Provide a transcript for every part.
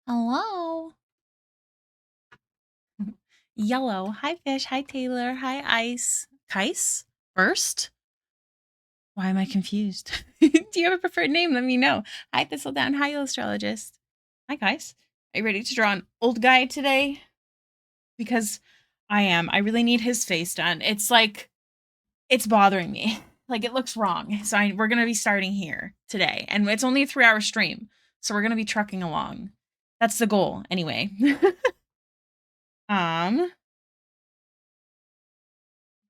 Hello. Yellow. Hi, Fish. Hi, Taylor. Hi, Ice. Kais? First? Why am I confused? Do you have a preferred name? Let me know. Hi, Thistledown. Hi, Astrologist. Hi, guys. Are you ready to draw an old guy today? Because I am. I really need his face done. It's bothering me. Like, it looks wrong. So we're going to be starting here today. And it's only a 3-hour stream. So we're going to be trucking along. That's the goal, anyway. um,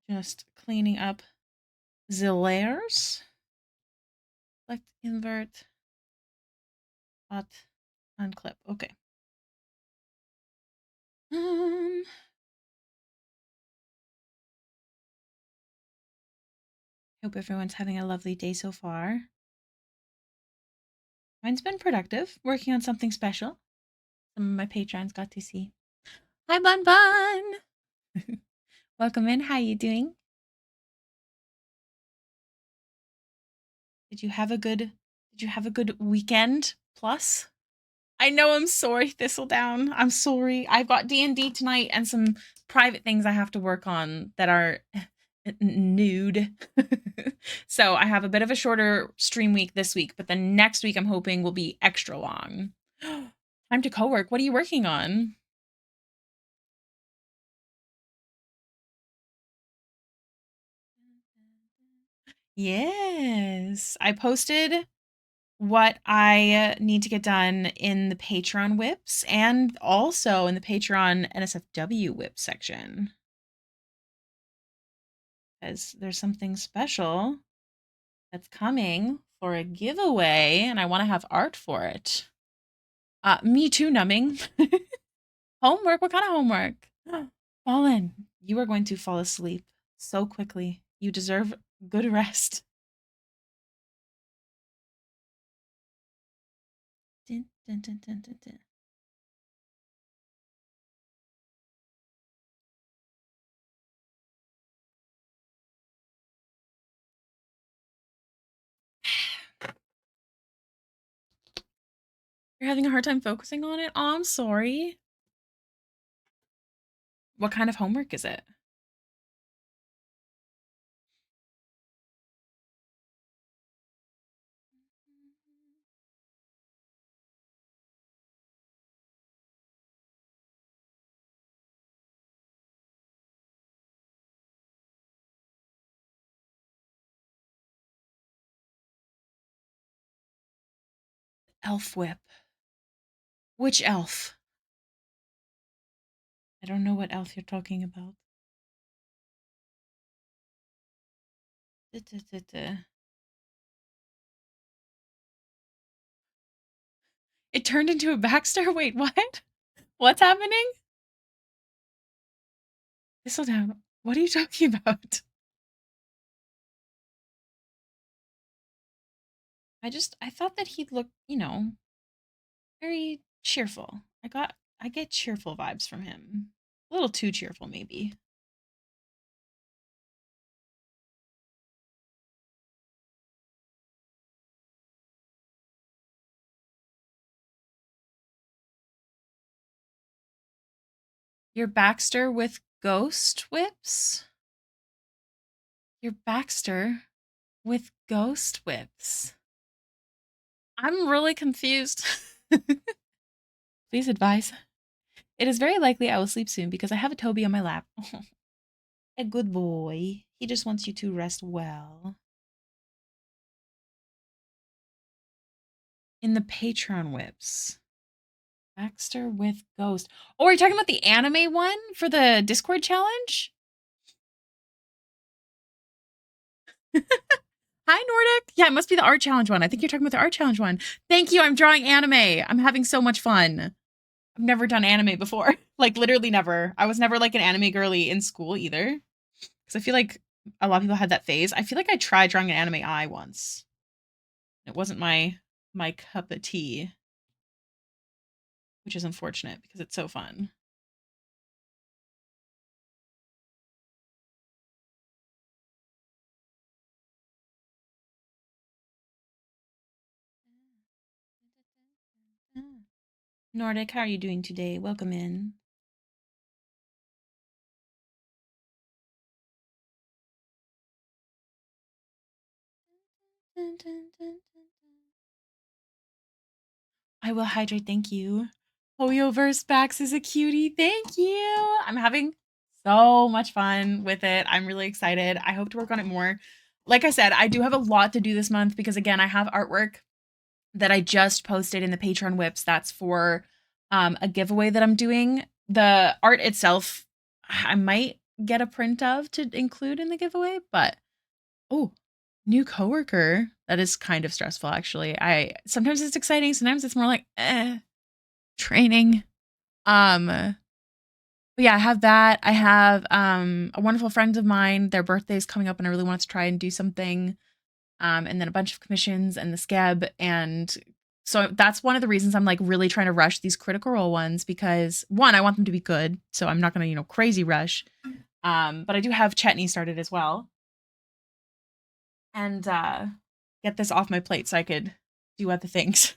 just cleaning up the layers. Select, invert, cut, unclip. Okay. Hope everyone's having a lovely day so far. Mine's been productive, working on something special. Some of my patrons got to see. Hi, Bun Bun. Welcome in. How you doing? Did you have a good weekend? Plus, I know I'm sorry, Thistledown. I'm sorry. I've got D&D tonight and some private things I have to work on that are nude. So I have a bit of a shorter stream week this week, but the next week I'm hoping will be extra long. Time to co-work. What are you working on? Yes. I posted what I need to get done in the Patreon whips and also in the Patreon NSFW whip section. Because there's something special that's coming for a giveaway and I want to have art for it. Me too, numbing. Homework? What kind of homework? Fallen, you are going to fall asleep so quickly. You deserve good rest. Dun, dun, dun, dun, dun, dun. You're having a hard time focusing on it? Oh, I'm sorry. What kind of homework is it? Elf whip. Which elf? I don't know what elf you're talking about. Duh, duh, duh, duh. It turned into a Baxter? Wait, what? What's happening? Thistle down. What are you talking about? I thought that he'd look, very cheerful. I get cheerful vibes from him. A little too cheerful, maybe. Your Baxter with ghost whips? Your Baxter with ghost whips. I'm really confused. Please advise. It is very likely I will sleep soon because I have a Toby on my lap. A good boy. He just wants you to rest well. In the Patreon whips. Baxter with ghost. Oh, are you talking about the anime one for the Discord challenge? Hi, Nordic. Yeah, it must be the art challenge one. I think you're talking about the art challenge one. Thank you. I'm drawing anime. I'm having so much fun. I've never done anime before. Like, literally never. I was never like an anime girly in school either. Because I feel like a lot of people had that phase. I feel like I tried drawing an anime eye once. It wasn't my cup of tea, which is unfortunate because it's so fun. Nordic, how are you doing today? Welcome in. I will hydrate, thank you. Hoyoverse Bax is a cutie, thank you. I'm having so much fun with it. I'm really excited. I hope to work on it more. Like I said, I do have a lot to do this month because again, I have artwork that I just posted in the Patreon whips. That's for a giveaway that I'm doing. The art itself, I might get a print of to include in the giveaway, but oh, new coworker. That is kind of stressful, actually. I sometimes it's exciting, sometimes it's more like training. But yeah, I have that. I have a wonderful friend of mine. Their birthday's coming up, and I really want to try and do something. And then a bunch of commissions and the scab. And so that's one of the reasons I'm like really trying to rush these Critical Role ones because one, I want them to be good. So I'm not going to, crazy rush. But I do have Chetney started as well. And get this off my plate so I could do other things.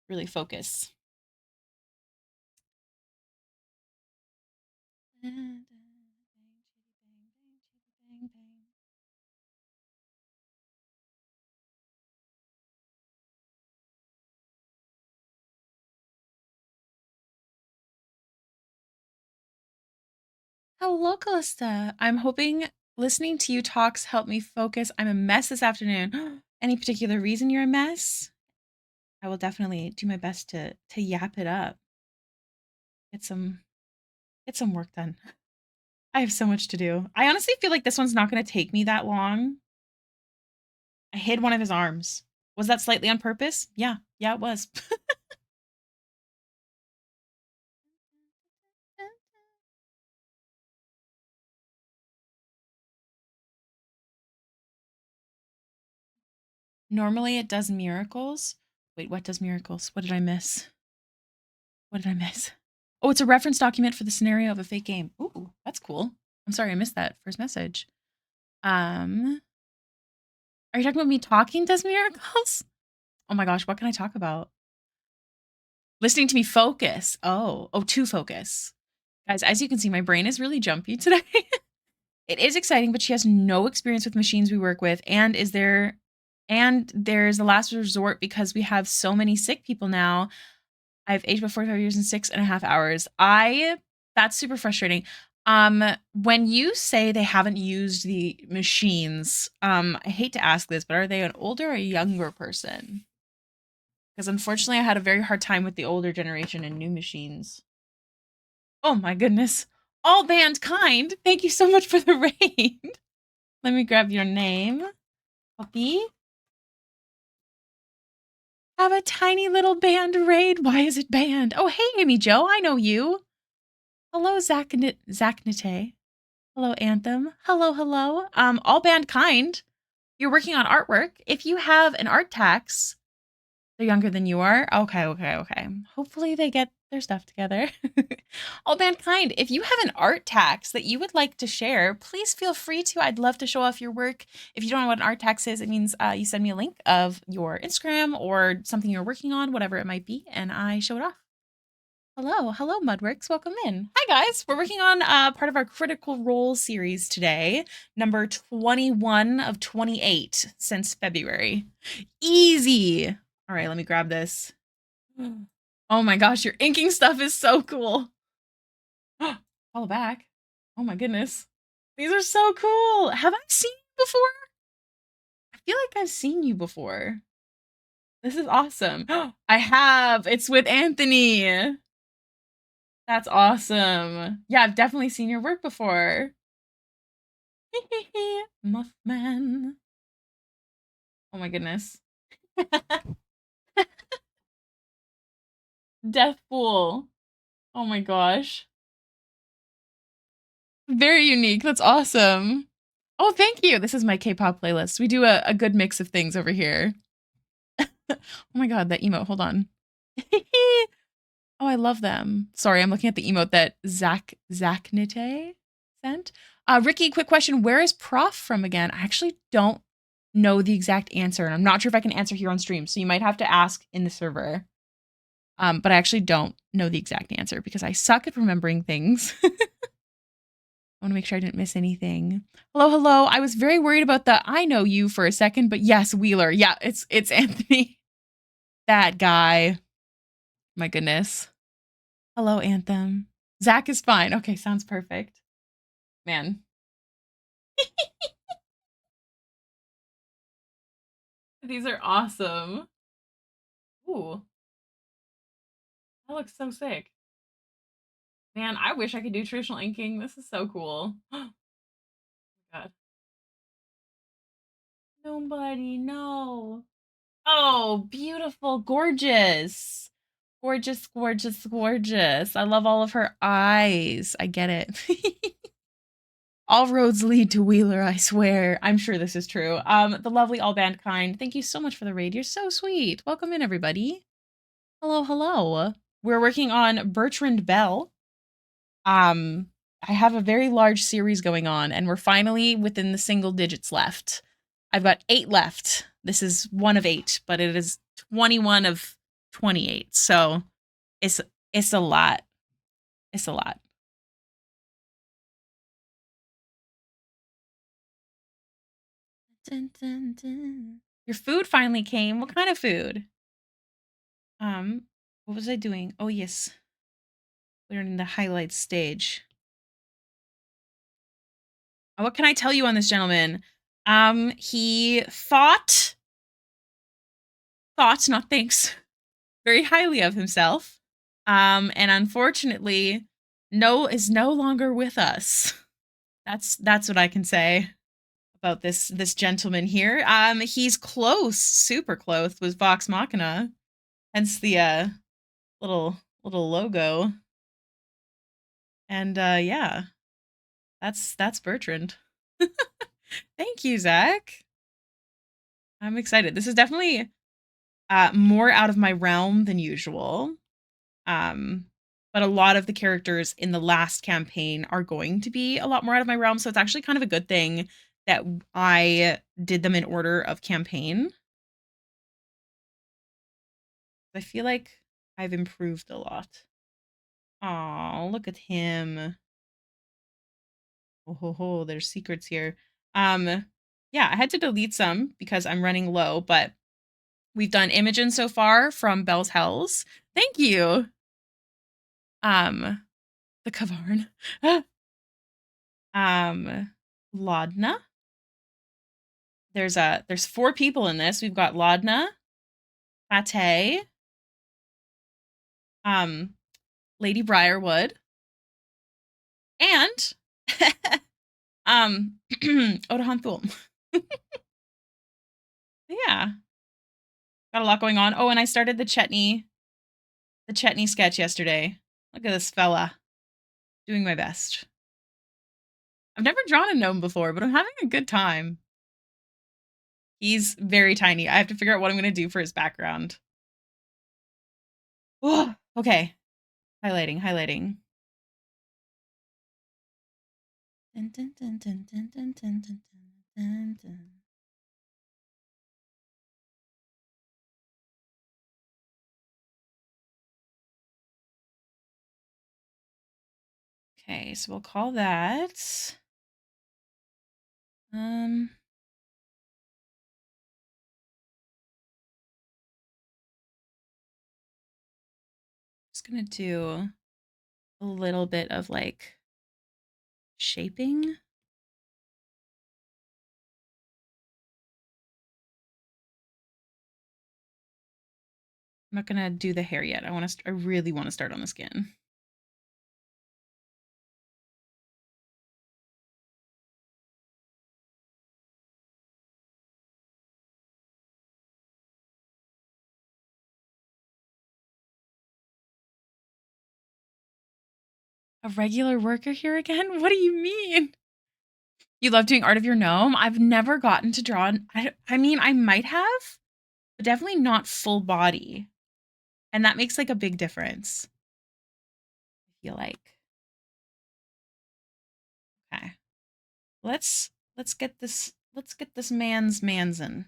Really focus. Hello, Callista. I'm hoping listening to you talks help me focus. I'm a mess this afternoon. Any particular reason you're a mess? I will definitely do my best to yap it up. Get some work done. I have so much to do. I honestly feel like this one's not going to take me that long. I hid one of his arms. Was that slightly on purpose? Yeah, it was. Normally it does miracles. Wait, what does miracles? What did I miss? Oh, it's a reference document for the scenario of a fake game. Ooh, that's cool. I'm sorry I missed that first message. Are you talking about me talking does miracles? Oh my gosh, what can I talk about? Listening to me focus. To focus. Guys, as you can see, my brain is really jumpy today. It is exciting, but she has no experience with machines we work with. And there's a last resort because we have so many sick people now. I've aged about 45 years in 6.5 hours. That's super frustrating. When you say they haven't used the machines, I hate to ask this, but are they an older or younger person? Because unfortunately, I had a very hard time with the older generation and new machines. Oh my goodness. All band kind. Thank you so much for the raid. Let me grab your name. Puppy. Have a tiny little band raid. Why is it banned? Oh, hey, Amy Joe. I know you. Hello, Zachnite. Hello, Anthem. Hello. All band kind. You're working on artwork. If you have an art tax, they're younger than you are. Okay. Hopefully they get their stuff together. All mankind, if you have an art tax that you would like to share, please feel free to. I'd love to show off your work. If you don't know what an art tax is, it means you send me a link of your Instagram or something you're working on, whatever it might be, and I show it off. Hello, Mudworks. Welcome in. Hi, guys. We're working on part of our Critical Role series today, number 21 of 28 since February. Easy. All right, let me grab this. Oh my gosh, your inking stuff is so cool. Follow back. Oh my goodness. These are so cool. Have I seen you before? I feel like I've seen you before. This is awesome. I have. It's with Anthony. That's awesome. Yeah, I've definitely seen your work before. Muffman. Oh my goodness. Death Pool. Oh my gosh. Very unique. That's awesome. Oh, thank you. This is my K-pop playlist. We do a good mix of things over here. Oh my god, that emote. Hold on. Oh, I love them. Sorry, I'm looking at the emote that Zachnite sent. Ricky, quick question. Where is Prof from again? I actually don't know the exact answer, and I'm not sure if I can answer here on stream, so you might have to ask in the server. But I actually don't know the exact answer because I suck at remembering things. I want to make sure I didn't miss anything. Hello, hello. I was very worried about the I know you for a second, but yes, Wheeler. Yeah, it's Anthony. That guy. My goodness. Hello, Anthem. Zach is fine. Okay, sounds perfect. Man. These are awesome. Ooh, that looks so sick. Man, I wish I could do traditional inking. This is so cool. God. Nobody, no. Oh, beautiful, gorgeous. Gorgeous, gorgeous, gorgeous. I love all of her eyes. I get it. All roads lead to Wheeler, I swear. I'm sure this is true. The lovely all band kind. Thank you so much for the raid. You're so sweet. Welcome in, everybody. Hello, hello. We're working on Bertrand Bell. Um, I have a very large series going on, and we're finally within the single digits left. I've got 8 left. This is one of 8, but it is 21 of 28. So it's it's a lot. It's a lot. Dun, dun, dun. Your food finally came. What kind of food? What was I doing? Oh yes, we're in the highlights stage. What can I tell you on this gentleman? He thought, not thinks, very highly of himself. And unfortunately, is no longer with us. That's what I can say about this gentleman here. He's close, super close with Vox Machina, hence the little logo. And yeah, that's Bertrand. Thank you, Zach. I'm excited. This is definitely more out of my realm than usual. But a lot of the characters in the last campaign are going to be a lot more out of my realm, so it's actually kind of a good thing that I did them in order of campaign. I feel like I've improved a lot. Oh, look at him. Oh ho ho, there's secrets here. Yeah, I had to delete some because I'm running low, but we've done Imogen so far from Bell's Hells. Thank you. The Kavarn. Laudna. There's 4 people in this. We've got Laudna, Pate, Lady Briarwood, and Odahan Thul. Yeah. Got a lot going on. Oh, and I started the Chetney sketch yesterday. Look at this fella. Doing my best. I've never drawn a gnome before, but I'm having a good time. He's very tiny. I have to figure out what I'm going to do for his background. Oh, okay. Highlighting. Dun, dun, dun, dun, dun, dun, dun, dun, dun, dun. Okay, so we'll call that. Just gonna do a little bit of like shaping. I'm not gonna do the hair yet. I really want to start on the skin. A regular worker here again? What do you mean? You love doing art of your gnome? I've never gotten to draw. I mean, I might have, but definitely not full body. And that makes like a big difference. I feel like. Okay. Let's get this man's in.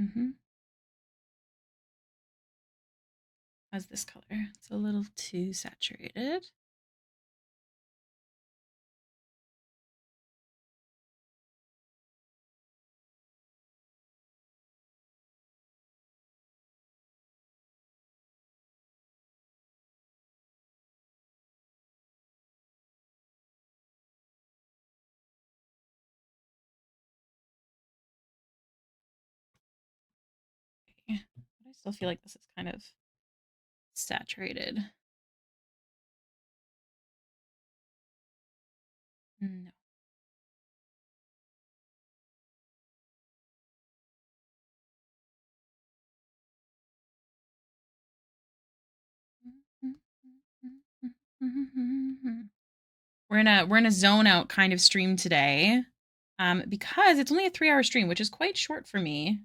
Mm-hmm. How's this color? It's a little too saturated. But I still feel like this is kind of saturated. No. We're in a zone out kind of stream today. Because it's only a 3-hour stream, which is quite short for me.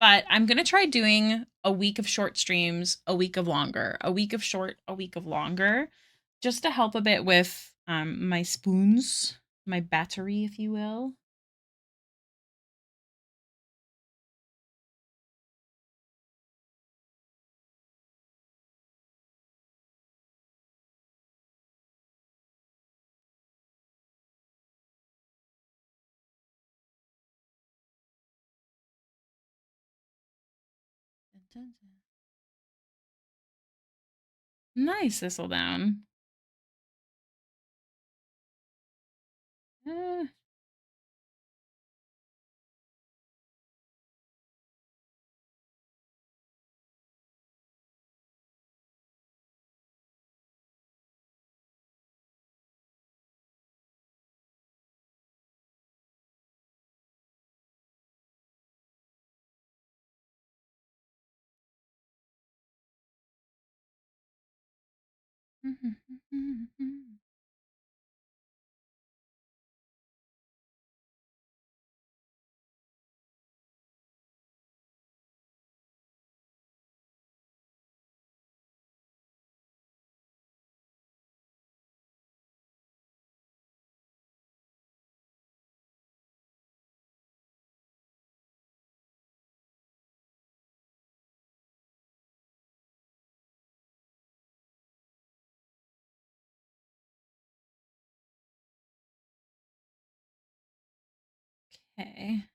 But I'm gonna try doing a week of short streams, a week of longer, a week of short, a week of longer, just to help a bit with my spoons, my battery, if you will. Nice thistledown. Eh. Okay.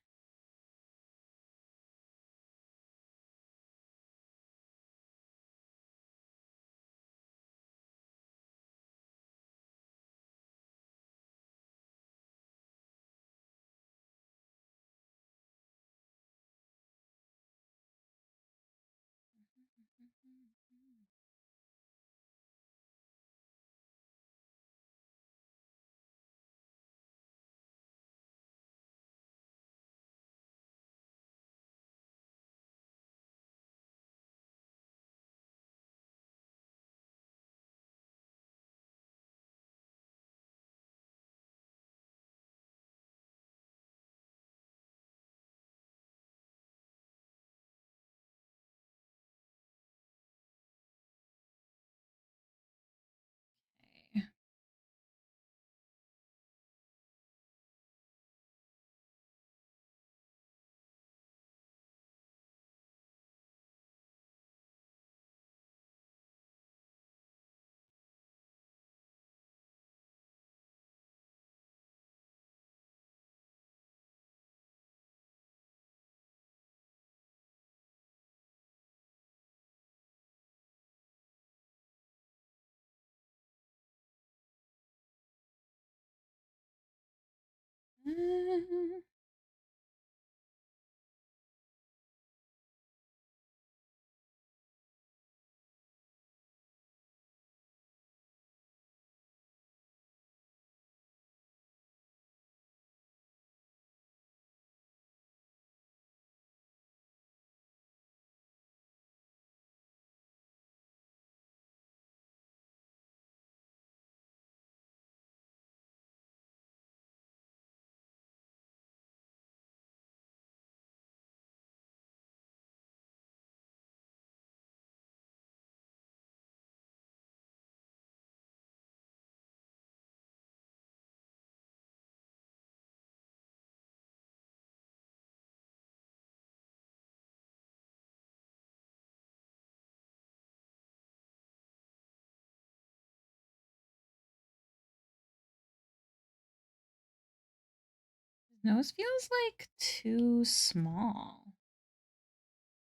Nose feels like too small,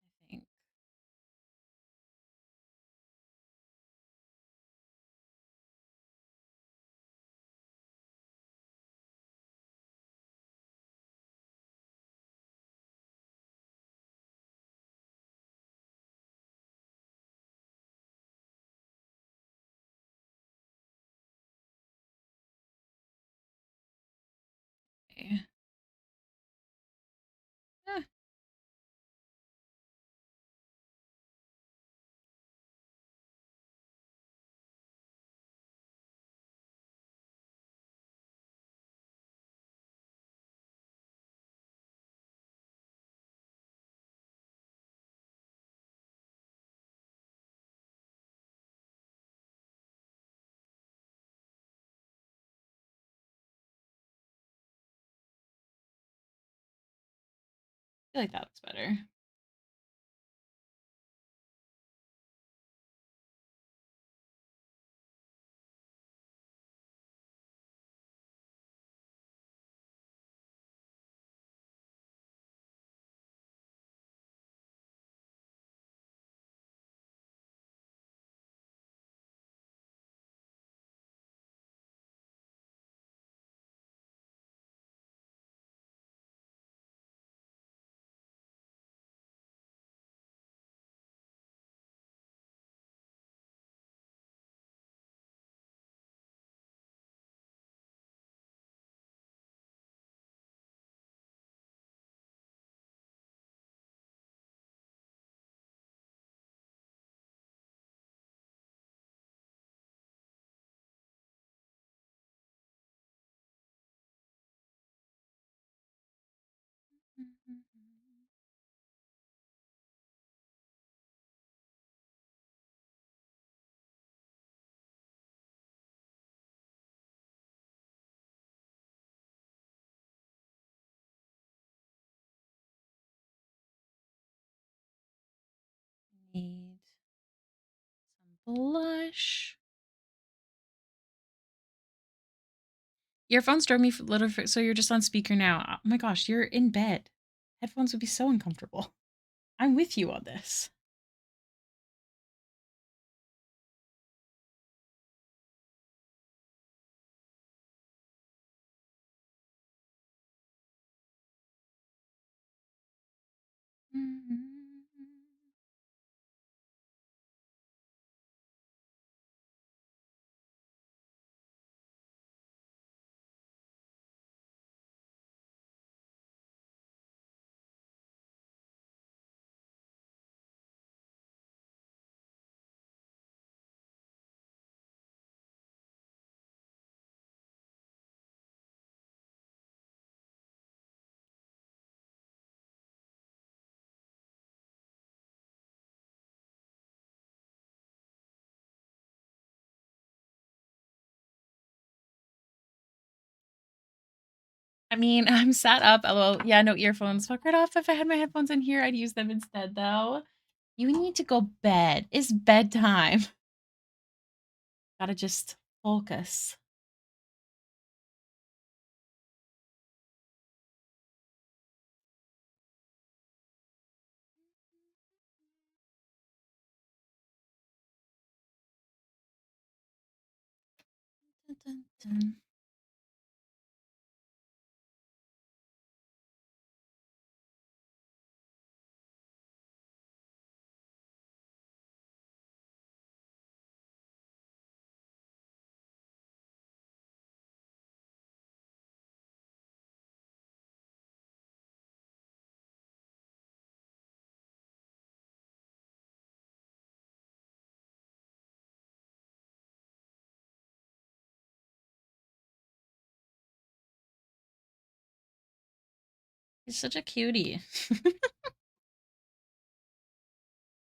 I think. Okay. Eh, I feel like that looks better. Need some blush. Earphones drove me so you're just on speaker now. Oh my gosh, you're in bed. Headphones would be so uncomfortable. I'm with you on this. I mean, I'm sat up. LOL. Yeah, no earphones. Fuck right off. If I had my headphones in here, I'd use them instead, though. You need to go bed. It's bedtime. Gotta just focus. Dun, dun, dun. He's such a cutie.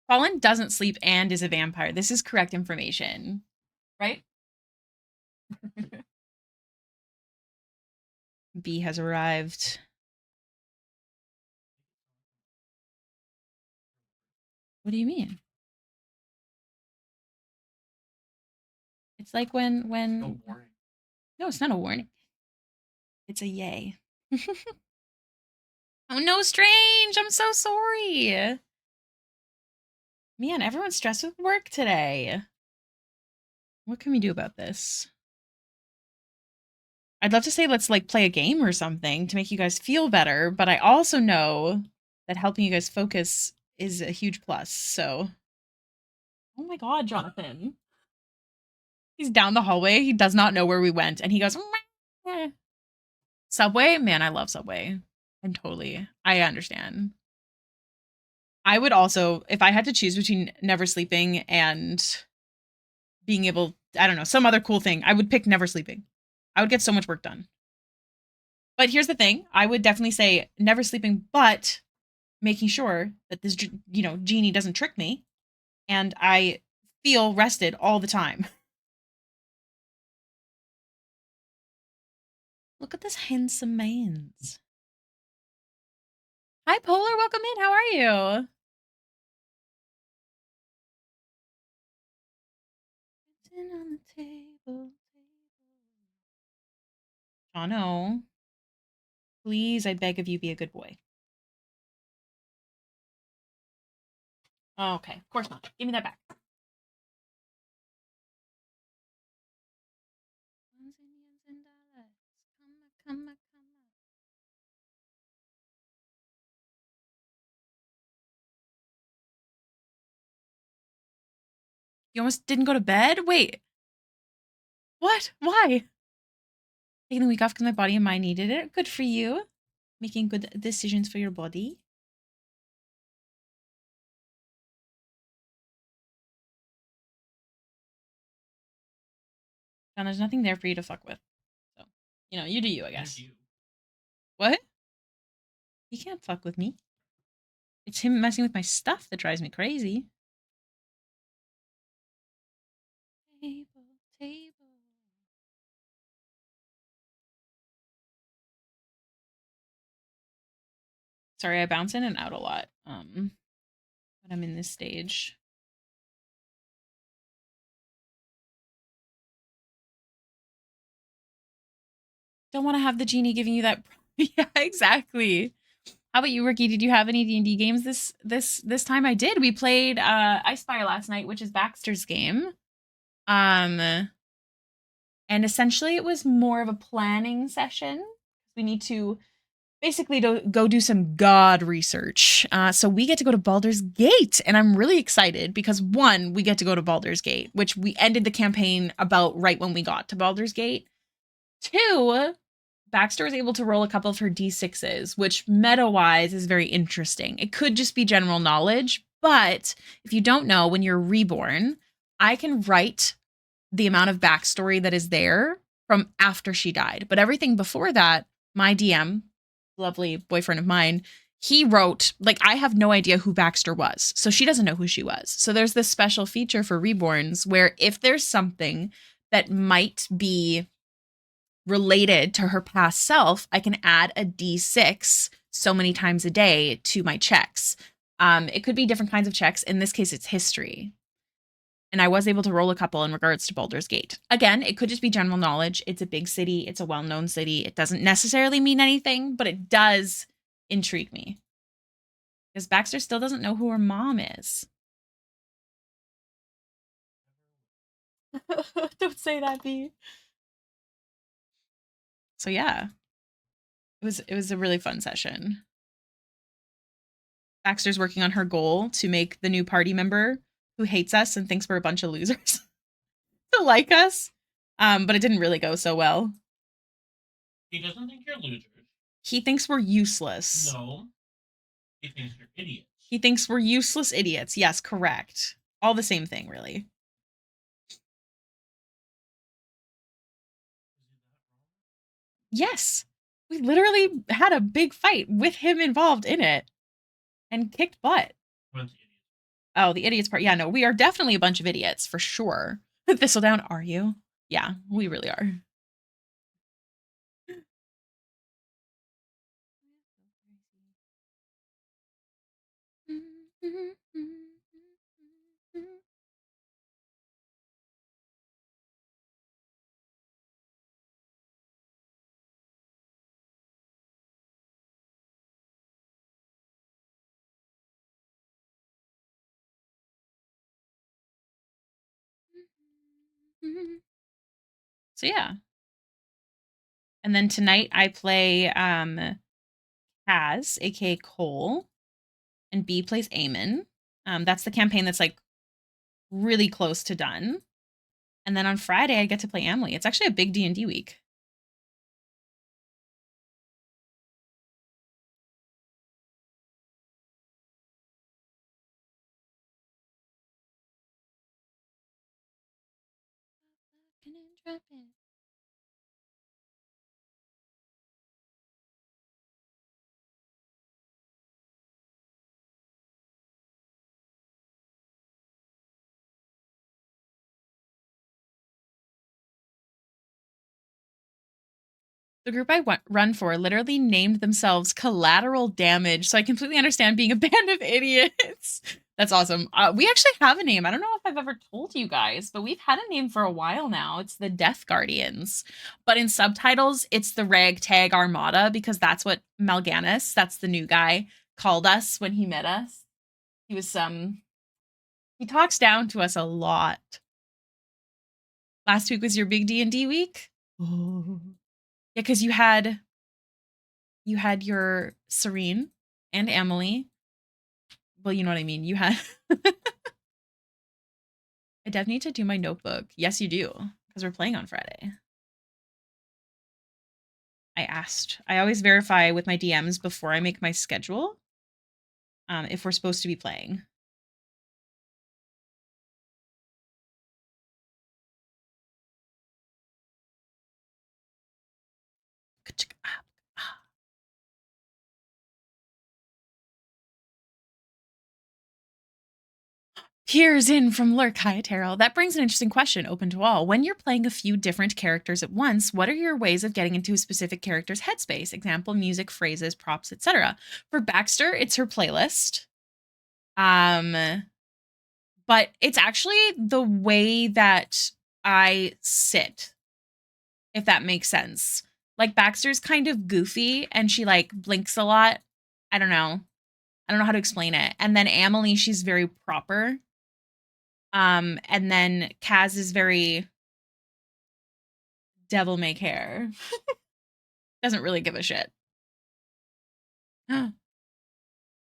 Colin doesn't sleep and is a vampire. This is correct information, right? B has arrived. What do you mean? It's like when no, it's not a warning. It's a yay. Oh no, Strange! I'm so sorry. Man, everyone's stressed with work today. What can we do about this? I'd love to say let's like play a game or something to make you guys feel better, but I also know that helping you guys focus is a huge plus. So, oh my god, Jonathan. He's down the hallway. He does not know where we went and he goes, "Meh." Subway? Man, I love Subway. I understand. I would also, if I had to choose between never sleeping and being able, I don't know, some other cool thing, I would pick never sleeping. I would get so much work done. But here's the thing, I would definitely say never sleeping, but making sure that this, genie doesn't trick me and I feel rested all the time. Look at this handsome man's. Hi, Polar. Welcome in. How are you? On the table. Jono, please, I beg of you, be a good boy. Oh, okay, of course not. Give me that back. You almost didn't go to bed? Wait. What? Why? Taking the week off because my body and mind needed it. Good for you. Making good decisions for your body. And there's nothing there for you to fuck with. So, you do you, I guess. You. What? He can't fuck with me. It's him messing with my stuff that drives me crazy. Table, table. Sorry, I bounce in and out a lot. But I'm in this stage. Don't want to have the genie giving you that. Yeah, exactly. How about you, Ricky? Did you have any D&D games this time? I did. We played Icefire last night, which is Baxter's game. And essentially it was more of a planning session. We need to basically go do some god research. So we get to go to Baldur's Gate, and I'm really excited because one, we get to go to Baldur's Gate, which we ended the campaign about right when we got to Baldur's Gate. Two, Baxter is able to roll a couple of her d6s, which meta-wise is very interesting. It could just be general knowledge, but if you don't know, when you're reborn, I can write the amount of backstory that is there from after she died. But everything before that, my DM, lovely boyfriend of mine, he wrote, like, I have no idea who Baxter was. So she doesn't know who she was. So there's this special feature for reborns where if there's something that might be related to her past self, I can add a d6 so many times a day to my checks. It could be different kinds of checks. In this case, it's history. And I was able to roll a couple in regards to Baldur's Gate. Again, it could just be general knowledge. It's a big city. It's a well-known city. It doesn't necessarily mean anything, but it does intrigue me. Because Baxter still doesn't know who her mom is. Don't say that, B. So yeah, it was a really fun session. Baxter's working on her goal to make the new party member who hates us and thinks we're a bunch of losers to like us. But it didn't really go so well. He doesn't think you're losers. He thinks we're useless. No. He thinks you're idiots. He thinks we're useless idiots. Yes, correct. All the same thing, really. Yes. We literally had a big fight with him involved in it and kicked butt. Oh, the idiots part. Yeah, no, we are definitely a bunch of idiots for sure. Thistledown, are you? Yeah, we really are. So yeah. And then tonight I play Kaz, aka Cole, and B plays Eamon. That's the campaign that's like really close to done. And then on Friday I get to play Emily. It's actually a big D&D week. The group I run for literally named themselves Collateral Damage, so I completely understand being a band of idiots. That's awesome. We actually have a name. I don't know if I've ever told you guys, but we've had a name for a while now. It's the Death Guardians. But in subtitles, it's the Ragtag Armada because that's what Mal'Ganis, that's the new guy, called us when he met us. He was he talks down to us a lot. Last week was your big D&D week? Oh. Yeah, because you had your Serene and Emily. Well, you know what I mean. You had I definitely need to do my notebook. Yes, you do, because we're playing on Friday. I asked. I always verify with my DMs before I make my schedule if we're supposed to be playing. Here's in from Lurk Hyatero. That brings an interesting question open to all. When you're playing a few different characters at once, what are your ways of getting into a specific character's headspace? Example, music, phrases, props, etc. For Baxter, it's her playlist. But it's actually the way that I sit, if that makes sense. Like Baxter's kind of goofy and she like blinks a lot. I don't know. I don't know how to explain it. And then Amelie, she's very proper. And then Kaz is very devil may care. Doesn't really give a shit.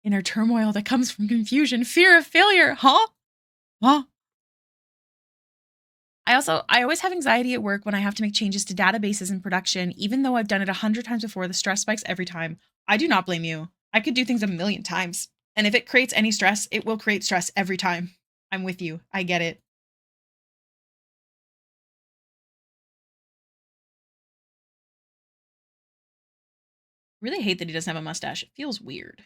Inner turmoil that comes from confusion, fear of failure, huh? Huh? I always have anxiety at work when I have to make changes to databases in production, even though I've done it 100 times before. The stress spikes every time. I do not blame you. I could do things a million times. And if it creates any stress, it will create stress every time. I'm with you. I get it. Really hate that he doesn't have a mustache. It feels weird.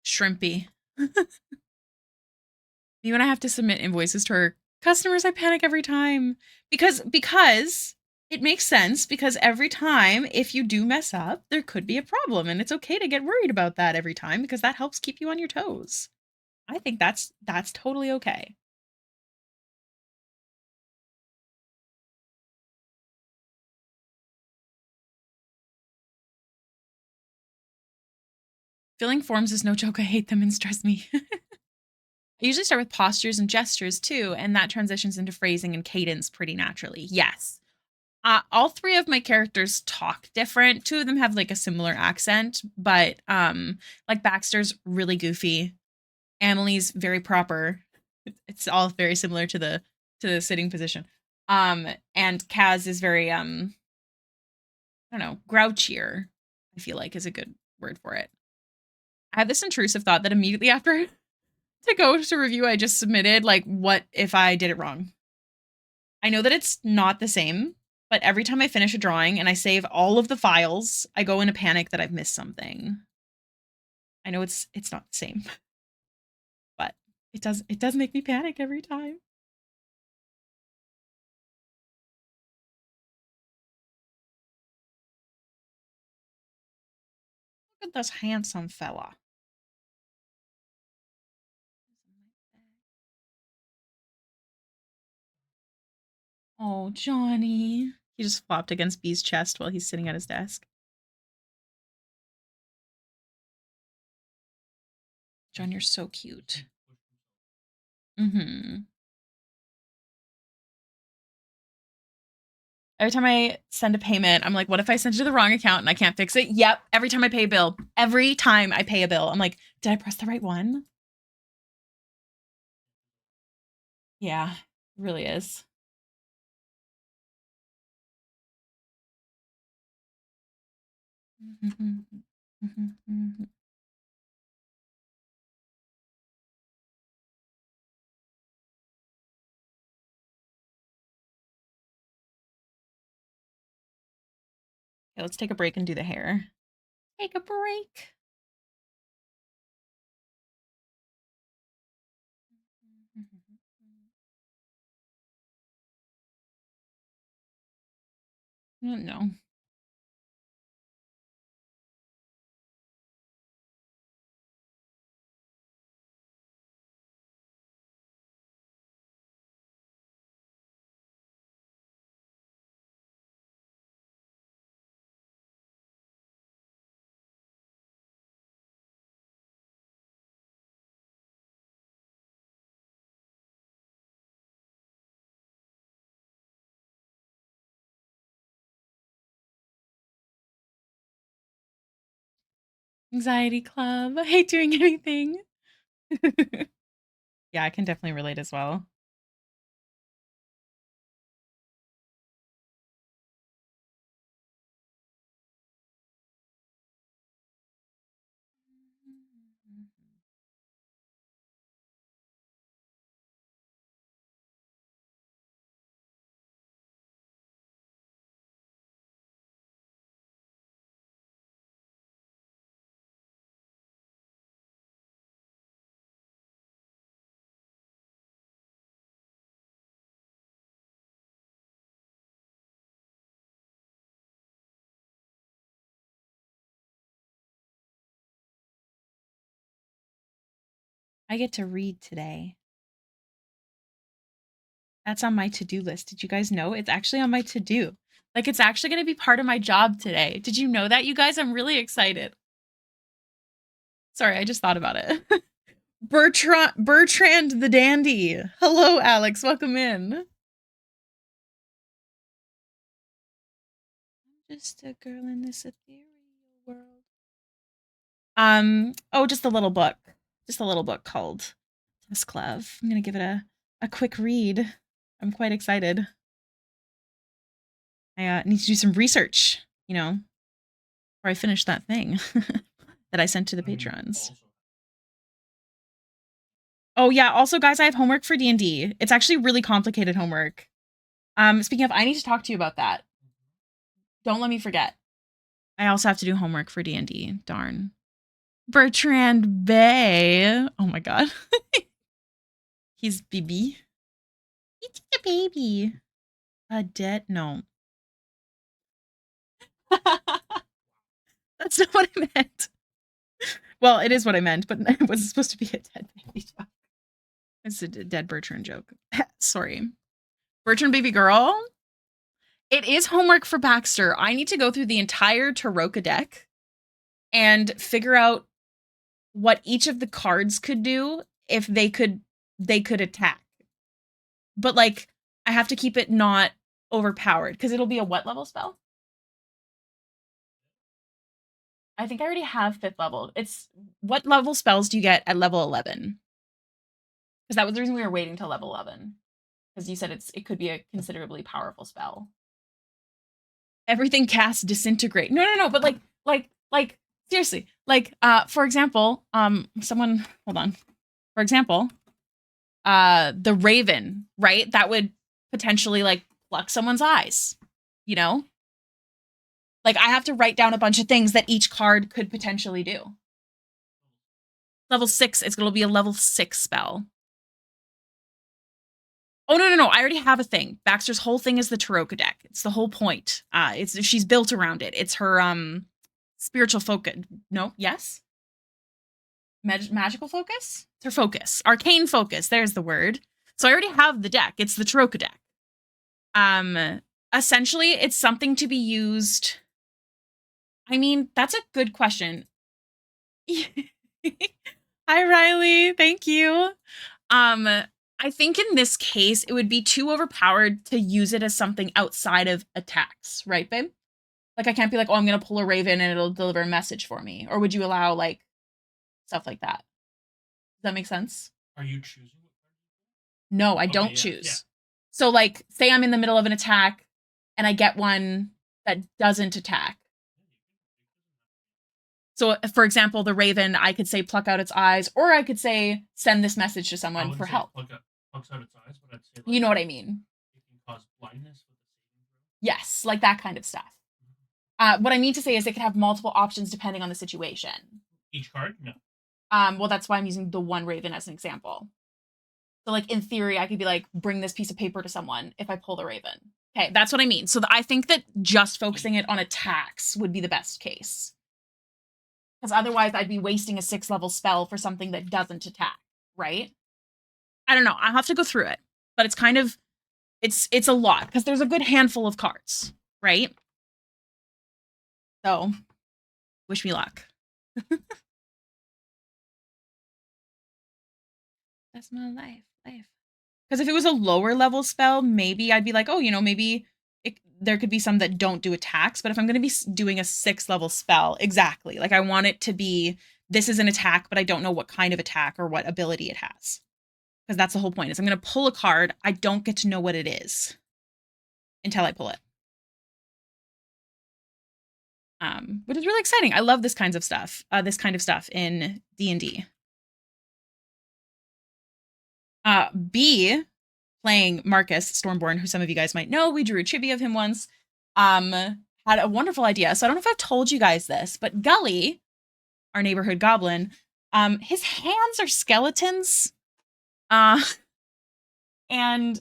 Shrimpy. Me when I have to submit invoices to our customers, I panic every time because it makes sense because every time if you do mess up, there could be a problem and it's okay to get worried about that every time because that helps keep you on your toes. I think that's totally okay. Filling forms is no joke. I hate them and stress me. I usually start with postures and gestures too, and that transitions into phrasing and cadence pretty naturally. Yes. All three of my characters talk different. Two of them have like a similar accent, but like Baxter's really goofy. Emily's very proper. It's all very similar to the sitting position. And Kaz is very I don't know, grouchier. I feel like is a good word for it. I have this intrusive thought that immediately after to go to review I just submitted, like, what if I did it wrong? I know that it's not the same, but every time I finish a drawing and I save all of the files, I go in a panic that I've missed something. I know it's not the same, but it does make me panic every time. Look at this handsome fella. Oh, Johnny. He just flopped against B's chest while he's sitting at his desk. John, you're so cute. Mm-hmm. Every time I send a payment, I'm like, what if I sent it to the wrong account and I can't fix it? Yep. Every time I pay a bill, every time I pay a bill, I'm like, did I press the right one? Yeah, it really is. Okay, let's take a break and do the hair. Take a break. No. Anxiety club. I hate doing anything. Yeah, I can definitely relate as well. I get to read today. That's on my to-do list. Did you guys know? It's actually on my to-do. Like, it's actually going to be part of my job today. Did you know that, you guys? I'm really excited. Sorry, I just thought about it. Bertrand the dandy. Hello, Alex. Welcome in. I'm just a girl in this ethereal world. Oh, just a little book. Just a little book called Test Club. I'm gonna give it a quick read. I'm quite excited. I need to do some research, you know, before I finish that thing that I sent to the patrons. Oh yeah, also guys, I have homework for D&D. It's actually really complicated homework. Speaking of, I need to talk to you about that. Don't let me forget. I also have to do homework for D&D. Darn. Bertrand Bay. Oh my god. He's BB. He's a baby. A dead? No. That's not what I meant. Well, it is what I meant, but it wasn't supposed to be a dead baby joke. It's a dead Bertrand joke. Sorry. Bertrand baby girl? It is homework for Baxter. I need to go through the entire Taroka deck and figure out what each of the cards could do if they could attack. But like, I have to keep it not overpowered because it'll be a what level spell? I think I already have 5th level. It's what level spells do you get at level 11? Because that was the reason we were waiting till level 11. Because you said it could be a considerably powerful spell. Everything casts disintegrate. No, but like seriously. Like for example, someone hold on. For example, the Raven, right? That would potentially like pluck someone's eyes, you know? Like I have to write down a bunch of things that each card could potentially do. Level 6, it's going to be a level 6 spell. Oh no! I already have a thing. Baxter's whole thing is the Taroka deck. It's the whole point. She's built around it. It's her spiritual focus. No, yes. Magical focus. It's her focus. Arcane focus. There's the word. So I already have the deck. It's the Taroka deck. Essentially, it's something to be used. I mean, that's a good question. Hi, Riley. Thank you. I think in this case, it would be too overpowered to use it as something outside of attacks, right, babe? Like, I can't be like, oh, I'm going to pull a raven and it'll deliver a message for me. Or would you allow, like, stuff like that? Does that make sense? Are you choosing? No, I don't yes, choose. yeah. So, like, say I'm in the middle of an attack and I get one that doesn't attack. So, for example, the raven, I could say pluck out its eyes, or I could say send this message to someone for help. Plucks out its eyes, but I'd say, like, you know what I mean? It can cause blindness with the saving throw. Yes, like that kind of stuff. What I mean to say is it could have multiple options depending on the situation. Each card? No. Well, that's why I'm using the one raven as an example. So, like, in theory, I could be like, bring this piece of paper to someone if I pull the raven. Okay, that's what I mean. So I think that just focusing it on attacks would be the best case. Because otherwise, I'd be wasting a 6-level spell for something that doesn't attack, right? I don't know. I'll have to go through it. But it's kind of, it's a lot, because there's a good handful of cards, right? So, wish me luck. That's my life. Because if it was a lower level spell, maybe I'd be like, oh, maybe there could be some that don't do attacks. But if I'm going to be doing a 6-level spell, exactly. Like, I want it to be, this is an attack, but I don't know what kind of attack or what ability it has. Because that's the whole point, is I'm going to pull a card. I don't get to know what it is until I pull it. Which is really exciting. I love this kind of stuff in D&D. B, playing Marcus Stormborn, who some of you guys might know, we drew a chibi of him once, had a wonderful idea. So I don't know if I've told you guys this, but Gully, our neighborhood goblin, his hands are skeletons. And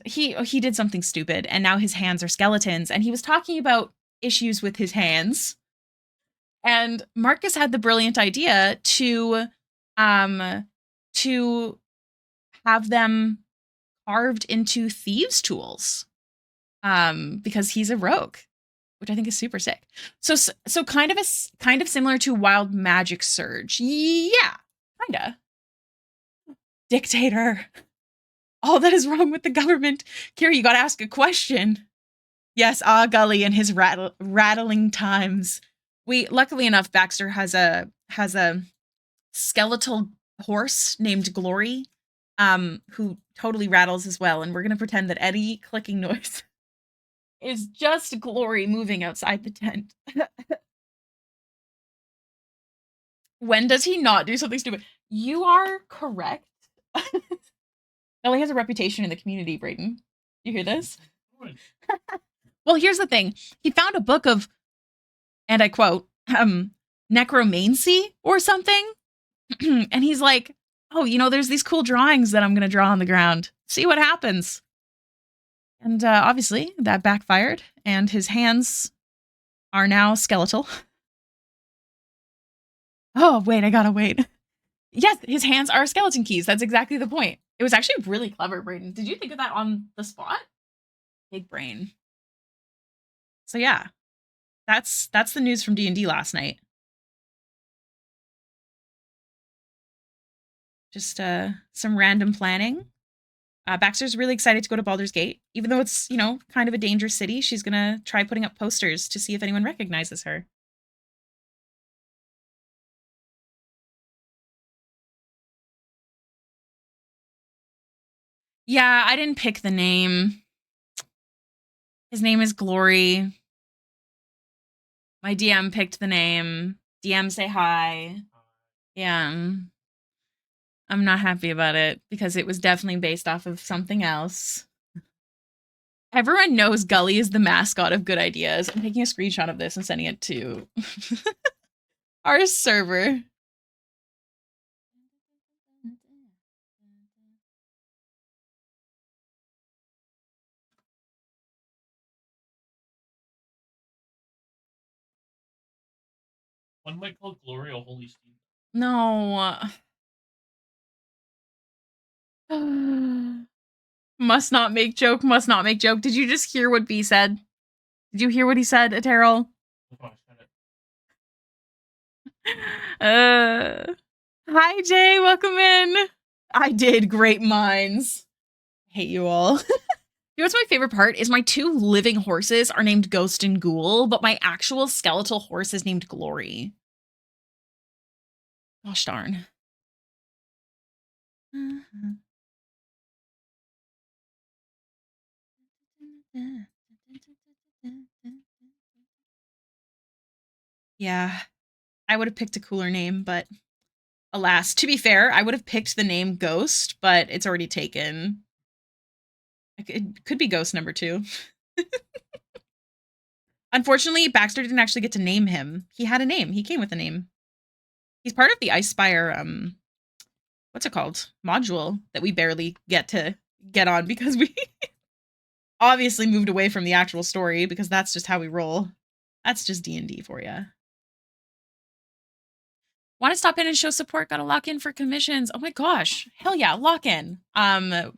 he did something stupid, and now his hands are skeletons. And he was talking about issues with his hands. And Marcus had the brilliant idea to have them carved into thieves' tools, because he's a rogue, which I think is super sick. So kind of similar to Wild Magic Surge. Yeah, kinda. Dictator. All that is wrong with the government. Kira, you gotta ask a question. Yes, Gully and his rattling times. Luckily enough, Baxter has a skeletal horse named Glory, who totally rattles as well, and we're gonna pretend that any clicking noise is just Glory moving outside the tent. When does he not do something stupid? You are correct. Ellie has a reputation in the community, Brayden. You hear this? Well, here's the thing. He found a book of, and I quote, necromancy or something. And he's like, oh, there's these cool drawings that I'm going to draw on the ground. See what happens. And obviously that backfired, and his hands are now skeletal. Oh, wait, I gotta wait. Yes, his hands are skeleton keys. That's exactly the point. It was actually really clever, Brayden. Did you think of that on the spot? Big brain. So yeah, that's the news from D&D last night. Just some random planning. Baxter's really excited to go to Baldur's Gate. Even though it's, kind of a dangerous city, she's going to try putting up posters to see if anyone recognizes her. Yeah, I didn't pick the name. His name is Glory. My DM picked the name. DM, say hi. Yeah. I'm not happy about it because it was definitely based off of something else. Everyone knows Gully is the mascot of Good Ideas. I'm taking a screenshot of this and sending it to our server. One might call Glory a holy steed. No. Must not make joke, must not make joke. Did you just hear what B said? Did you hear what he said, Aterol? Oh, I said it. Hi, Jay. Welcome in. I did great minds. Hate you all. You know what's my favorite part is my 2 living horses are named Ghost and Ghoul, but my actual skeletal horse is named Glory. Gosh darn. Yeah, I would have picked a cooler name, but alas, to be fair, I would have picked the name Ghost, but it's already taken. It could be Ghost number 2. Unfortunately, Baxter didn't actually get to name him. He had a name. He came with a name. He's part of the Ice Spire, what's it called? Module that we barely get to get on because we obviously moved away from the actual story because that's just how we roll. That's just D&D for you. Want to stop in and show support? Got to lock in for commissions. Oh my gosh. Hell yeah, lock in.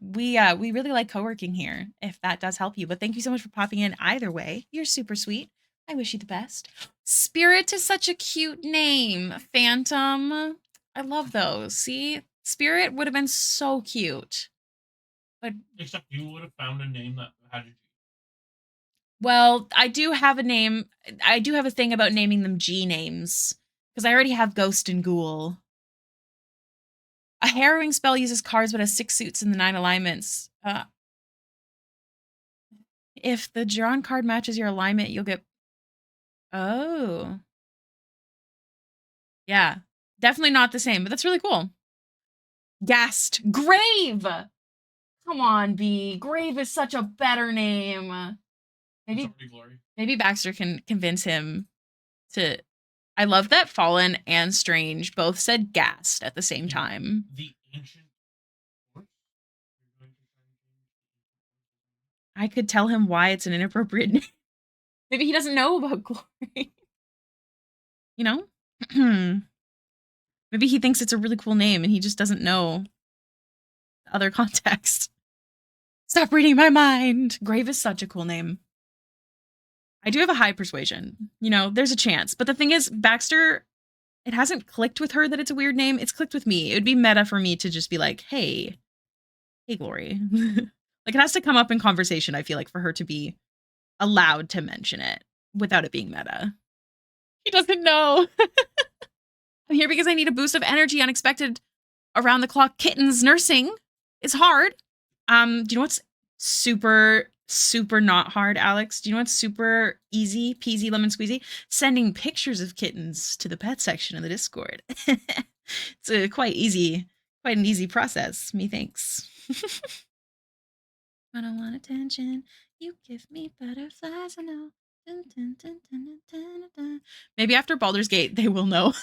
We really like co-working here if that does help you. But thank you so much for popping in either way. You're super sweet. I wish you the best. Spirit is such a cute name. Phantom. I love those. See? Spirit would have been so cute. But except you would have found a name that had a G. Well, I do have a name. I do have a thing about naming them G names because I already have Ghost and Ghoul. A harrowing spell uses cards but has 6 suits and the 9 alignments. If the drawn card matches your alignment, you'll get. Oh. Yeah. Definitely not the same, but that's really cool. Ghast. Grave! Come on, B. Grave is such a better name. Maybe Baxter can convince him to. I love that Fallen and Strange both said Ghast at the same time. The ancient horse? I could tell him why it's an inappropriate name. Maybe he doesn't know about Glory. You know? Maybe he thinks it's a really cool name and he just doesn't know other context. Stop reading my mind. Grave is such a cool name. I do have a high persuasion. You know, there's a chance. But the thing is, Baxter, it hasn't clicked with her that it's a weird name. It's clicked with me. It would be meta for me to just be like, hey, Glory. Like, it has to come up in conversation, I feel like, for her to be allowed to mention it without it being meta. He doesn't know. I'm here because I need a boost of energy. Unexpected around the clock kittens nursing is hard. Do you know what's super not hard, Alex? Do you know what's super easy peasy lemon squeezy? Sending pictures of kittens to the pet section of the Discord. It's a quite an easy process. Methinks. I don't want attention. You give me butterflies. I know. Dun, dun, dun, dun, dun, dun, dun. Maybe after Baldur's Gate, they will know.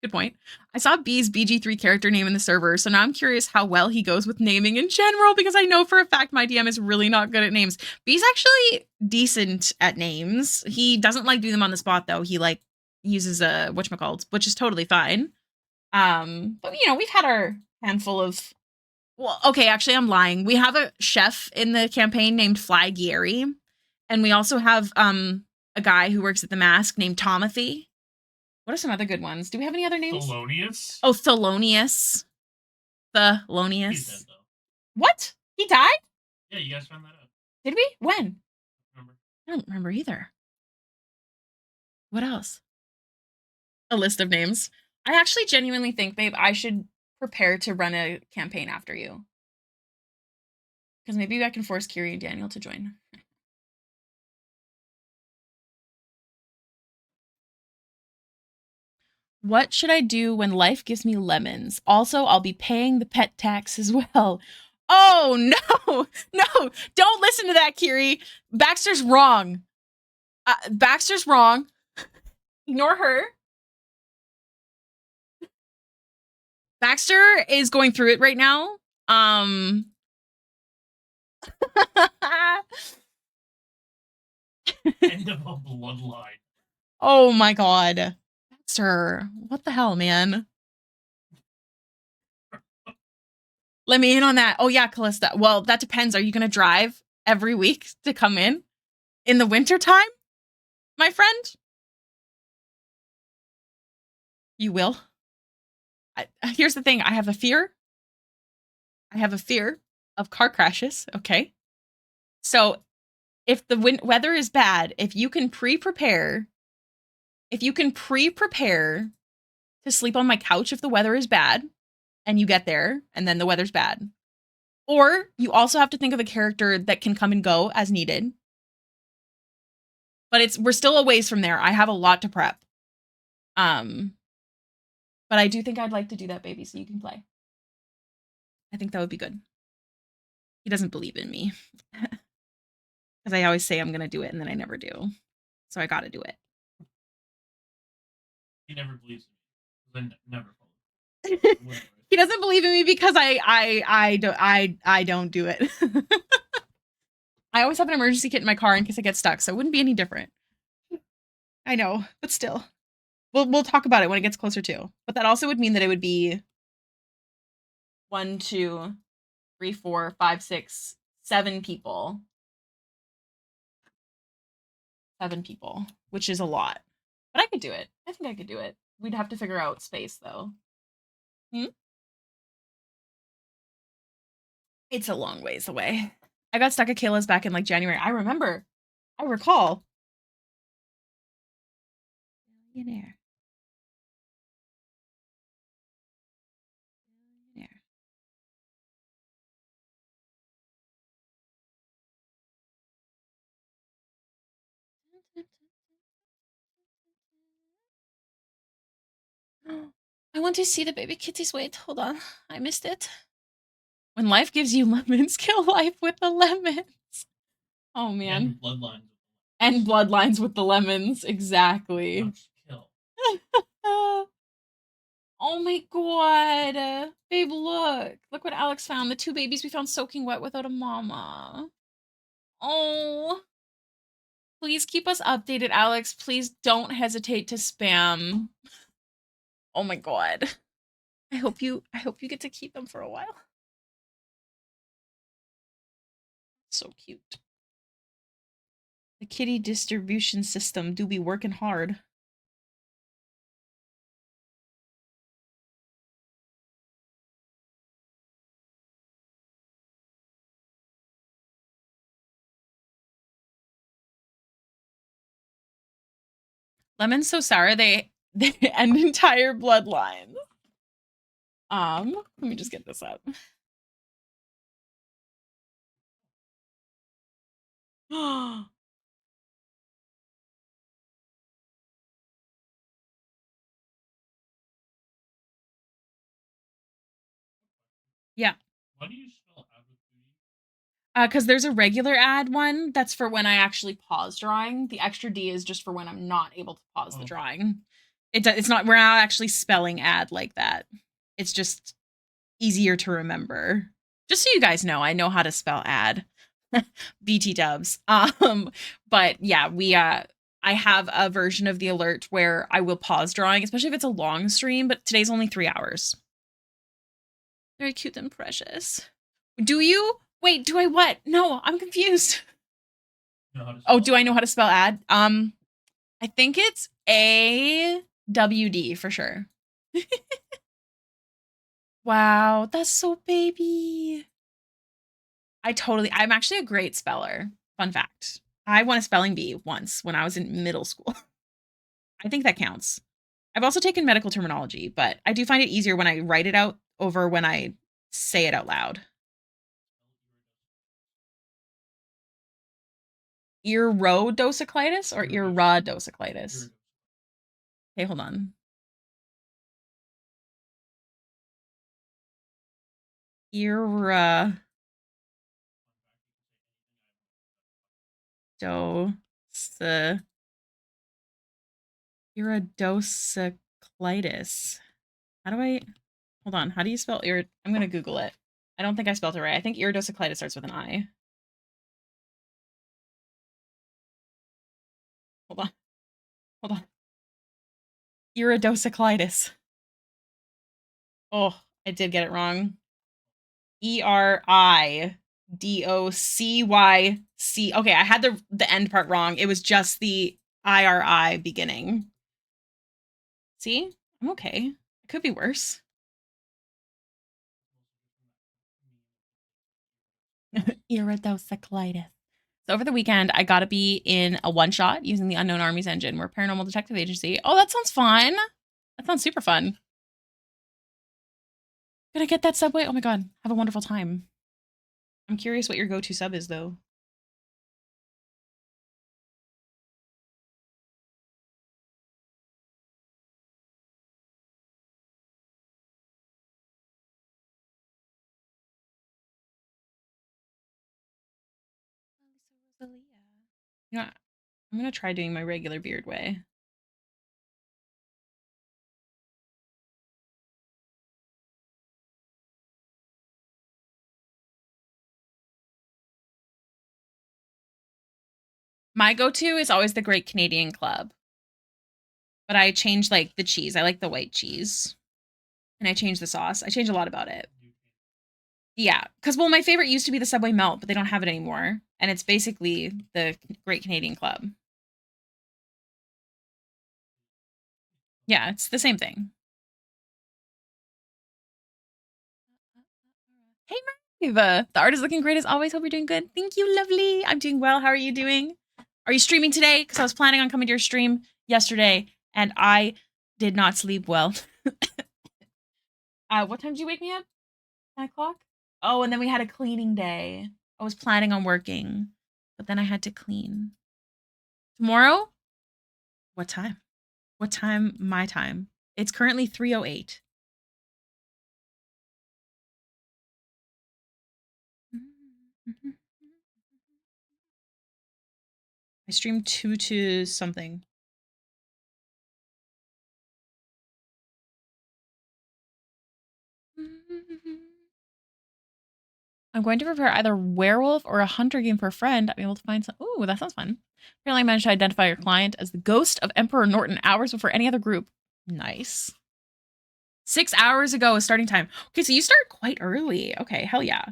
Good point. I saw B's BG3 character name in the server, so now I'm curious how well he goes with naming in general, because I know for a fact my DM is really not good at names. B's actually decent at names. He doesn't like do them on the spot, though. He, like, uses a whatchamacallit, which is totally fine. But, you know, we've had our handful of... Well, okay, actually, I'm lying. We have a chef in the campaign named Fly Gary, and we also have a guy who works at the Mask named Tomothy. What are some other good ones? Do we have any other names? Thelonious? Oh, Thelonious. Thelonious. He's dead, though. What? He died? Yeah, you guys found that out. Did we? When? Remember? I don't remember either. What else? A list of names. I actually genuinely think, babe, I should prepare to run a campaign after you. Because maybe I can force Kiri and Daniel to join. What should I do when life gives me lemons? Also, I'll be paying the pet tax as well. Oh, no. No, don't listen to that, Kiri. Baxter's wrong. Baxter's wrong. Ignore her. Baxter is going through it right now. End of a bloodline. Oh my god. Baxter, what the hell, man? Let me in on that. Oh yeah, Callista. Well, that depends. Are you gonna drive every week to come in the winter time, my friend? You will? Here's the thing. I have a fear of car crashes. Okay. So if the weather is bad, if you can pre-prepare to sleep on my couch if the weather is bad and you get there and then the weather's bad. Or you also have to think of a character that can come and go as needed. But we're still a ways from there. I have a lot to prep. But I do think I'd like to do that, baby, so you can play. I think that would be good. He doesn't believe in me. Because I always say I'm going to do it and then I never do. So I got to do it. He never believes in me. Never He doesn't believe in me because I don't do it. I always have an emergency kit in my car in case I get stuck, so it wouldn't be any different. I know, but still. We'll talk about it when it gets closer to. But that also would mean that it would be 1, 2, 3, 4, 5, 6, 7 people. 7 people, which is a lot. But I could do it. I think I could do it. We'd have to figure out space though. It's a long ways away. I got stuck at Kayla's back in like January. I recall. Millionaire. I want to see the baby kitties. Wait, hold on. I missed it. When life gives you lemons, kill life with the lemons. Oh man. And bloodlines with the lemons. Exactly. Kill. Oh my god. Babe, look. Look what Alex found. The 2 babies we found soaking wet without a mama. Oh. Please keep us updated, Alex. Please don't hesitate to spam. Oh my god. I hope you get to keep them for a while. So cute. The kitty distribution system do be working hard. Lemon's so sour they end entire bloodlines. Let me just get this up. Yeah. Why do you spell ad with booty? Because there's a regular ad one that's for when I actually pause drawing. The extra D is just for when I'm not able to pause the drawing. It's not, we're not actually spelling ad like that. It's just easier to remember. Just so you guys know, I know how to spell ad. BT dubs. But yeah, I have a version of the alert where I will pause drawing, especially if it's a long stream, but today's only 3 hours. Very cute and precious. Do you? Wait, do I what? No, I'm confused. Oh, do I know how to spell ad? I think it's AWD for sure. Wow, that's so baby. I'm actually a great speller. Fun fact. I won a spelling bee once when I was in middle school. I think that counts. I've also taken medical terminology, but I do find it easier when I write it out over when I say it out loud. Iridocyclitis or iridocyclitis? Okay, hold on. Iridocyclitis. How do I... Hold on. How do you spell I'm going to Google it. I don't think I spelled it right. I think iridocyclitis starts with an I. Hold on. Hold on. Iridocyclitis. Oh, I did get it wrong. ERIDOCYC. Okay, I had the end part wrong. It was just the IRI beginning. See? I'm okay. It could be worse. Iridocyclitis. So over the weekend, I got to be in a one shot using the Unknown Armies engine. We're a paranormal detective agency. Oh, that sounds fun. That sounds super fun. Gonna get that subway. Oh my god, have a wonderful time. I'm curious what your go-to sub is though. You know, I'm gonna try doing my regular beard way. My go-to is always the Great Canadian Club. But I change like the cheese. I like the white cheese. And I change the sauce. I change a lot about it. Yeah, because well, my favorite used to be the Subway Melt, but they don't have it anymore, and it's basically the Great Canadian Club. Yeah, it's the same thing. Hey, Maeve! The art is looking great as always. Hope you're doing good. Thank you, lovely. I'm doing well. How are you doing? Are you streaming today? Because I was planning on coming to your stream yesterday, and I did not sleep well. What time did you wake me up? 9 o'clock? Oh, and then we had a cleaning day. I was planning on working, but then I had to clean. Tomorrow? What time? What time? My time. It's currently 3:08. I streamed 2 to something. I'm going to prepare either werewolf or a hunter game for a friend. I'm able to find some. Ooh, that sounds fun. Apparently, I managed to identify your client as the ghost of Emperor Norton hours before any other group. Nice. 6 hours ago is starting time. Okay, so you start quite early. Okay, hell yeah.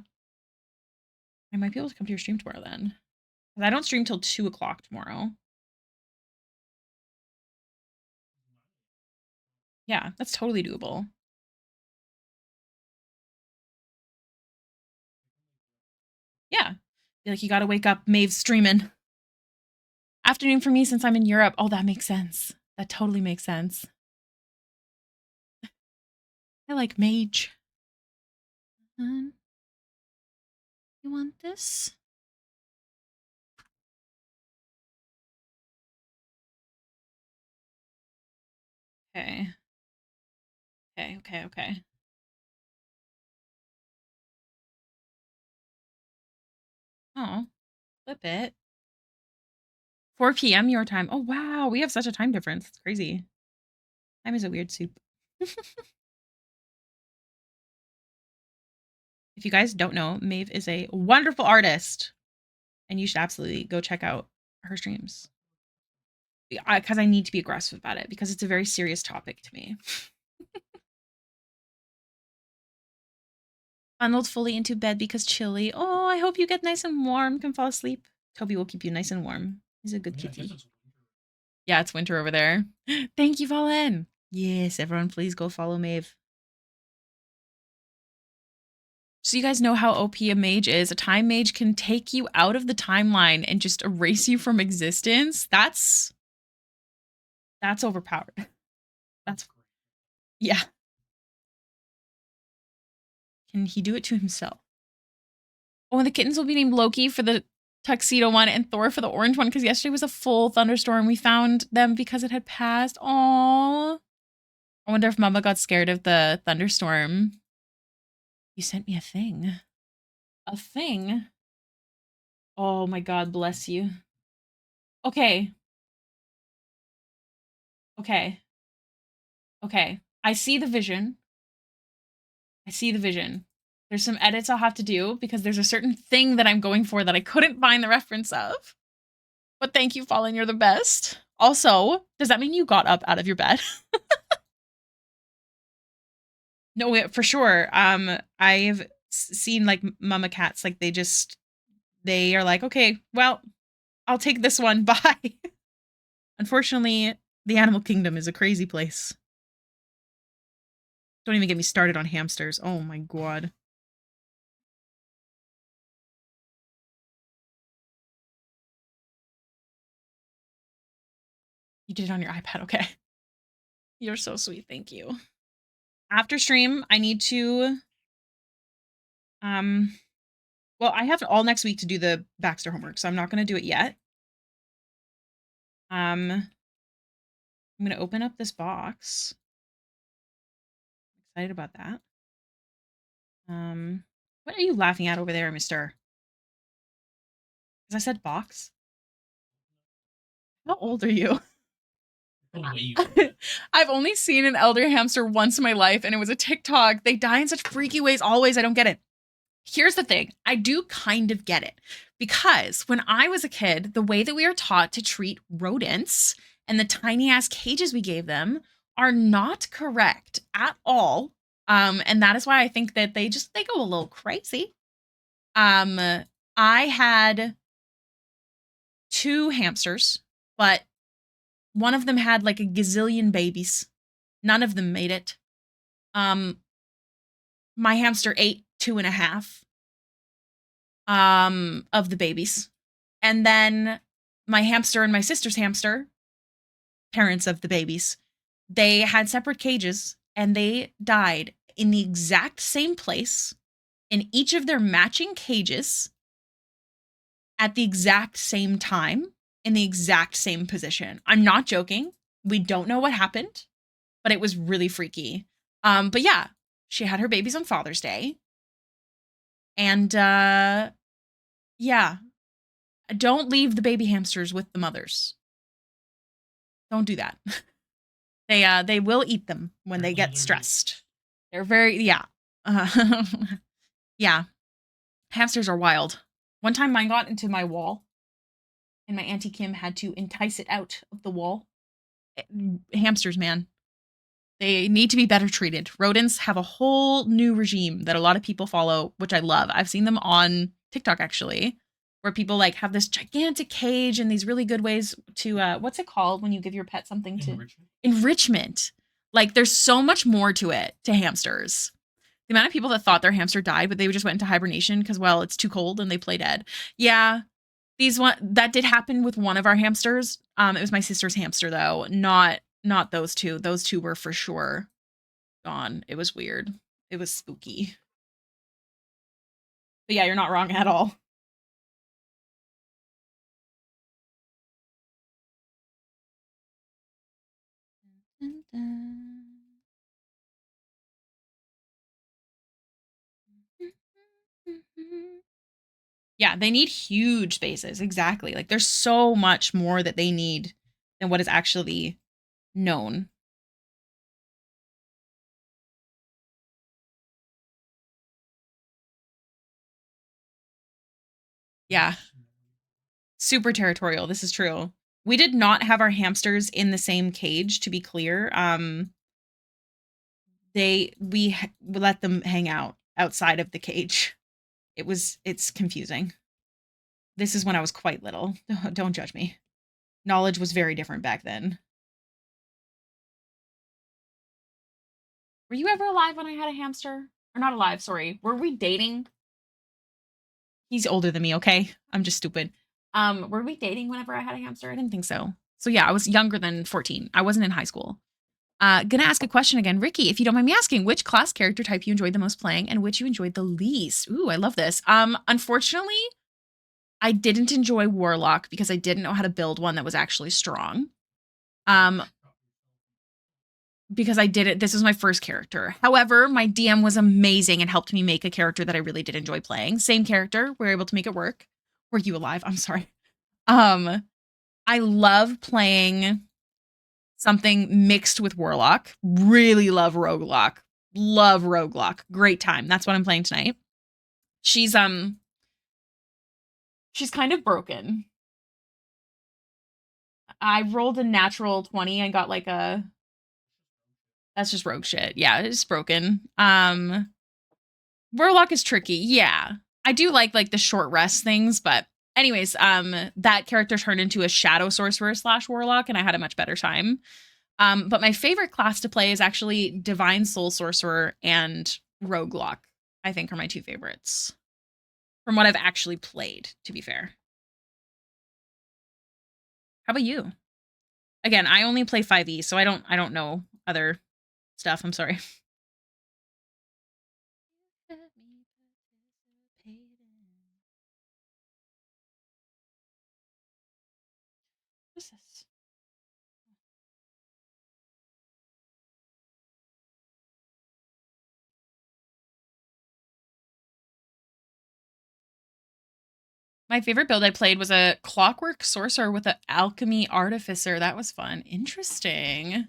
I might be able to come to your stream tomorrow then. I don't stream till 2 o'clock tomorrow. Yeah, that's totally doable. Yeah. Be like, you gotta wake up, Maeve's streaming. Afternoon for me since I'm in Europe. Oh, that makes sense. That totally makes sense. I like mage. You want this? Okay. Okay. Oh, flip it. 4 p.m. your time. Oh, wow. We have such a time difference. It's crazy. Time is a weird soup. If you guys don't know, Maeve is a wonderful artist, and you should absolutely go check out her streams. Because I need to be aggressive about it, because it's a very serious topic to me. Bundled fully into bed because chilly. Oh, I hope you get nice and warm, can fall asleep. Toby will keep you nice and warm. He's a good kitty. Yeah, it's winter over there. Thank you, Fallen. Yes, everyone, please go follow Maeve. So you guys know how OP a mage is. A time mage can take you out of the timeline and just erase you from existence. That's overpowered. That's yeah. Can he do it to himself? Oh, and the kittens will be named Loki for the tuxedo one and Thor for the orange one because yesterday was a full thunderstorm. We found them because it had passed. Aww. I wonder if Mama got scared of the thunderstorm. You sent me a thing. A thing? Oh my god, bless you. Okay. Okay. Okay. I see the vision. I see the vision. There's some edits I'll have to do because there's a certain thing that I'm going for that I couldn't find the reference of. But thank you, Fallen. You're the best. Also, does that mean you got up out of your bed? No, for sure. I've seen like mama cats, like they are like, okay, well, I'll take this one. Bye. Unfortunately, the animal kingdom is a crazy place. Don't even get me started on hamsters. Oh my god. You did it on your iPad, okay. You're so sweet, thank you. After stream, I need to, well, I have all next week to do the Baxter homework, so I'm not gonna do it yet. I'm gonna open up this box. Excited about that. What are you laughing at over there, mister? Because I said box. How old are you? I've only seen an elder hamster once in my life, and it was a TikTok. They die in such freaky ways always. I don't get it. Here's the thing. I do kind of get it. Because when I was a kid, the way that we are taught to treat rodents and the tiny ass cages we gave them are not correct at all. And that is why I think that they go a little crazy. I had 2 hamsters, but one of them had like a gazillion babies. None of them made it. My hamster ate 2.5 of the babies. And then my hamster and my sister's hamster, parents of the babies, they had separate cages and they died in the exact same place in each of their matching cages at the exact same time in the exact same position. I'm not joking. We don't know what happened, but it was really freaky. But yeah, she had her babies on Father's Day. And yeah, don't leave the baby hamsters with the mothers. Don't do that. They will eat them when they get stressed. They're very, yeah. Yeah. Hamsters are wild. One time mine got into my wall and my Auntie Kim had to entice it out of the wall. Hamsters, man. They need to be better treated. Rodents have a whole new regime that a lot of people follow, which I love. I've seen them on TikTok actually, where people like have this gigantic cage and these really good ways to what's it called when you give your pet something to enrichment. Like there's so much more to it to hamsters. The amount of people that thought their hamster died, but they just went into hibernation because, well, it's too cold and they play dead. Yeah, that did happen with one of our hamsters. It was my sister's hamster though, not those two. Those two were for sure gone. It was weird. It was spooky. But yeah, you're not wrong at all. Yeah, they need huge spaces. Exactly. Like there's so much more that they need than what is actually known. Yeah. Super territorial. This is true. We did not have our hamsters in the same cage, to be clear. We let them hang out outside of the cage. It's confusing. This is when I was quite little. Don't judge me. Knowledge was very different back then. Were you ever alive when I had a hamster? Or not alive, sorry. Were we dating? He's older than me, okay? I'm just stupid. Were we dating whenever I had a hamster? I didn't think so. So yeah, I was younger than 14. I wasn't in high school. Gonna ask a question again. Ricky, if you don't mind me asking, which class character type you enjoyed the most playing and which you enjoyed the least? Ooh, I love this. Unfortunately, I didn't enjoy Warlock because I didn't know how to build one that was actually strong. Because I did it. This was my first character. However, my DM was amazing and helped me make a character that I really did enjoy playing. Same character. We were able to make it work. Were you alive? I'm sorry. I love playing something mixed with Warlock. Really love Roguelock. Love Roguelock. Great time. That's what I'm playing tonight. She's kind of broken. I rolled a natural 20 and got like a that's just rogue shit. Yeah, it's broken. Warlock is tricky. Yeah. I do like the short rest things, but anyways, that character turned into a shadow sorcerer / warlock and I had a much better time. But my favorite class to play is actually Divine Soul Sorcerer and Roguelock, I think are my 2 favorites. From what I've actually played, to be fair. How about you? Again, I only play 5e, so I don't know other stuff. I'm sorry. What's this? My favorite build I played was a Clockwork Sorcerer with an Alchemy Artificer. That was fun. Interesting.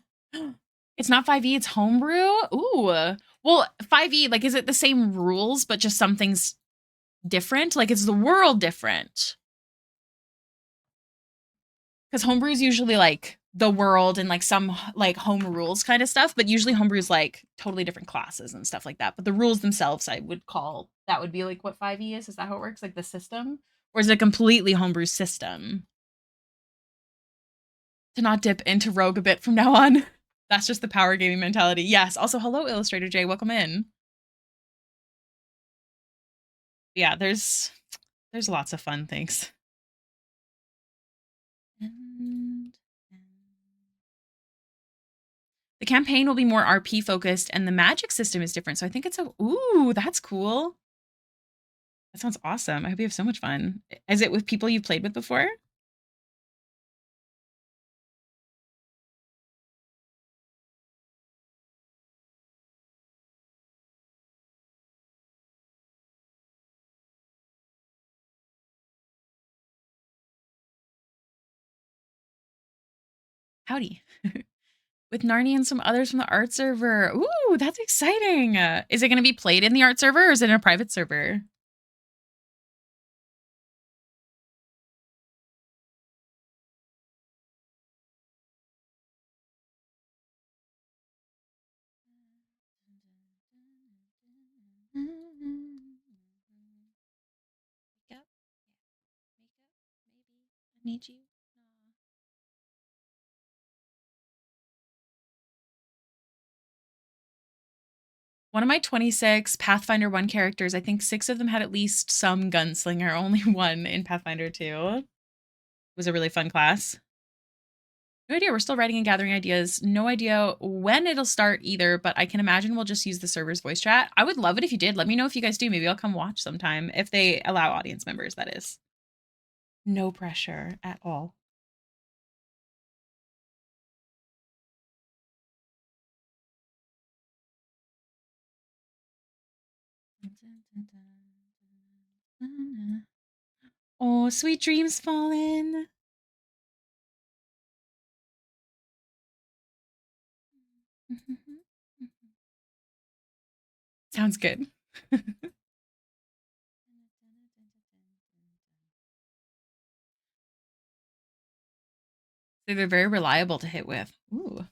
It's not 5e, it's homebrew? Ooh. Well, 5e, like, is it the same rules, but just something's different? Like, is the world different? Because homebrew is usually, like, the world and, like, some, like, home rules kind of stuff, but usually homebrew is, like, totally different classes and stuff like that. But the rules themselves, I would call, that would be, like, what 5e is? Is that how it works? Like, the system? Or is it a completely homebrew system? To not dip into rogue a bit from now on. That's just the power gaming mentality. Yes. Also, hello, Illustrator J. Welcome in. Yeah, there's lots of fun things. The campaign will be more RP focused, and the magic system is different. So I think it's a ooh, that's cool. That sounds awesome. I hope you have so much fun. Is it with people you've played with before? Howdy. With Narni and some others from the art server. Ooh, that's exciting. Is it going to be played in the art server or is it in a private server? Makeup? Yeah. Makeup? Maybe. I need you. One of my 26 Pathfinder 1 characters, I think 6 of them had at least some gunslinger, only one in Pathfinder 2. It was a really fun class. No idea. We're still writing and gathering ideas. No idea when it'll start either, but I can imagine we'll just use the server's voice chat. I would love it if you did. Let me know if you guys do. Maybe I'll come watch sometime if they allow audience members, that is. No pressure at all. Oh, sweet dreams fallen. Sounds good. So they're very reliable to hit with. Ooh.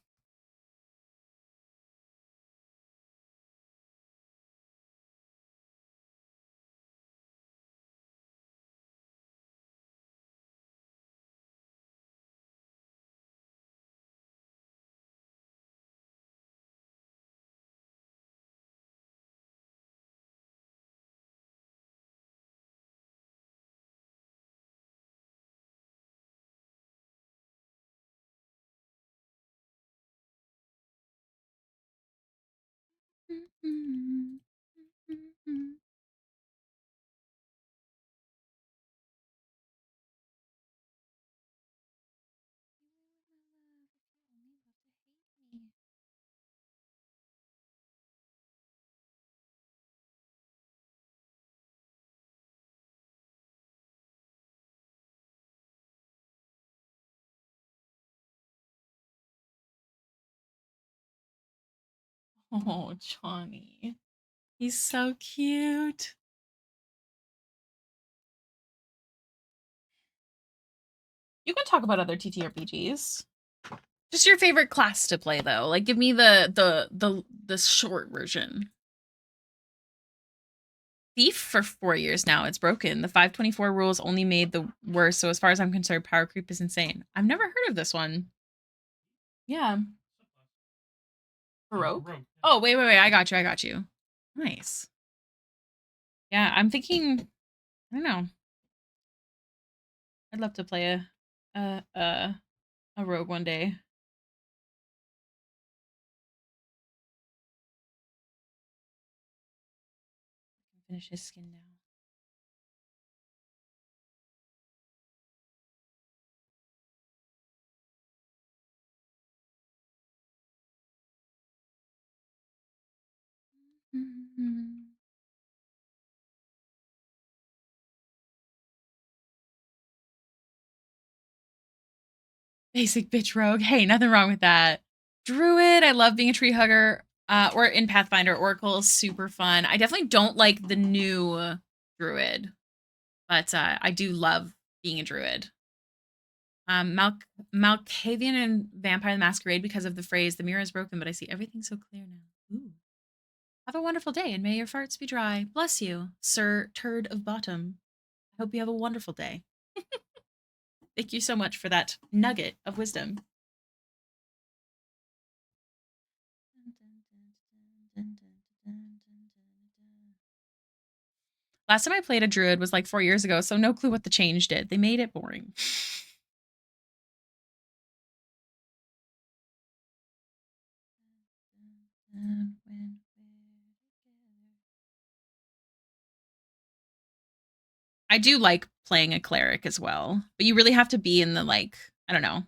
Oh, Johnny. He's so cute. You can talk about other TTRPGs. Just your favorite class to play though. Like give me the short version. Thief for 4 years now. It's broken. The 524 rules only made the worse. So as far as I'm concerned, power creep is insane. I've never heard of this one. Yeah. Baroque? Oh, wait. I got you. Nice. Yeah, I'm thinking, I don't know. I'd love to play a a rogue one day. Finish his skin now. Basic bitch rogue. Hey, nothing wrong with that. Druid. I love being a tree hugger. Or in Pathfinder, Oracle is super fun. I definitely don't like the new Druid, but I do love being a Druid. Malkavian and Vampire the Masquerade because of the phrase "the mirror is broken, but I see everything so clear now." Ooh. Have a wonderful day, and may your farts be dry. Bless you, Sir Turd of Bottom. I hope you have a wonderful day. Thank you so much for that nugget of wisdom. Last time I played a druid was like 4 years ago, so no clue what the change did. They made it boring. I do like playing a cleric as well, but you really have to be in the like, I don't know,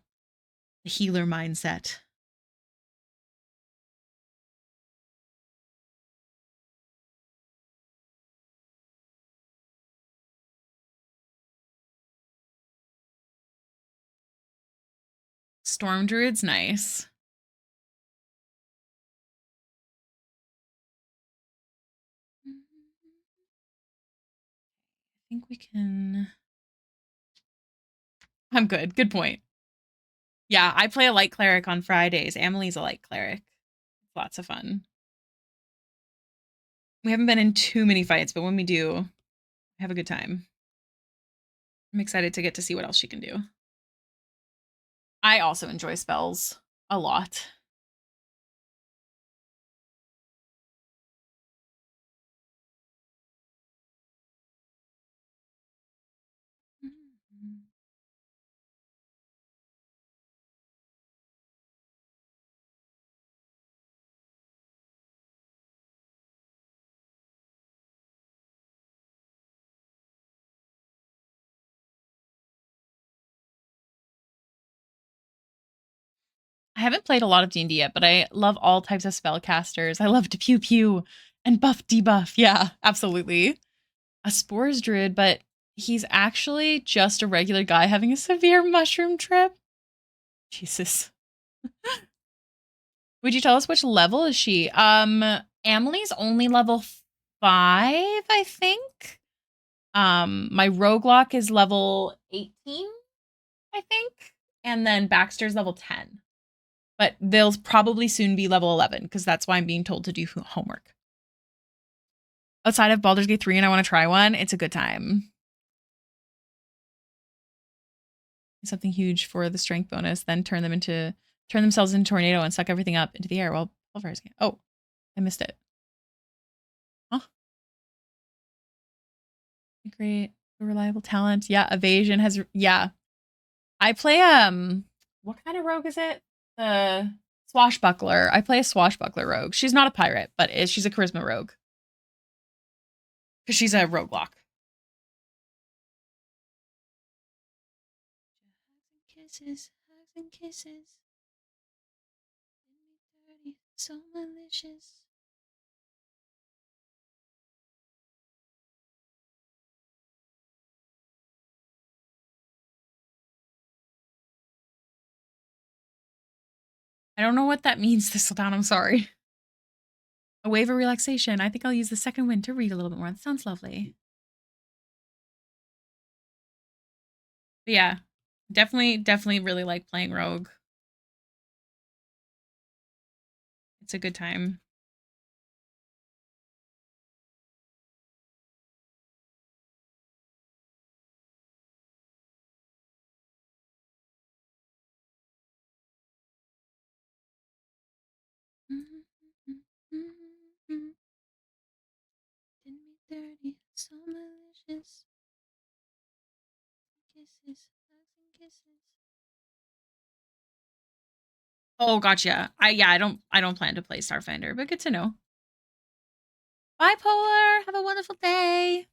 the healer mindset. Storm druid's nice. I think we can. I'm good. Good point. Yeah, I play a light cleric on Fridays. Emily's a light cleric. Lots of fun. We haven't been in too many fights, but when we do, have a good time. I'm excited to get to see what else she can do. I also enjoy spells a lot. I haven't played a lot of D&D yet, but I love all types of spellcasters. I love to pew pew and buff debuff. Yeah, absolutely. A spores druid, but he's actually just a regular guy having a severe mushroom trip. Jesus. Would you tell us which level is she? Emily's only level 5, I think. My roguelock is level 18, I think. And then Baxter's level 10. But they'll probably soon be level 11 because that's why I'm being told to do homework. Outside of Baldur's Gate 3 and I want to try one, it's a good time. Something huge for the strength bonus, then turn themselves into a tornado and suck everything up into the air while pulverizing it. Oh, I missed it. Huh? Great. Reliable talent. Yeah, evasion has yeah. I play what kind of rogue is it? The swashbuckler. I play a swashbuckler rogue. She's not a pirate, but she's a charisma rogue. Because she's a roguelock. Kisses, hugs and kisses. Dirty, so malicious. I don't know what that means, Thistledown. I'm sorry. A wave of relaxation. I think I'll use the second wind to read a little bit more. That sounds lovely. But yeah, definitely really like playing Rogue. It's a good time. Did me dirty, so malicious. Kisses, hugs and kisses. Oh, gotcha. I don't plan to play Starfinder, but good to know. Bipolar, have a wonderful day.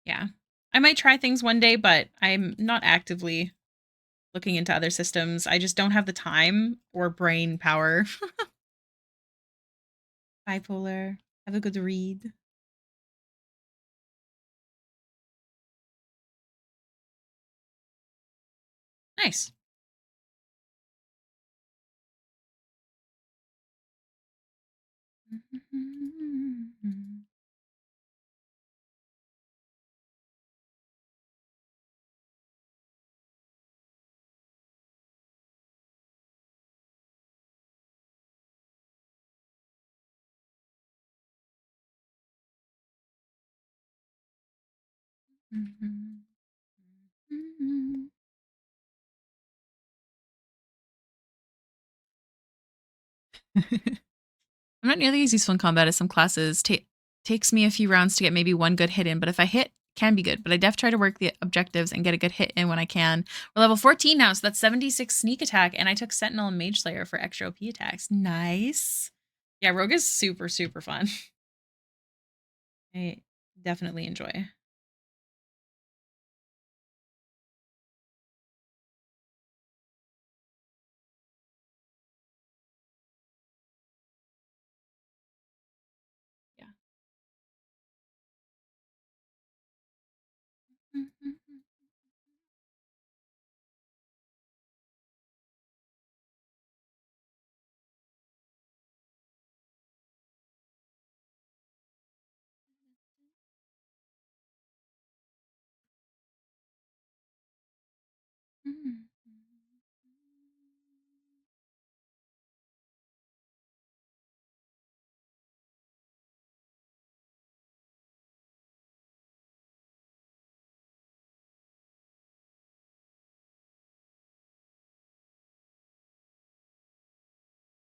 Yeah. I might try things one day, but I'm not actively looking into other systems. I just don't have the time or brain power. Bipolar, have a good read. Nice. I'm not nearly as useful in combat as some classes. Takes me a few rounds to get maybe one good hit in, but if I hit, can be good. But I def try to work the objectives and get a good hit in when I can. We're level 14 now, so that's 76 sneak attack, and I took Sentinel and Mage Slayer for extra OP attacks. Nice. Yeah, Rogue is super, super fun. I definitely enjoy. Yeah.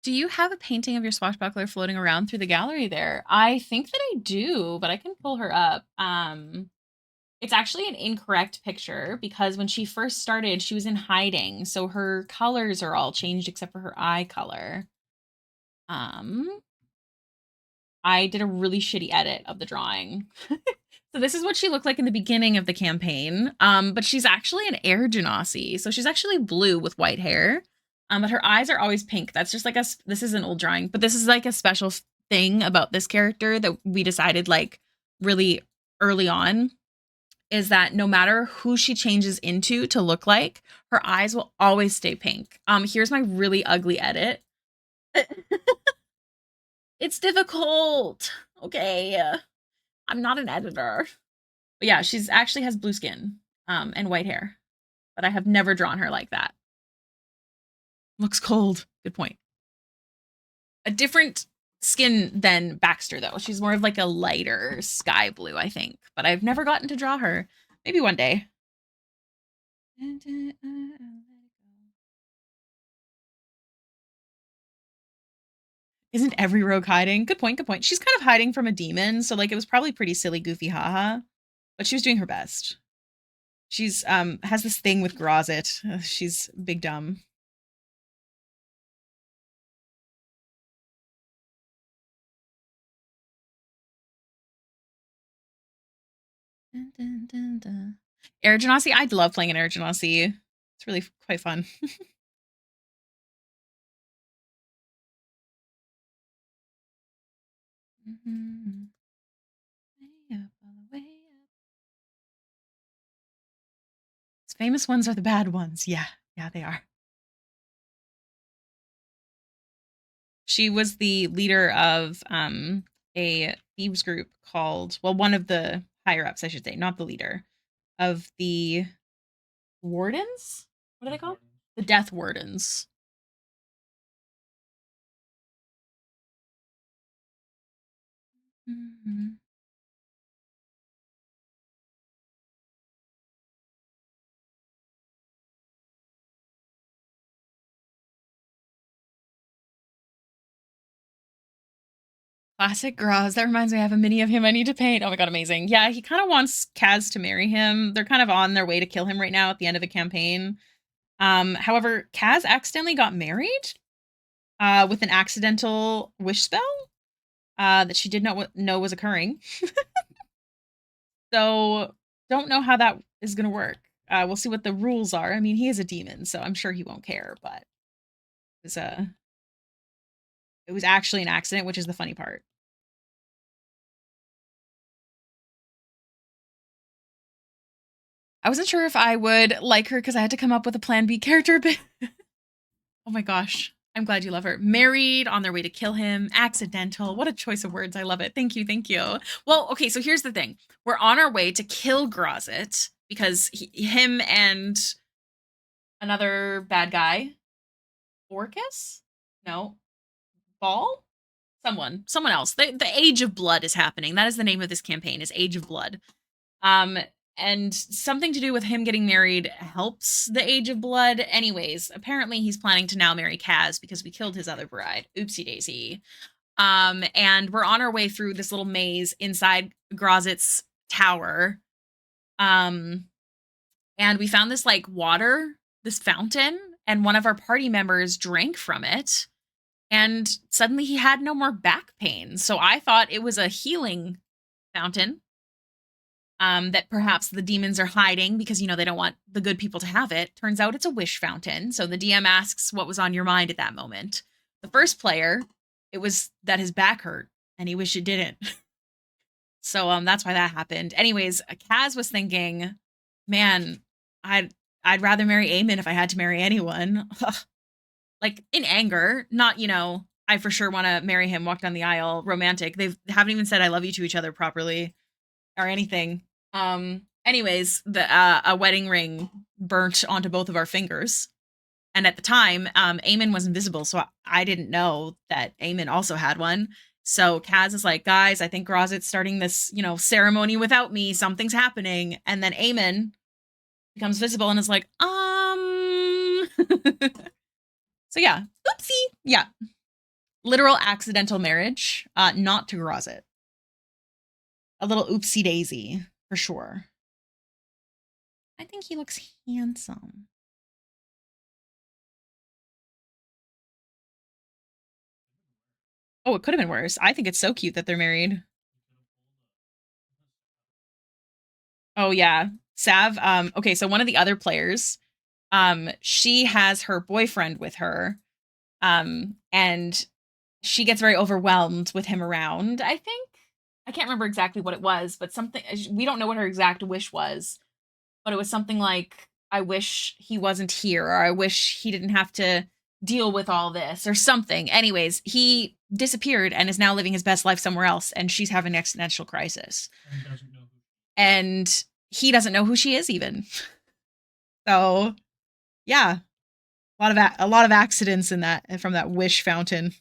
Do you have a painting of your swashbuckler floating around through the gallery there? I think that I do, but I can pull her up. It's actually an incorrect picture because when she first started, she was in hiding, so her colors are all changed except for her eye color. Um, I did a really shitty edit of the drawing. So this is what she looked like in the beginning of the campaign. But she's actually an air genasi, so she's actually blue with white hair. But her eyes are always pink. That's just like this is an old drawing, but this is like a special thing about this character that we decided like really early on is that no matter who she changes into to look like, her eyes will always stay pink. Here's my really ugly edit. It's difficult. Okay. I'm not an editor. But yeah, she's actually has blue skin and white hair. But I have never drawn her like that. Looks cold. Good point. A different skin than Baxter though. She's more of like a lighter sky blue, I think. But I've never gotten to draw her. Maybe one day. Isn't every rogue hiding? Good point, good point. She's kind of hiding from a demon, so like it was probably pretty silly, goofy, haha. But she was doing her best. She's has this thing with Grozit. She's big dumb. Dun, dun, dun, dun. Air Genasi, I'd love playing an Air Genasi. It's really quite fun. Mhm. Way up, all the way up. These famous ones are the bad ones. Yeah, yeah, they are. She was the leader of a thieves group called, well, one of the higher ups, I should say, not the leader, of the wardens. What are they called? The Death Wardens. Mhm. Classic Groz. That reminds me, I have a mini of him I need to paint. Oh my god, amazing. Yeah, he kind of wants Kaz to marry him. They're kind of on their way to kill him right now at the end of the campaign. However, Kaz accidentally got married with an accidental wish spell that she did not know was occurring. So, don't know how that is going to work. We'll see what the rules are. I mean, he is a demon, so I'm sure he won't care, but was a it was actually an accident, which is the funny part. I wasn't sure if I would like her because I had to come up with a plan B character, but oh my gosh. I'm glad you love her. Married, on their way to kill him, accidental. What a choice of words. I love it. Thank you. Thank you. Well, okay, so here's the thing. We're on our way to kill Grozit because him and another bad guy, Orcus? No, Ball? Someone else. The Age of Blood is happening. That is the name of this campaign, is Age of Blood. Um, and something to do with him getting married helps the Age of Blood. Anyways, apparently he's planning to now marry Kaz because we killed his other bride. Oopsie daisy. And we're on our way through this little maze inside Grozit's tower. And we found this like water, this fountain, and one of our party members drank from it. And suddenly he had no more back pain. So I thought it was a healing fountain that perhaps the demons are hiding because, you know, they don't want the good people to have it. Turns out it's a wish fountain. So the DM asks what was on your mind at that moment. The first player, it was that his back hurt and he wished it didn't. So that's why that happened. Anyways, Kaz was thinking, man, I'd rather marry Eamon if I had to marry anyone. Like in anger, not, you know, I for sure want to marry him, walk down the aisle, romantic. They haven't even said I love you to each other properly or anything. Anyways, the a wedding ring burnt onto both of our fingers. And at the time, Eamon was invisible, so I didn't know that Eamon also had one. So Kaz is like, guys, I think Grozit's starting this, you know, ceremony without me. Something's happening. And then Eamon becomes visible and is like, So yeah, oopsie. Yeah. Literal accidental marriage, not to Grozit. A little oopsie daisy, for sure. I think he looks handsome. Oh, it could have been worse. I think it's so cute that they're married. Oh yeah. Sav, okay, so one of the other players, she has her boyfriend with her. And she gets very overwhelmed with him around. I think I can't remember exactly what it was, but something we don't know what her exact wish was, but it was something like I wish he wasn't here or I wish he didn't have to deal with all this or something. Anyways, he disappeared and is now living his best life somewhere else and she's having an existential crisis. And doesn't know who. And he doesn't know who she is even. So, yeah, a lot of accidents in that from that wish fountain.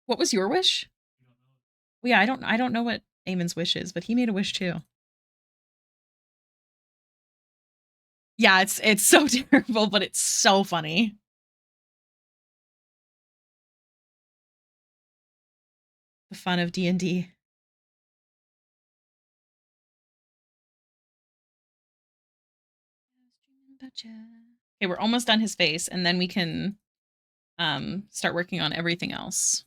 What was your wish? Well, yeah, I don't know what Eamon's wish is, but he made a wish too. Yeah, it's so terrible, but it's so funny. The fun of D&D. Okay, we're almost done his face, and then we can start working on everything else.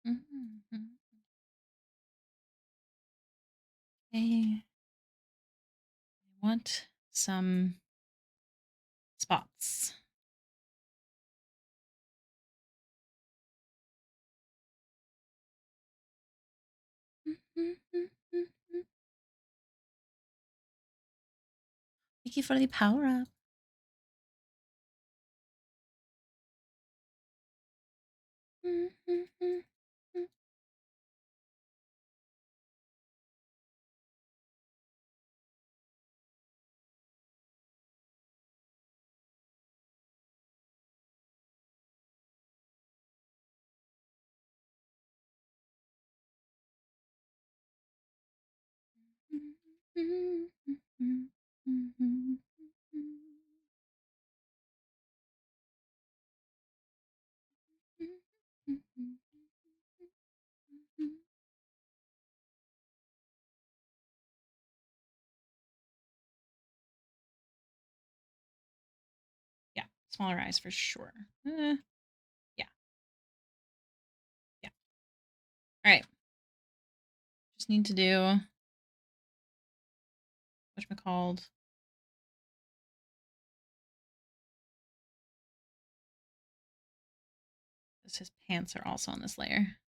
Mhm. I want some spots. Thank you for the power up. Yeah, smaller eyes for sure. Yeah, yeah. All right. Just need to do whatchamacalled. His pants are also on this layer.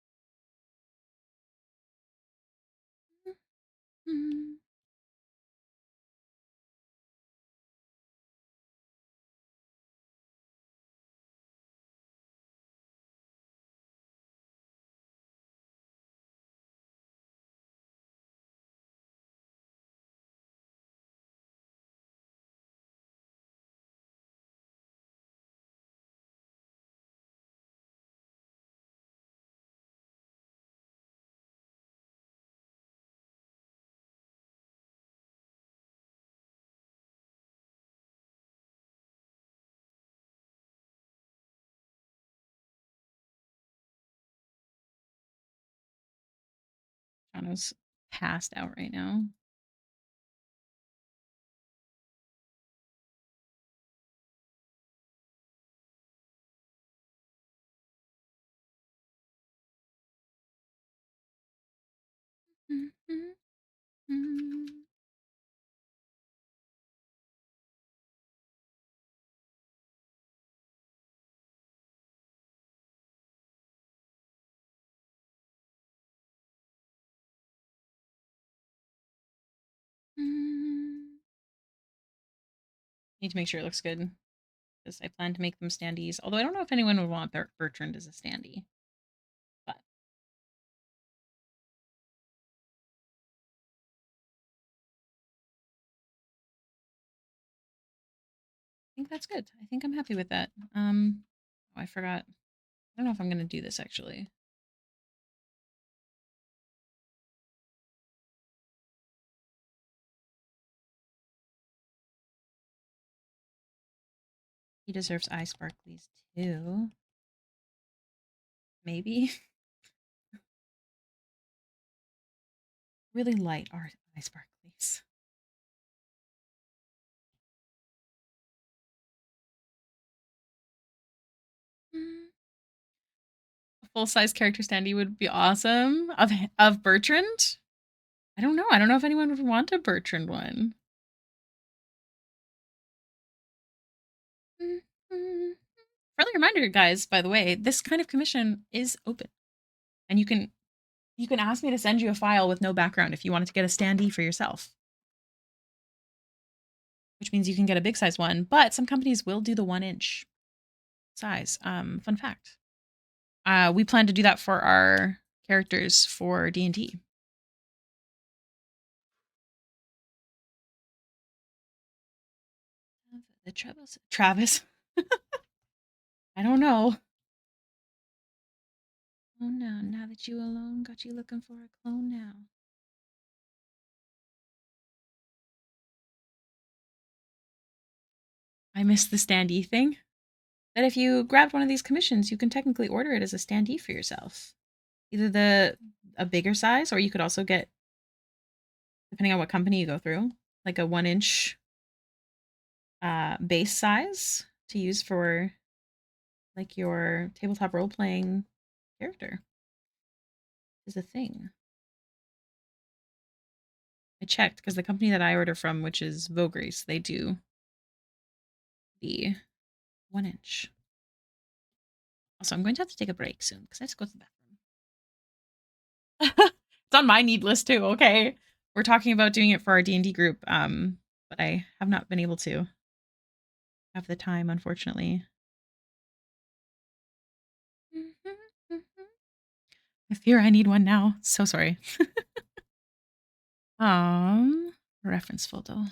Jono's passed out right now. Need to make sure it looks good because I plan to make them standees. Although I don't know if anyone would want Bertrand as a standee. But I think that's good. I think I'm happy with that. Oh, I forgot. I don't know if I'm gonna do this actually. He deserves eye sparklies too. Maybe. Really light art eye sparklies. A full-size character standee would be awesome. Of Bertrand? I don't know. I don't know if anyone would want a Bertrand one. Friendly reminder, guys, by the way, this kind of commission is open. And you can ask me to send you a file with no background if you wanted to get a standee for yourself. Which means you can get a big size one, but some companies will do the 1-inch size. Fun fact. We plan to do that for our characters for D&D. The Travis. I don't know. Oh no, now that you alone, got you looking for a clone now. I missed the standee thing. That if you grabbed one of these commissions, you can technically order it as a standee for yourself. Either a bigger size, or you could also get, depending on what company you go through, like a 1-inch base size to use for like your tabletop role playing character. is a thing. I checked because the company that I order from, which is Vogrease, they do the 1 inch. Also, I'm going to have to take a break soon because I have to go to the bathroom. It's on my need list too. Okay, we're talking about doing it for our D&D group, but I have not been able to have the time, unfortunately. I fear I need one now. So sorry. Reference photo.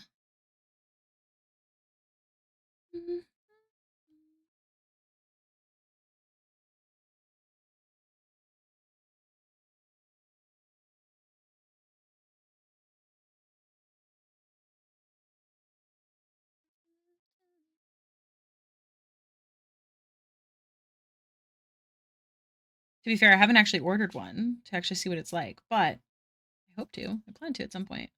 To be fair, I haven't actually ordered one to actually see what it's like, but I hope to. I plan to at some point.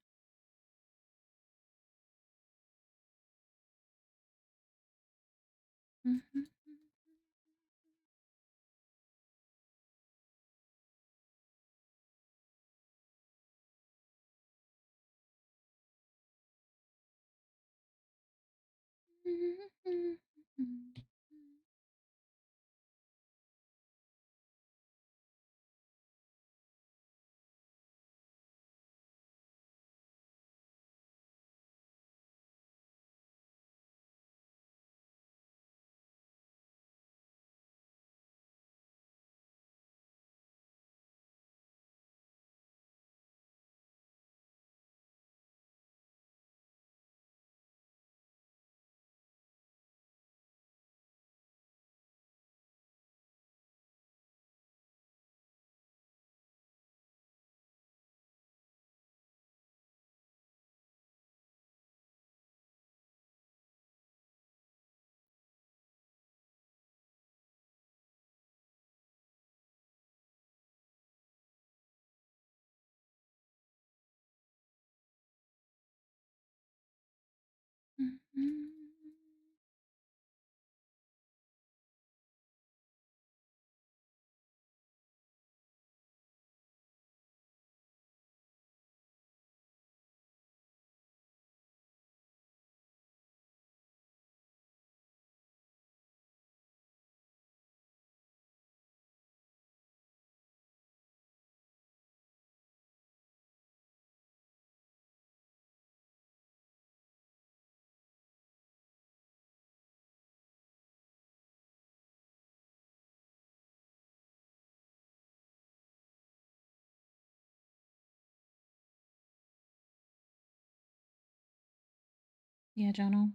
Yeah, Jono.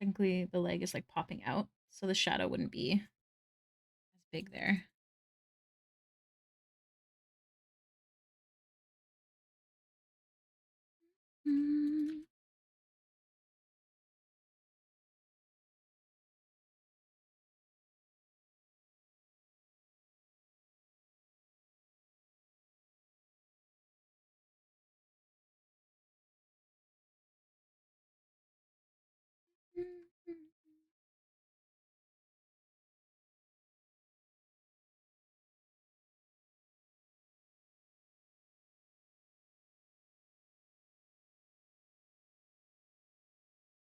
Technically, the leg is like popping out, so the shadow wouldn't be as big there.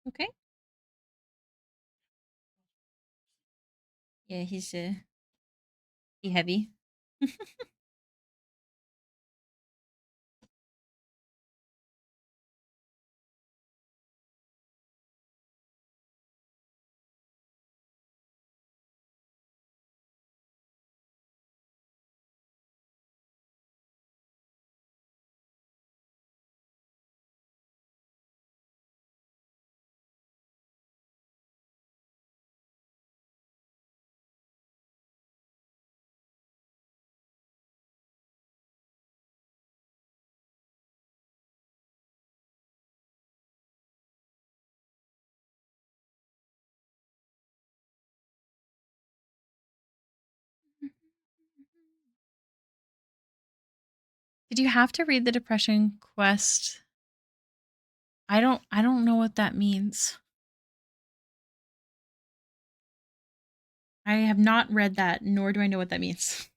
Okay. Yeah, he's he heavy. Did you have to read the Depression Quest? I don't know what that means. I have not read that, nor do I know what that means.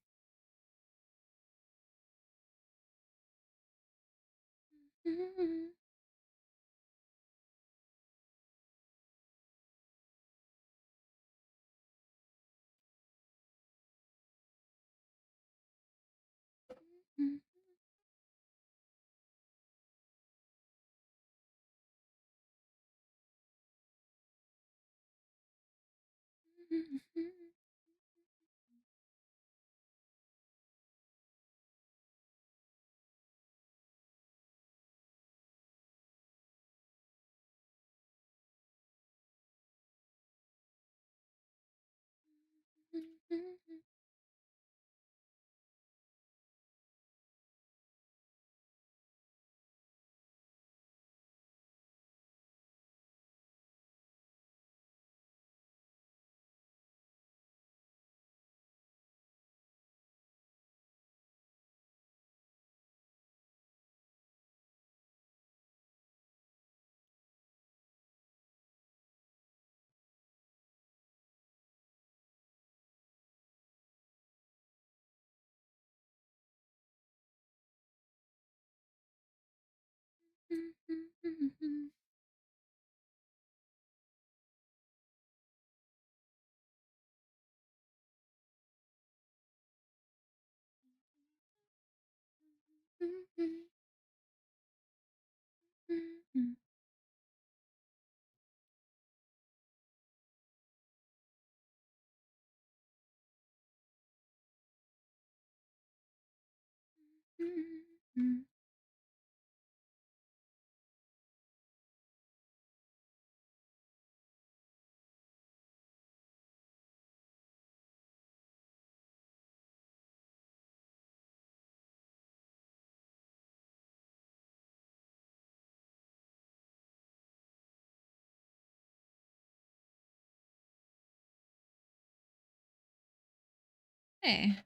Hey.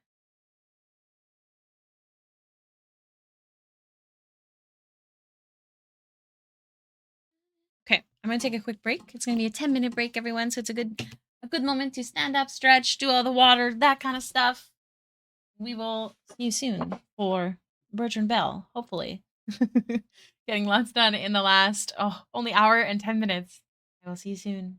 Okay, I'm gonna take a quick break. It's gonna be a 10-minute break, everyone. So it's a good moment to stand up, stretch, do all the water, that kind of stuff. We will see you soon for Bertrand Bell, hopefully. Getting lots done in the last only hour and 10 minutes. I will see you soon.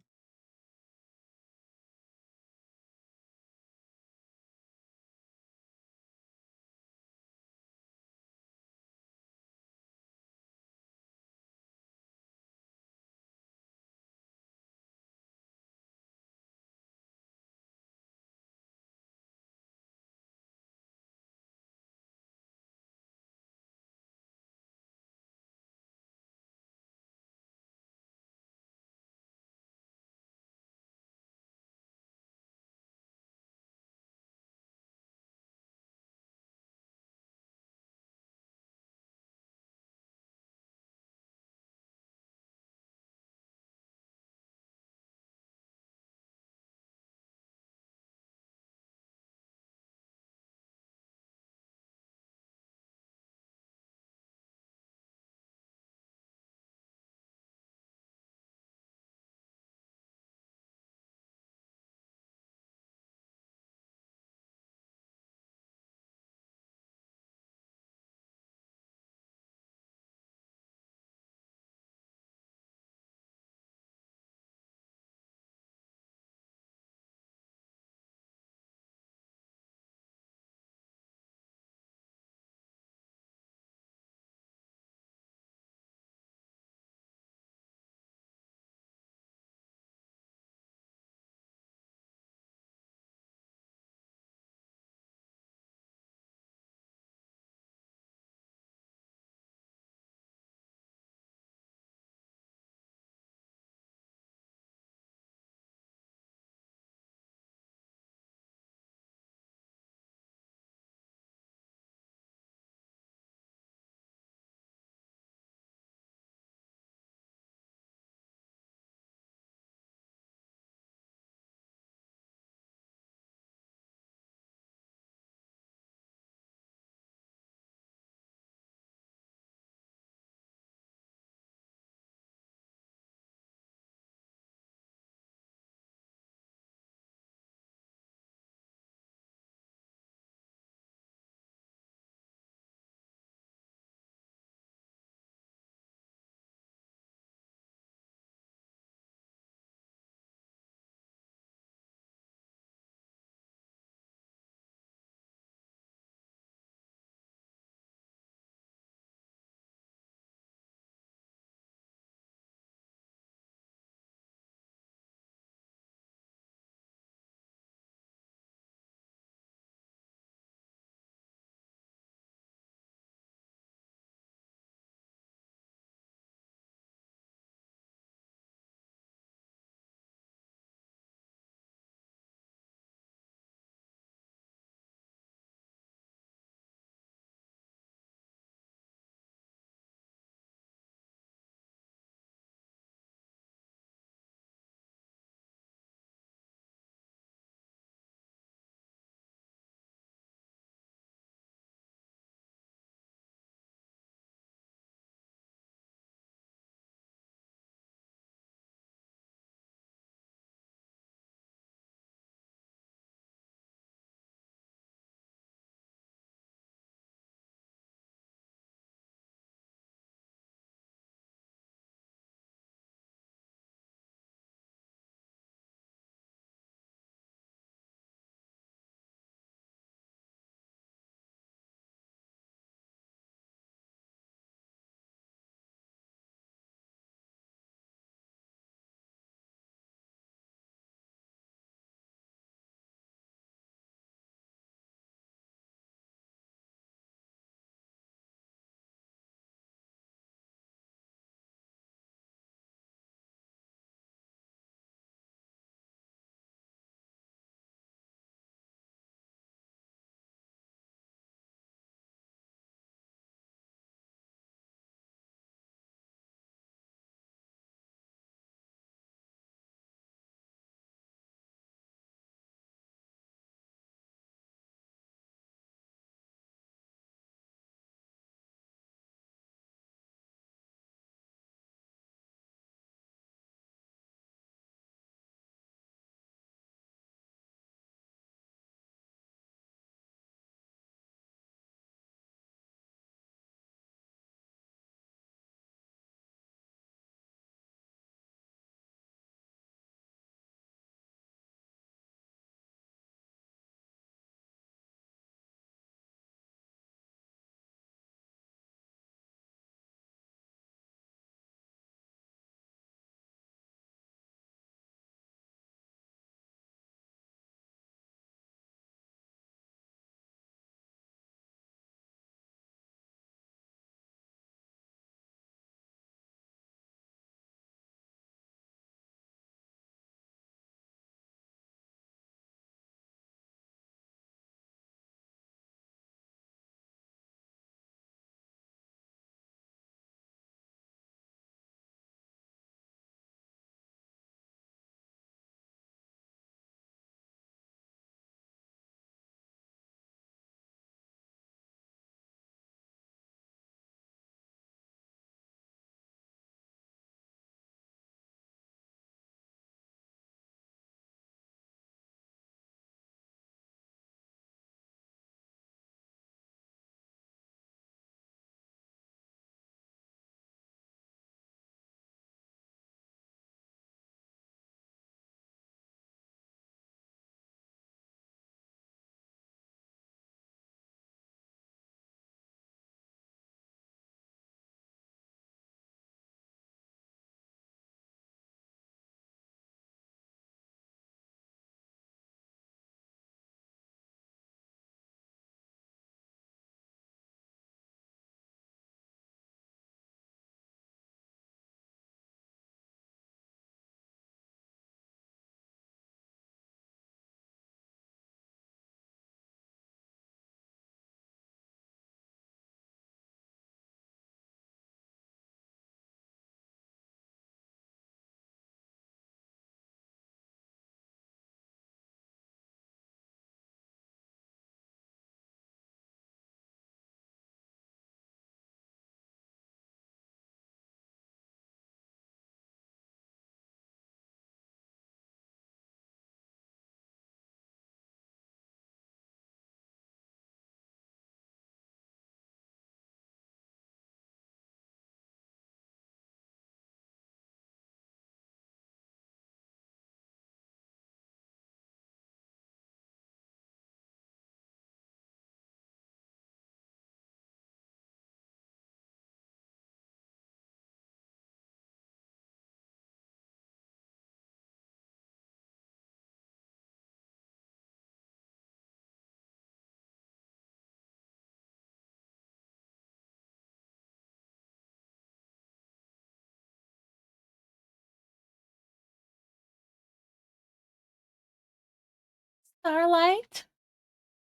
Starlight,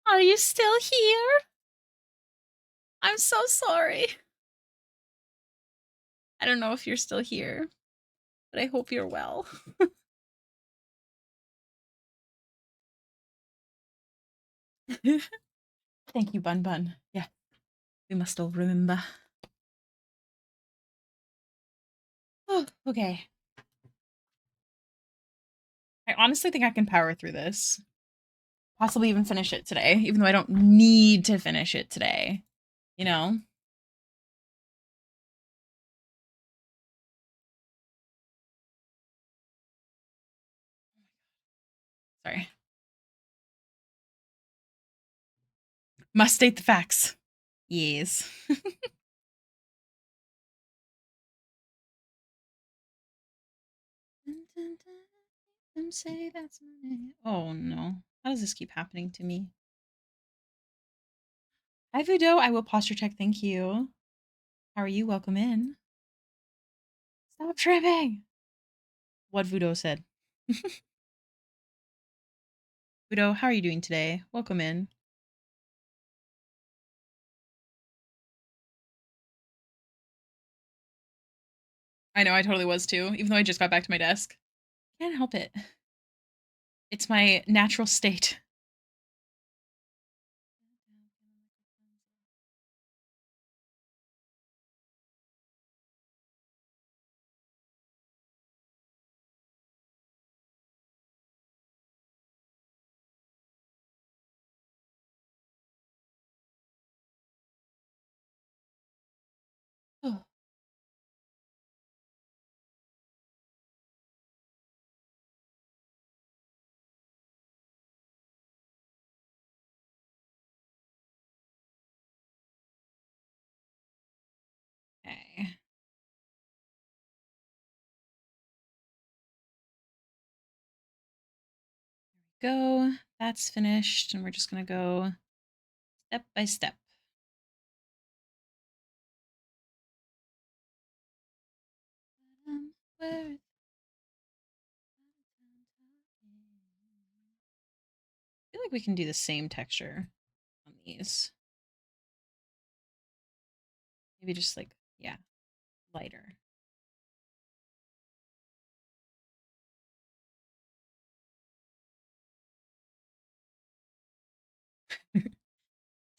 are you still here? I'm so sorry. I don't know if you're still here, but I hope you're well. Thank you, Bun Bun. Yeah, we must all remember. Oh, okay. I honestly think I can power through this. Possibly even finish it today, even though I don't need to finish it today. You know? Sorry. Must state the facts. Yes. Say that's my name. Oh no. How does this keep happening to me? Hi, Vudo. I will posture check. Thank you. How are you? Welcome in. Stop tripping. What Vudo said. Vudo, how are you doing today? Welcome in. I know, I totally was too, even though I just got back to my desk. Can't help it. It's my natural state. Oh. Okay. Go. That's finished, and we're just gonna go step by step. Where I feel like we can do the same texture on these. Maybe just like, yeah, lighter.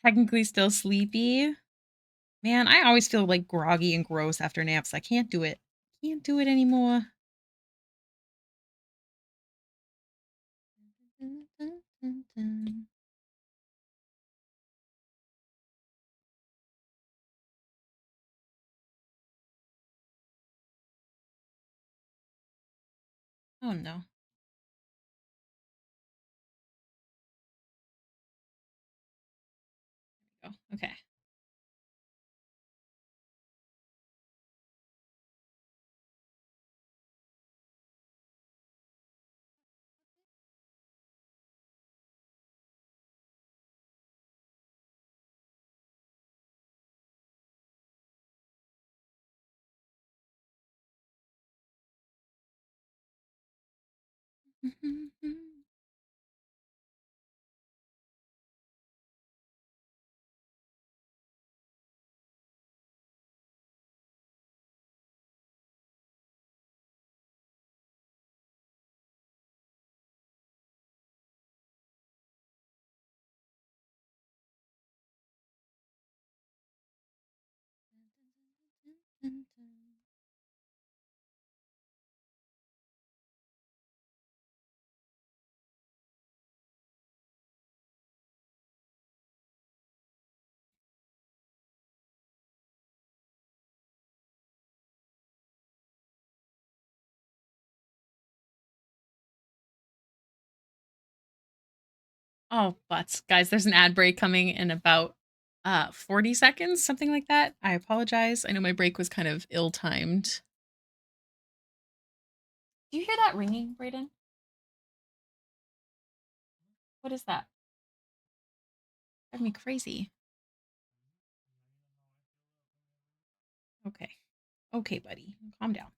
Technically still sleepy. Man, I always feel like groggy and gross after naps. I can't do it. Can't do it anymore. Oh no. Oh, okay. Oh, butts. Guys, there's an ad break coming in about 40 seconds, something like that. I apologize. I know my break was kind of ill-timed. Do you hear that ringing, Brayden? What is that? Drive me crazy. Okay. Okay, buddy. Calm down.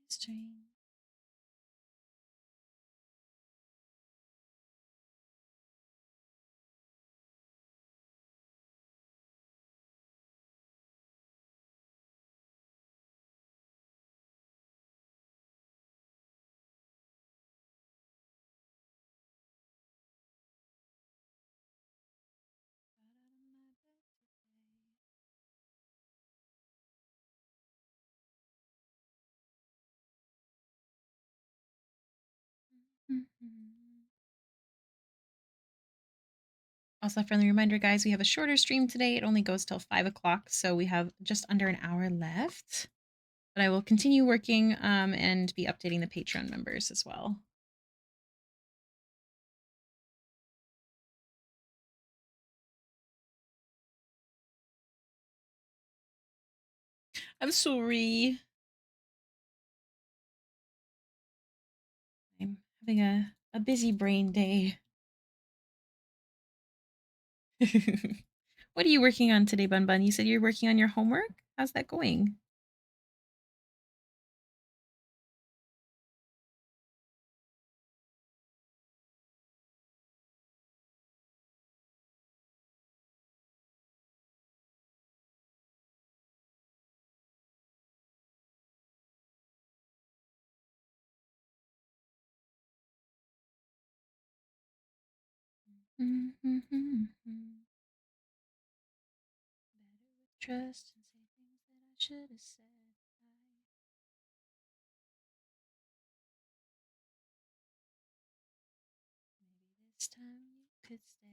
Strange. Also, a friendly reminder, guys, we have a shorter stream today. It only goes till 5 o'clock, so we have just under an hour left. But I will continue working and be updating the Patreon members as well. I'm sorry. I'm having a busy brain day. What are you working on today, Bun Bun? You said you're working on your homework? How's that going? Better with trust and say things that I should have said. Maybe this time you could stay.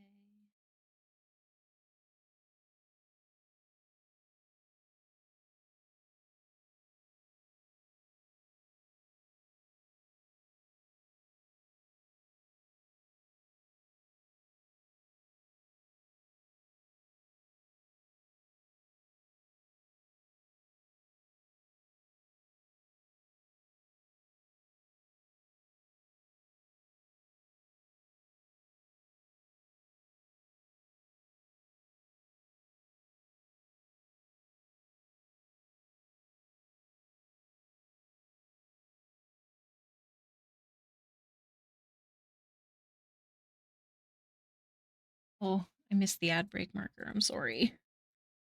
Oh, I missed the ad break marker. I'm sorry.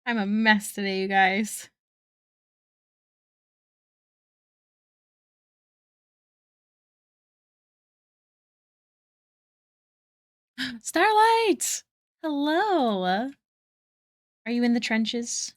I'm a mess today, you guys. Starlight! Hello. Are you in the trenches?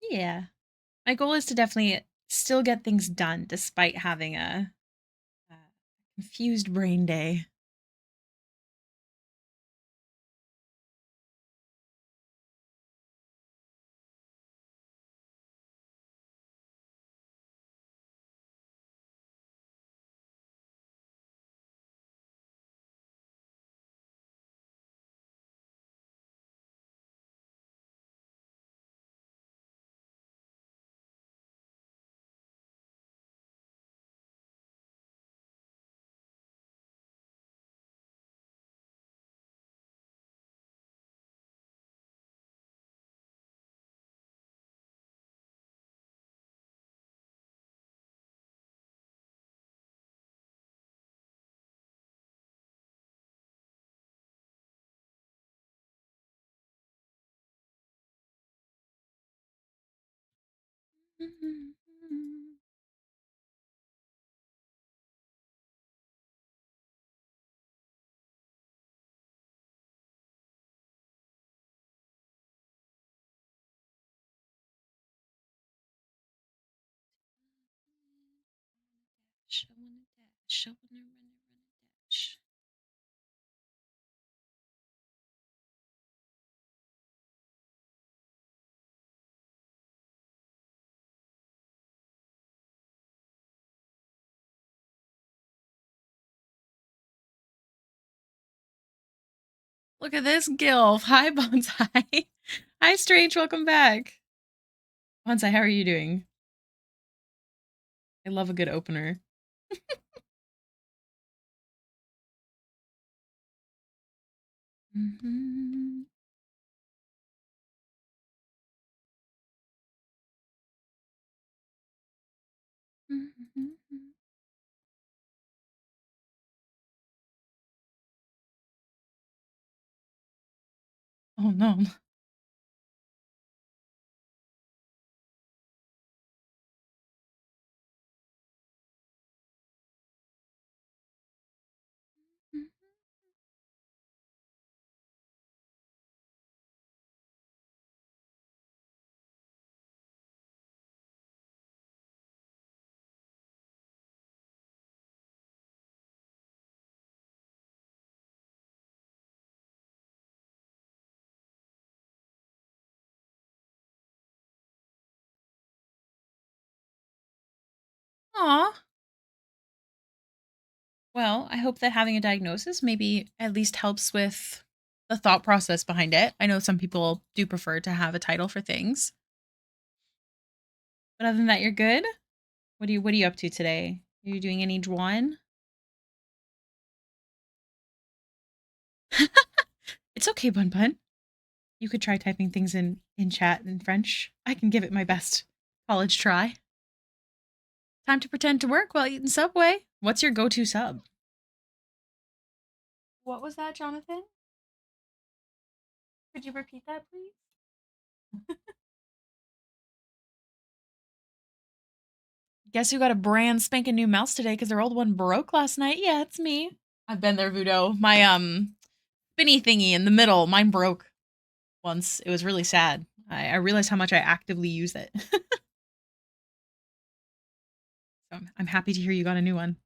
Yeah. My goal is to definitely still get things done despite having a confused brain day. I wanna dash. I wanna run, dash. Look at this gilf. Hi, Bonsai. Hi, Strange. Welcome back. Bonsai, how are you doing? I love a good opener. Mhm. Mhm. Oh no. Aw. Well, I hope that having a diagnosis maybe at least helps with the thought process behind it. I know some people do prefer to have a title for things. But other than that, you're good? What are you up to today? Are you doing any drawing? It's okay, Bun Bun. You could try typing things in chat in French. I can give it my best college try. Time to pretend to work while eating Subway. What's your go-to sub? What was that, Jonathan? Could you repeat that, please? Guess who got a brand spanking new mouse today because their old one broke last night? Yeah, it's me. I've been there, Vudo. My spinny thingy in the middle, mine broke once. It was really sad. I realized how much I actively use it. So I'm happy to hear you got a new one.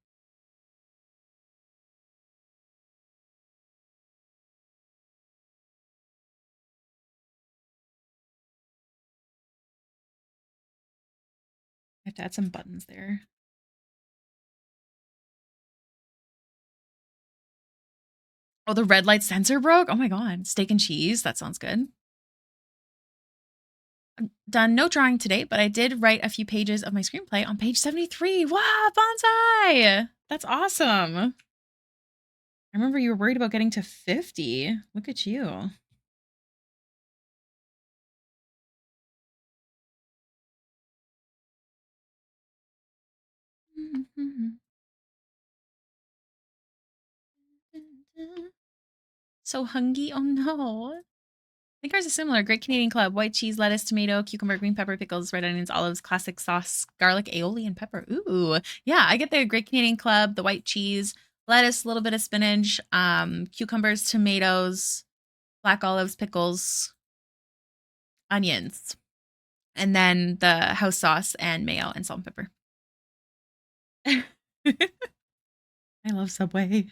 I have to add some buttons there. Oh, the red light sensor broke? Oh my god. Steak and cheese. That sounds good. I'm done no drawing today, but I did write a few pages of my screenplay on page 73. Wow, bonsai! That's awesome. I remember you were worried about getting to 50. Look at you. So hungry. Oh no. I think ours is similar. Great Canadian Club, white cheese, lettuce, tomato, cucumber, green pepper, pickles, red onions, olives, classic sauce, garlic, aioli, and pepper. Ooh. Yeah, I get the Great Canadian Club, the white cheese, lettuce, a little bit of spinach, cucumbers, tomatoes, black olives, pickles, onions, and then the house sauce and mayo and salt and pepper. I love Subway.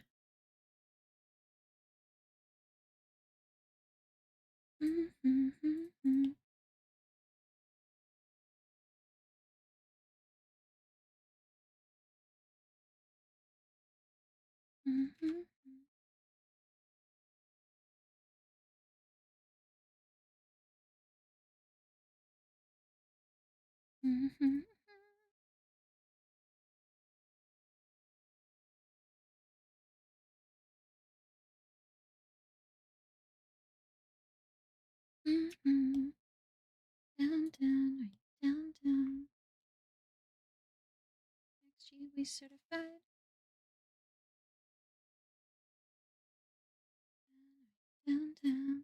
Down, down, right down, down. Next year we certified. Down, down.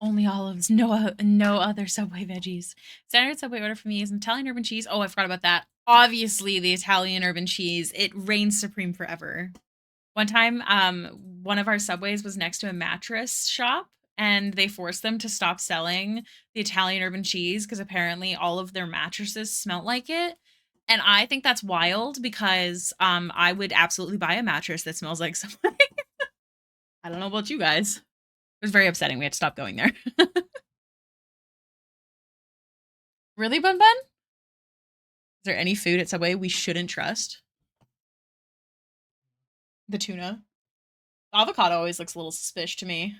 Only olives, no other Subway veggies. Standard Subway order for me is an Italian urban cheese. Oh, I forgot about that. Obviously, the Italian urban cheese. It reigns supreme forever. One time, one of our Subways was next to a mattress shop, and they forced them to stop selling the Italian urban cheese because apparently all of their mattresses smelt like it. And I think that's wild because I would absolutely buy a mattress that smells like Subway. I don't know about you guys. It was very upsetting. We had to stop going there. Really, Bun Bun? Is there any food at Subway we shouldn't trust? The tuna. Avocado always looks a little suspicious to me.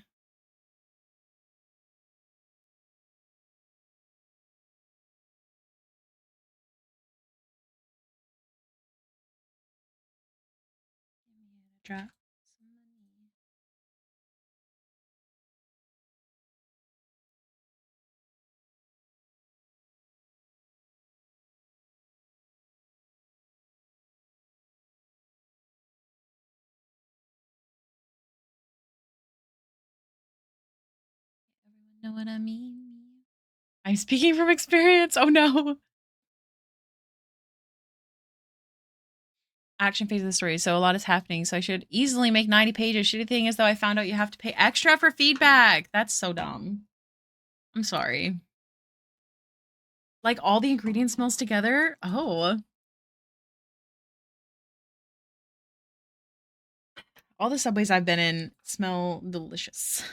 Drop some money. Everyone know what I mean? I'm speaking from experience. Oh no. Action phase of the story. So a lot is happening. So I should easily make 90 pages. Shitty thing is though, I found out you have to pay extra for feedback. That's so dumb. I'm sorry. Like all the ingredient smells together. Oh. All the Subways I've been in smell delicious.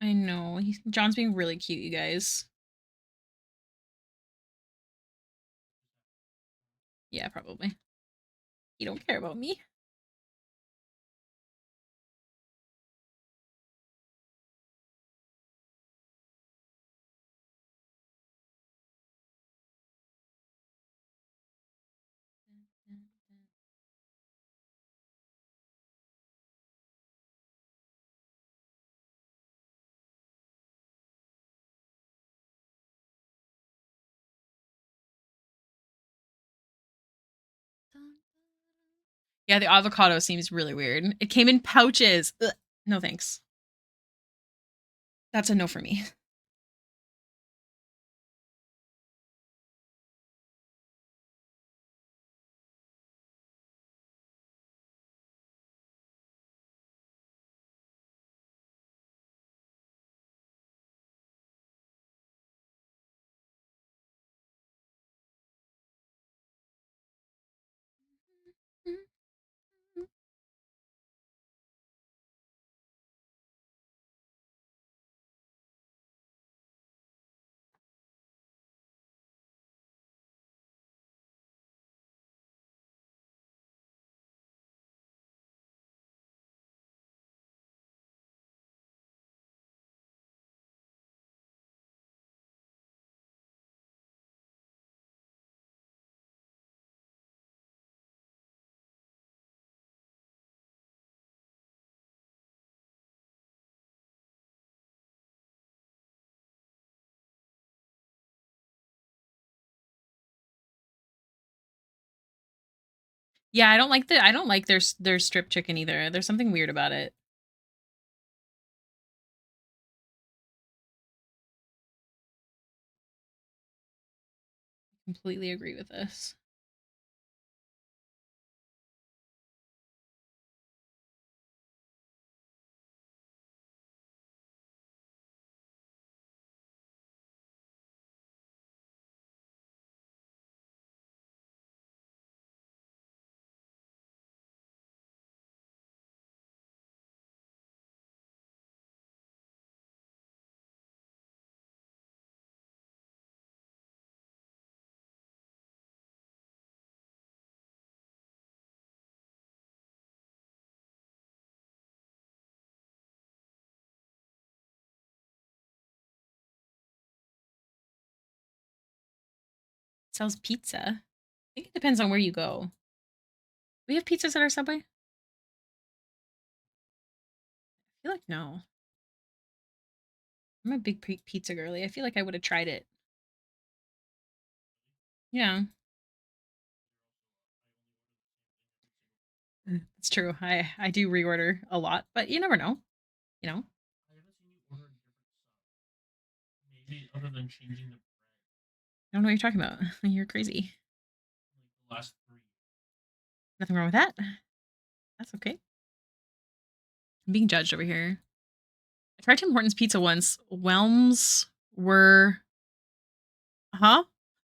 I know. John's being really cute, you guys. Yeah, probably. You don't care about me. Yeah, the avocado seems really weird. It came in pouches. Ugh. No thanks. That's a no for me. Yeah, I don't like their strip chicken either. There's something weird about it. Completely agree with this. It sells pizza. I think it depends on where you go. We have pizzas at our Subway? I feel like no. I'm a big pizza girly. I feel like I would have tried it. Yeah. It's true. I do reorder a lot, but you never know. You know. I haven't seen you order a different sub. Maybe other than changing the bread. I don't know what you're talking about. You're crazy. Like the last 3 years. Nothing wrong with that. That's okay. I'm being judged over here. I tried Tim Hortons pizza once. Whelms were, huh?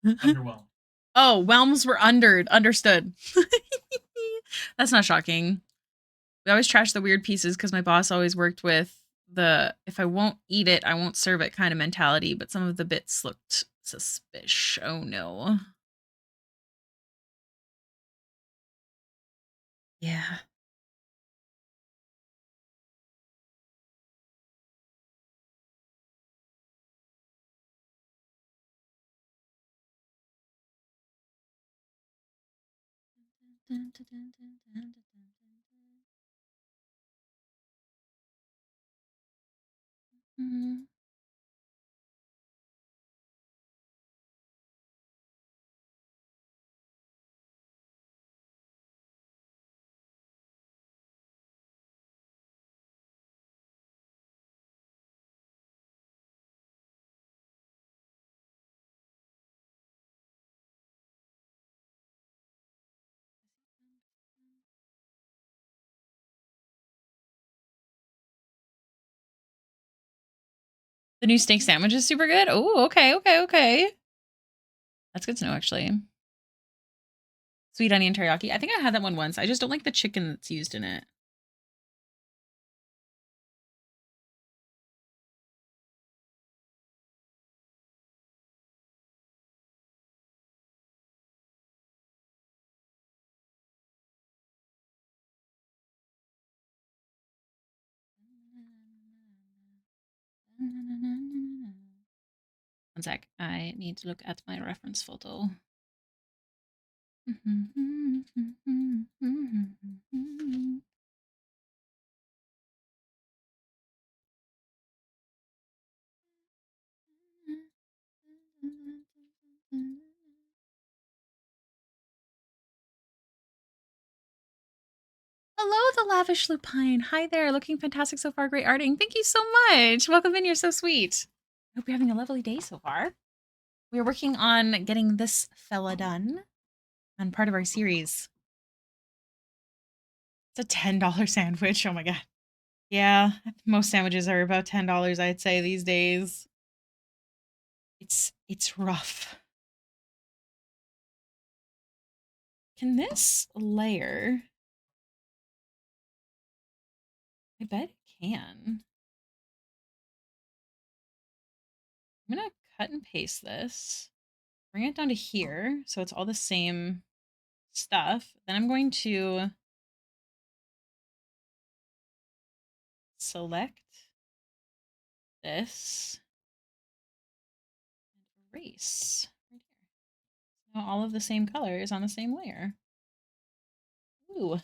Underwhelmed. Oh, whelms were understood. That's not shocking. We always trash the weird pieces because my boss always worked with the if I won't eat it, I won't serve it kind of mentality, but some of the bits looked suspicious. Oh no. Yeah. Mhm. The new steak sandwich is super good. Oh, okay, okay, okay. That's good to know, actually. Sweet onion teriyaki. I think I had that one once. I just don't like the chicken that's used in it. One sec. I need to look at my reference photo. Hello, the lavish lupine. Hi there. Looking fantastic so far. Great arting. Thank you so much. Welcome in. You're so sweet. Hope you're having a lovely day so far. We are working on getting this fella done on part of our series. It's a $10 sandwich. Oh my god. Yeah, most sandwiches are about $10, I'd say, these days. It's rough. Can this layer? I bet it can. I'm gonna cut and paste this. Bring it down to here, so it's all the same stuff. Then I'm going to select this and erase right here. Now all of the same colors on the same layer. Ooh.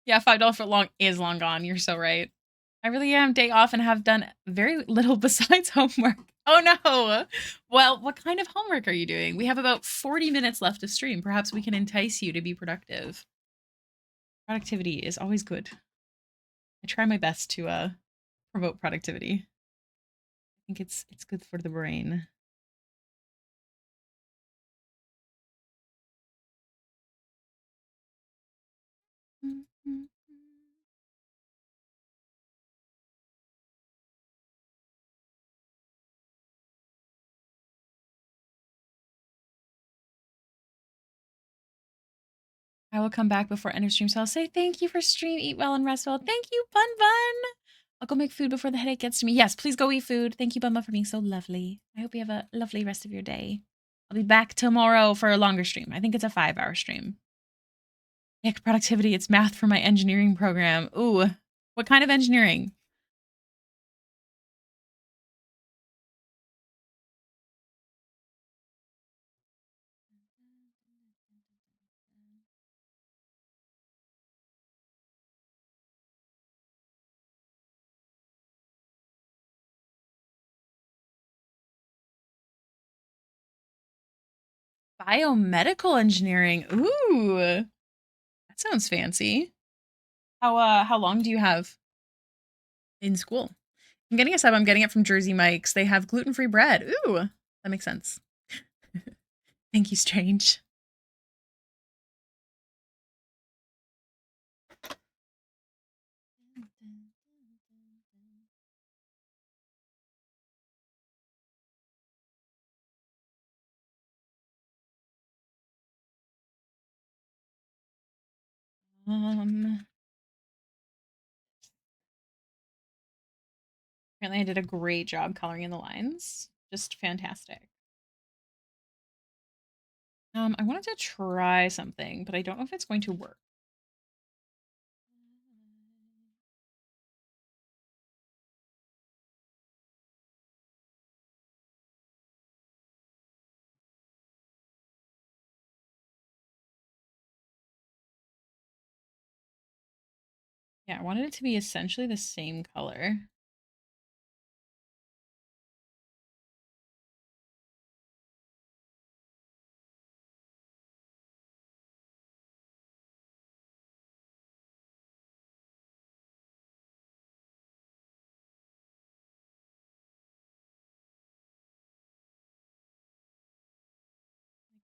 Yeah, $5 foot long is long gone. You're so right. I really am day off and have done very little besides homework. Oh no. Well, what kind of homework are you doing? We have about 40 minutes left of stream. Perhaps we can entice you to be productive. Productivity is always good. I try my best to promote productivity. I think it's good for the brain. I will come back before end of stream, so I'll say thank you for stream. Eat well and rest well. Thank you, Bun Bun. I'll go make food before the headache gets to me. Yes, please go eat food. Thank you, Bun Bun, for being so lovely. I hope you have a lovely rest of your day. I'll be back tomorrow for a longer stream. I think it's a 5-hour stream. Heck, productivity. It's math for my engineering program. Ooh, what kind of engineering? Biomedical engineering. Ooh, that sounds fancy. How long do you have in school? I'm getting a sub. I'm getting it from Jersey Mike's. They have gluten-free bread. Ooh, that makes sense. Thank you, Strange. Um, Apparently I did a great job coloring in the lines. Just fantastic. I wanted to try something, but I don't know if it's going to work. Yeah, I wanted it to be essentially the same color.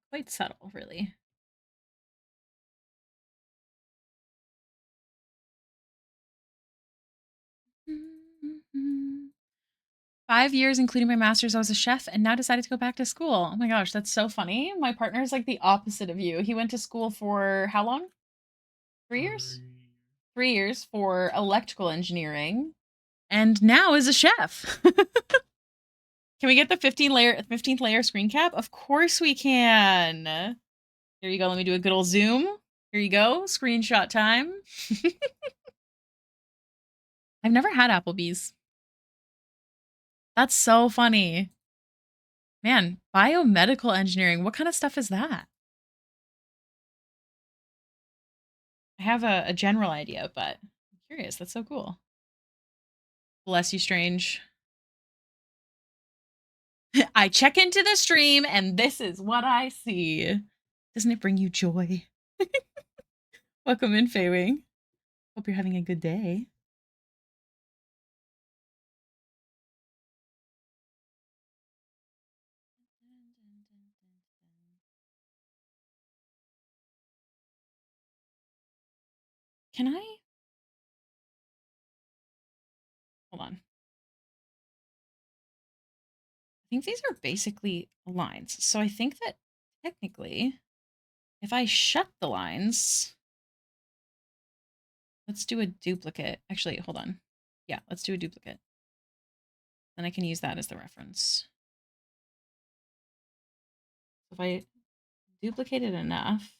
Quite subtle, really. Mm-hmm. 5 years, including my master's, I was a chef and now decided to go back to school. Oh my gosh, that's so funny. My partner is like the opposite of you. He went to school for how long? 3 years? 3 years for electrical engineering and now is a chef. Can we get the 15th layer screen cap? Of course we can. Here you go. Let me do a good old zoom. Here you go. Screenshot time. I've never had Applebee's. That's so funny. Man, biomedical engineering. What kind of stuff is that? I have a general idea, but I'm curious. That's so cool. Bless you, Strange. I check into the stream and this is what I see. Doesn't it bring you joy? Welcome in, Feywing. Hope you're having a good day. Can I? Hold on. I think these are basically lines. So I think that technically, if I shut the lines, let's do a duplicate. Actually, hold on. Yeah, let's do a duplicate. Then I can use that as the reference. If I duplicate it enough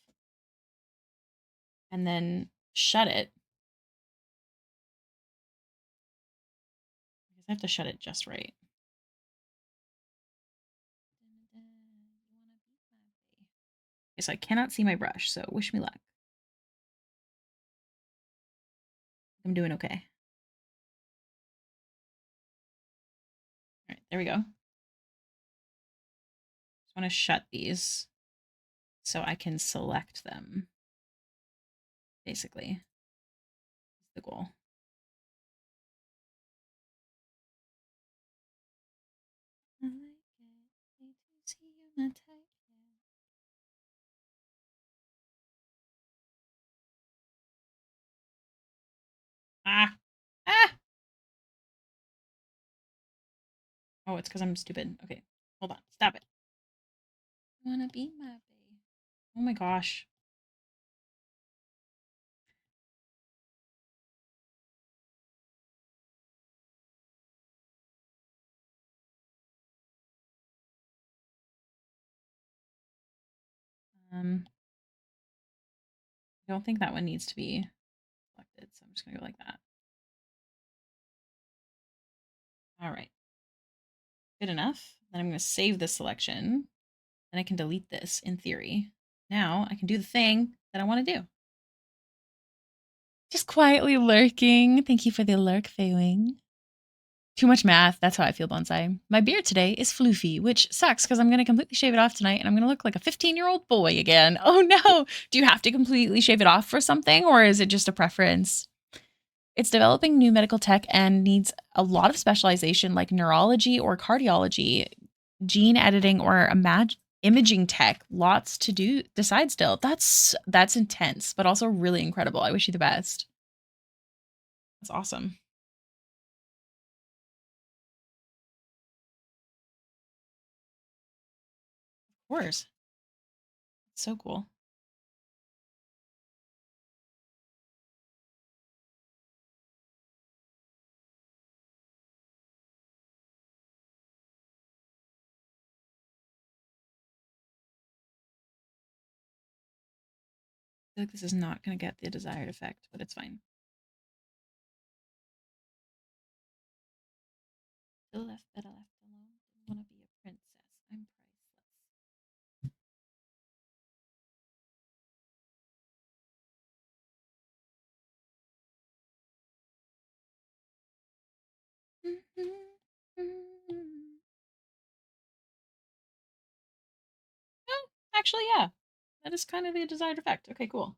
and then shut it, because I have to shut it just right. Okay, so I cannot see my brush, so wish me luck. I'm doing okay. All right, there we go. Just want to shut these so I can select them, basically. That's the goal. I like it. See you, my type. Ah! Ah! Oh, it's because I'm stupid. Okay, hold on. Stop it. I wanna be my babe. Oh my gosh. I don't think that one needs to be selected, so I'm just gonna go like that. All right. Good enough. Then I'm gonna save this selection. Then I can delete this in theory. Now I can do the thing that I want to do. Just quietly lurking. Thank you for the lurk, Feywing. Too much math. That's how I feel, bonsai. My beard today is floofy, which sucks because I'm going to completely shave it off tonight and I'm going to look like a 15-year-old boy again. Oh no. Do you have to completely shave it off for something or is it just a preference? It's developing new medical tech and needs a lot of specialization like neurology or cardiology, gene editing or imaging tech. Lots to decide still. That's intense, but also really incredible. I wish you the best. That's awesome. Of course. So cool. I feel like this is not going to get the desired effect, but it's fine. Still left better left alone. Didn't want to be a princess. I'm priceless. Oh, actually, yeah. That is kind of the desired effect. Okay, cool.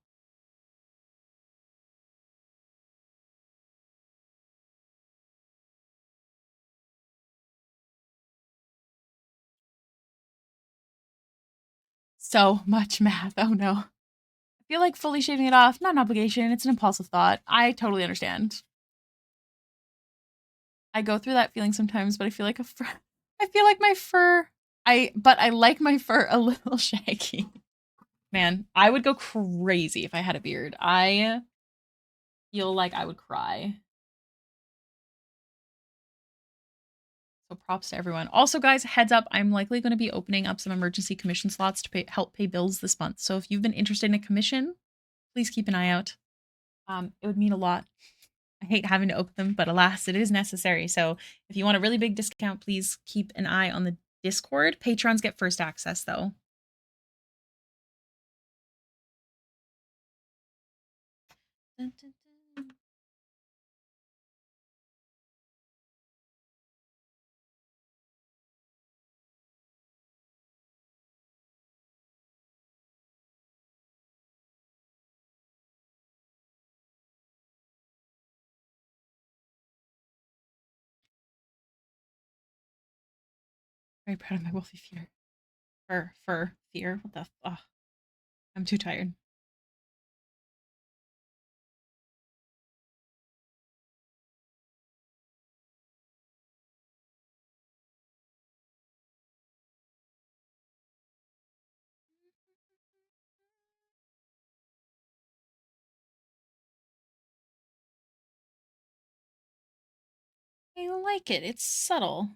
So much math. Oh no. I feel like fully shaving it off, not an obligation. It's an impulsive thought. I totally understand. I go through that feeling sometimes, but I feel like a fur. I feel like my fur. But I like my fur a little shaggy. Man, I would go crazy if I had a beard. I feel like I would cry. So props to everyone. Also, guys, heads up, I'm likely going to be opening up some emergency commission slots to help pay bills this month. So if you've been interested in a commission, please keep an eye out. It would mean a lot. I hate having to open them, but alas, it is necessary. So if you want a really big discount, please keep an eye on the Discord. Patrons get first access, though. Dun, dun, dun. Very proud of my wolfy fear. Fear. What the? Oh, I'm too tired. I like it. It's subtle.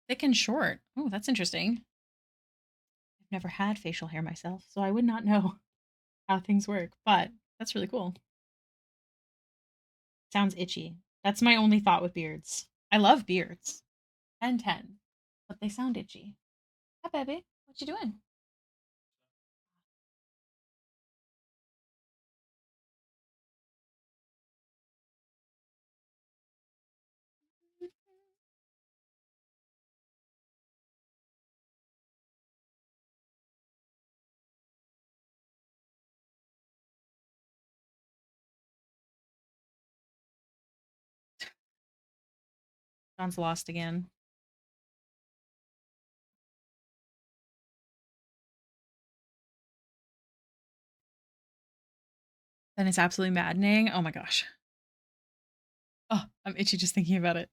Thick and short. Oh, that's interesting. I've never had facial hair myself, so I would not know how things work, but that's really cool. Sounds itchy. That's my only thought with beards. I love beards. 10/10, but they sound itchy. Hi, baby. What you doing? John's lost again. Then it's absolutely maddening. Oh my gosh. Oh, I'm itchy just thinking about it.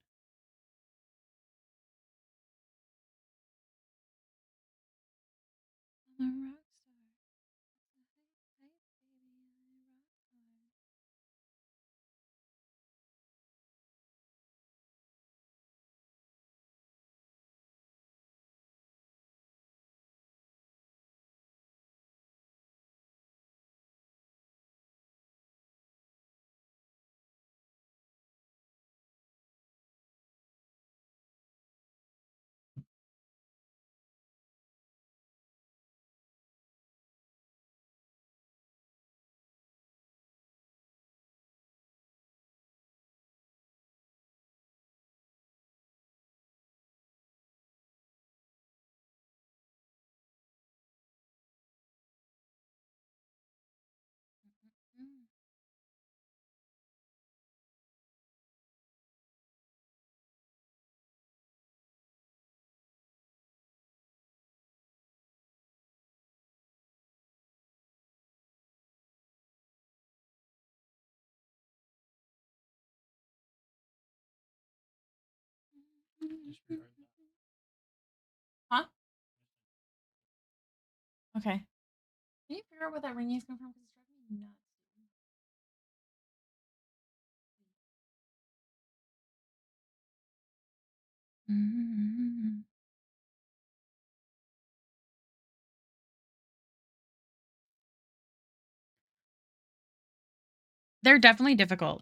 Disregard that. Huh? Okay. Can you figure out where that ringing is coming from? Because it's driving me nuts. Mm. They're definitely difficult.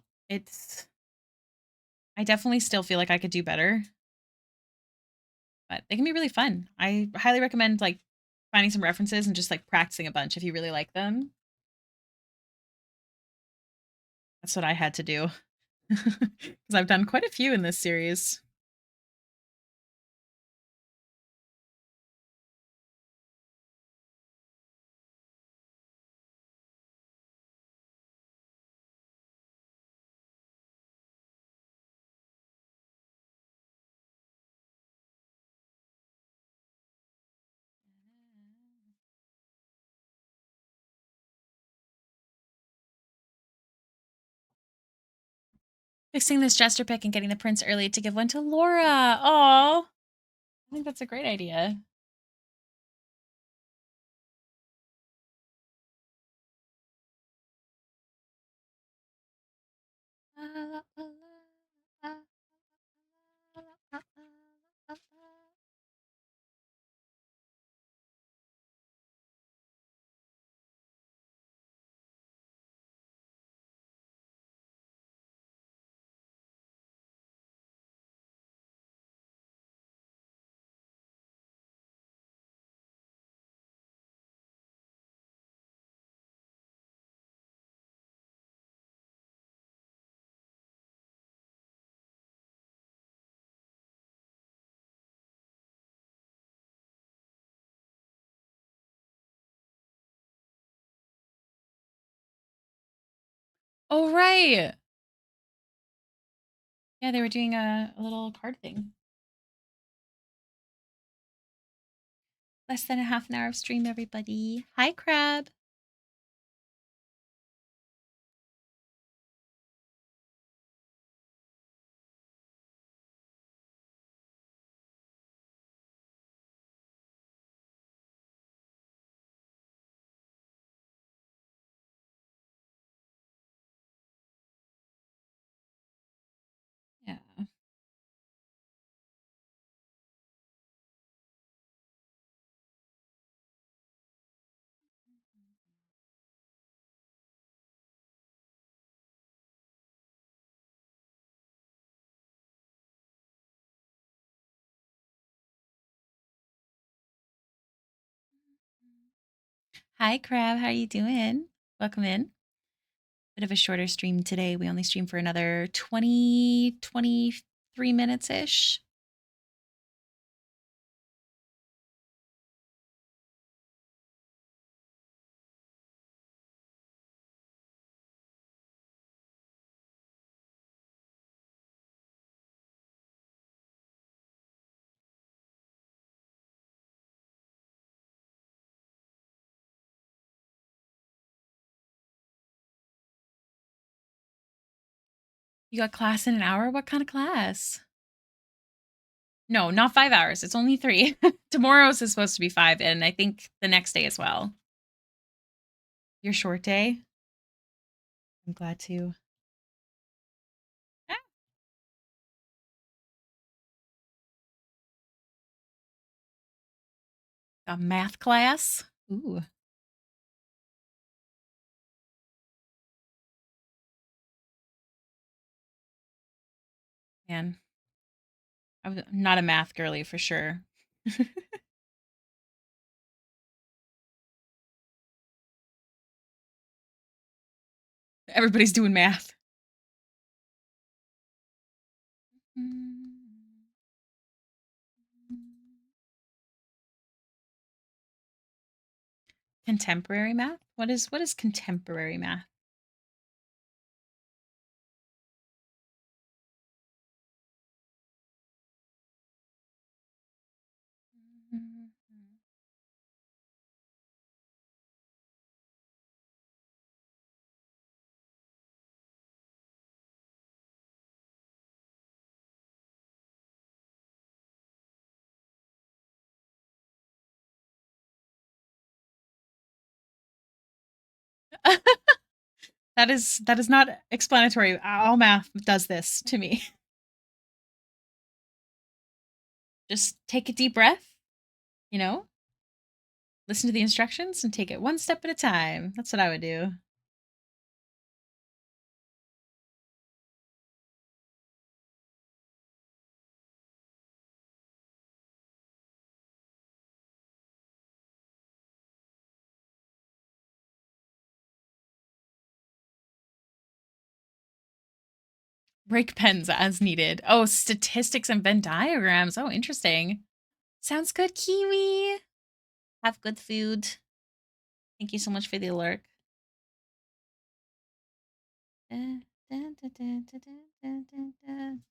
I definitely still feel like I could do better, but they can be really fun. I highly recommend like finding some references and just like practicing a bunch if you really like them. That's what I had to do because I've done quite a few in this series. Fixing this jester pick and getting the prince early to give one to Laura. Oh, I think that's a great idea. Oh, right. Yeah, they were doing a little card thing. Less than a half an hour of stream, everybody. Hi, Crab. Yeah. Hi, Crab. How are you doing? Welcome in. Bit of a shorter stream today. We only stream for another 23 minutes-ish. You got class in an hour? What kind of class? No, not 5 hours. It's only 3. Tomorrow's is supposed to be 5, and I think the next day as well. Your short day? I'm glad to. Ah, a math class? Ooh, man. I'm not a math girly for sure. Everybody's doing math. Contemporary math? What is contemporary math? That is not explanatory. All math does this to me. Just take a deep breath, you know, listen to the instructions and take it one step at a time. That's what I would do. Break pens as needed. Oh, statistics and Venn diagrams. Oh, interesting. Sounds good, Kiwi. Have good food. Thank you so much for the alert. Dun, dun, dun, dun, dun, dun, dun, dun.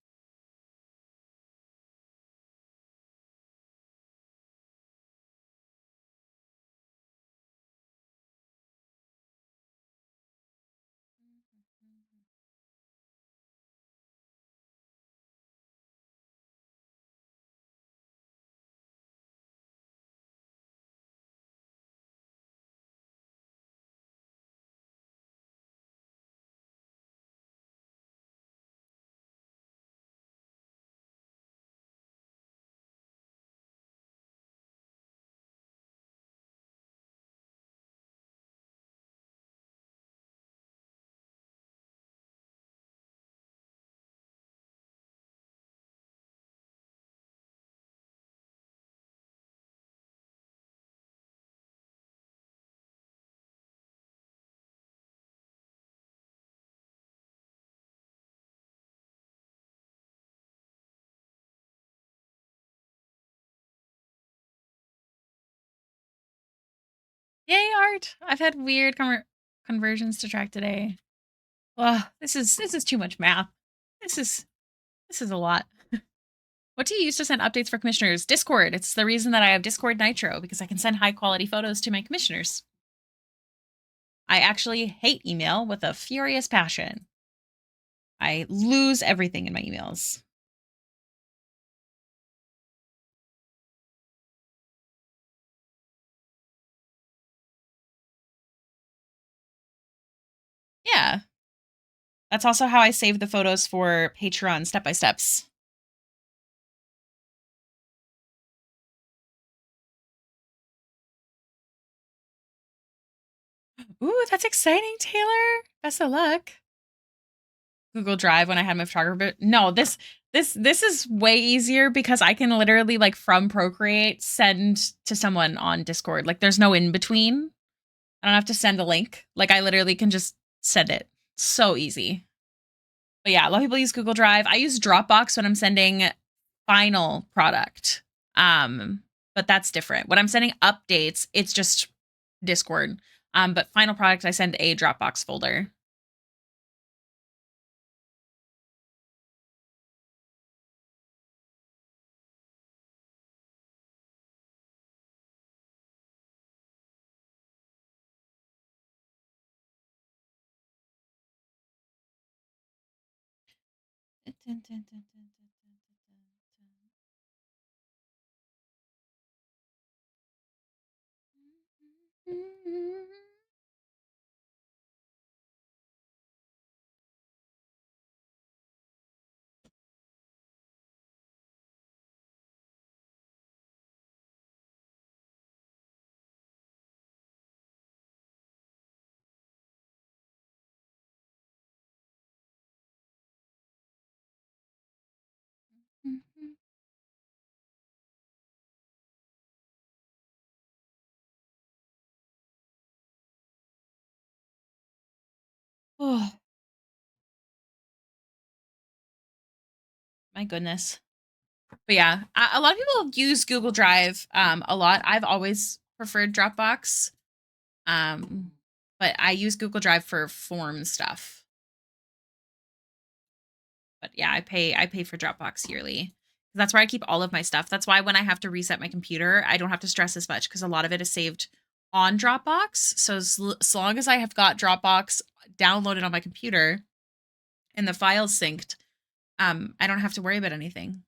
Yay, art! I've had weird conversions to track today. Well, this is too much math. This is this is a lot. What do you use to send updates for commissioners? Discord. It's the reason that I have Discord Nitro because I can send high quality photos to my commissioners. I actually hate email with a furious passion. I lose everything in my emails. Yeah. That's also how I save the photos for Patreon step by steps. Ooh, that's exciting, Taylor. Best of luck. Google Drive when I had my photographer. No, this is way easier because I can literally like from Procreate send to someone on Discord. Like there's no in between. I don't have to send a link. Like I literally can just send it. So easy. But yeah, a lot of people use Google Drive. I use Dropbox when I'm sending final product. But that's different. When I'm sending updates, it's just Discord. But final product, I send a Dropbox folder. Oh, my goodness. But yeah, a lot of people use Google Drive a lot. I've always preferred Dropbox. Um, but I use Google Drive for form stuff. But yeah, I pay for Dropbox yearly. That's where I keep all of my stuff. That's why when I have to reset my computer, I don't have to stress as much because a lot of it is saved on Dropbox. So as long as I have got Dropbox downloaded on my computer and the files synced, I don't have to worry about anything.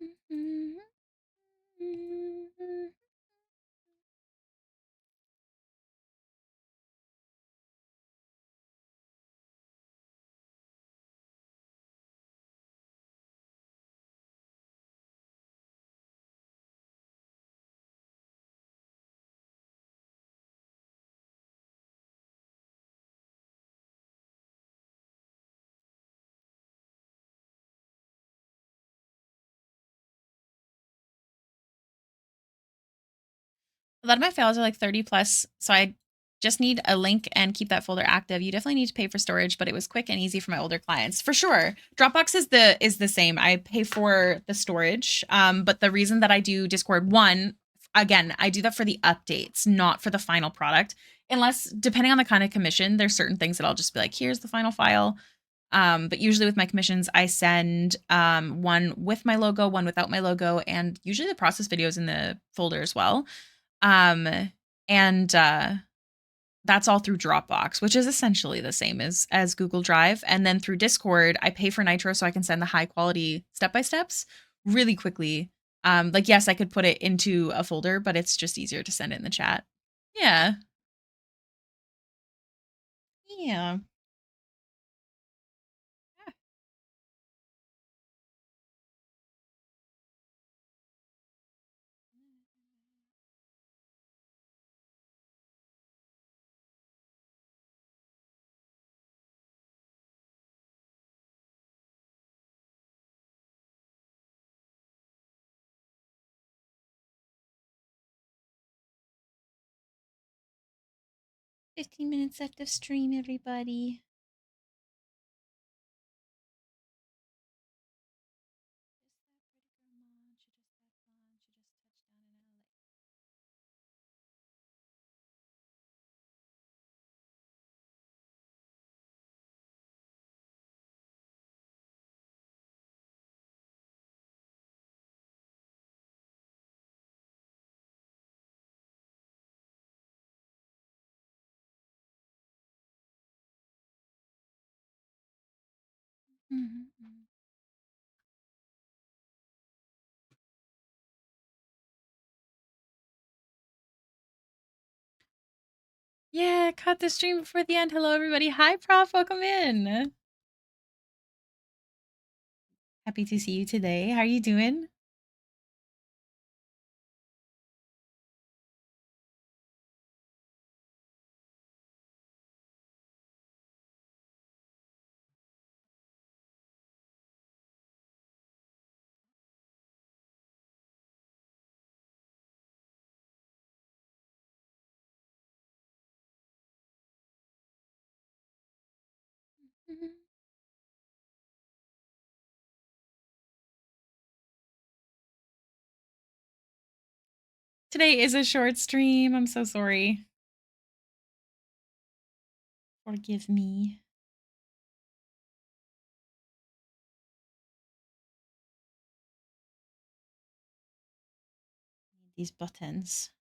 A lot of my files are like 30 plus, so I just need a link and keep that folder active. You definitely need to pay for storage, but it was quick and easy for my older clients. For sure. Dropbox is the same. I pay for the storage. But the reason that I do Discord, one, again, I do that for the updates, not for the final product. Unless depending on the kind of commission, there's certain things that I'll just be like, here's the final file. But usually with my commissions, I send one with my logo, one without my logo, and usually the process videos in the folder as well. Um, and that's all through Dropbox, which is essentially the same as Google Drive. And then through Discord, I pay for Nitro so I can send the high quality step by steps really quickly. Like yes, I could put it into a folder, but it's just easier to send it in the chat. Yeah. Yeah. 15 minutes left of stream, everybody. Mm-hmm. Yeah, caught the stream before the end. Hello, everybody. Hi, Prof. Welcome in. Happy to see you today. How are you doing? Mhm. Today is a short stream. I'm so sorry. Forgive me. These buttons.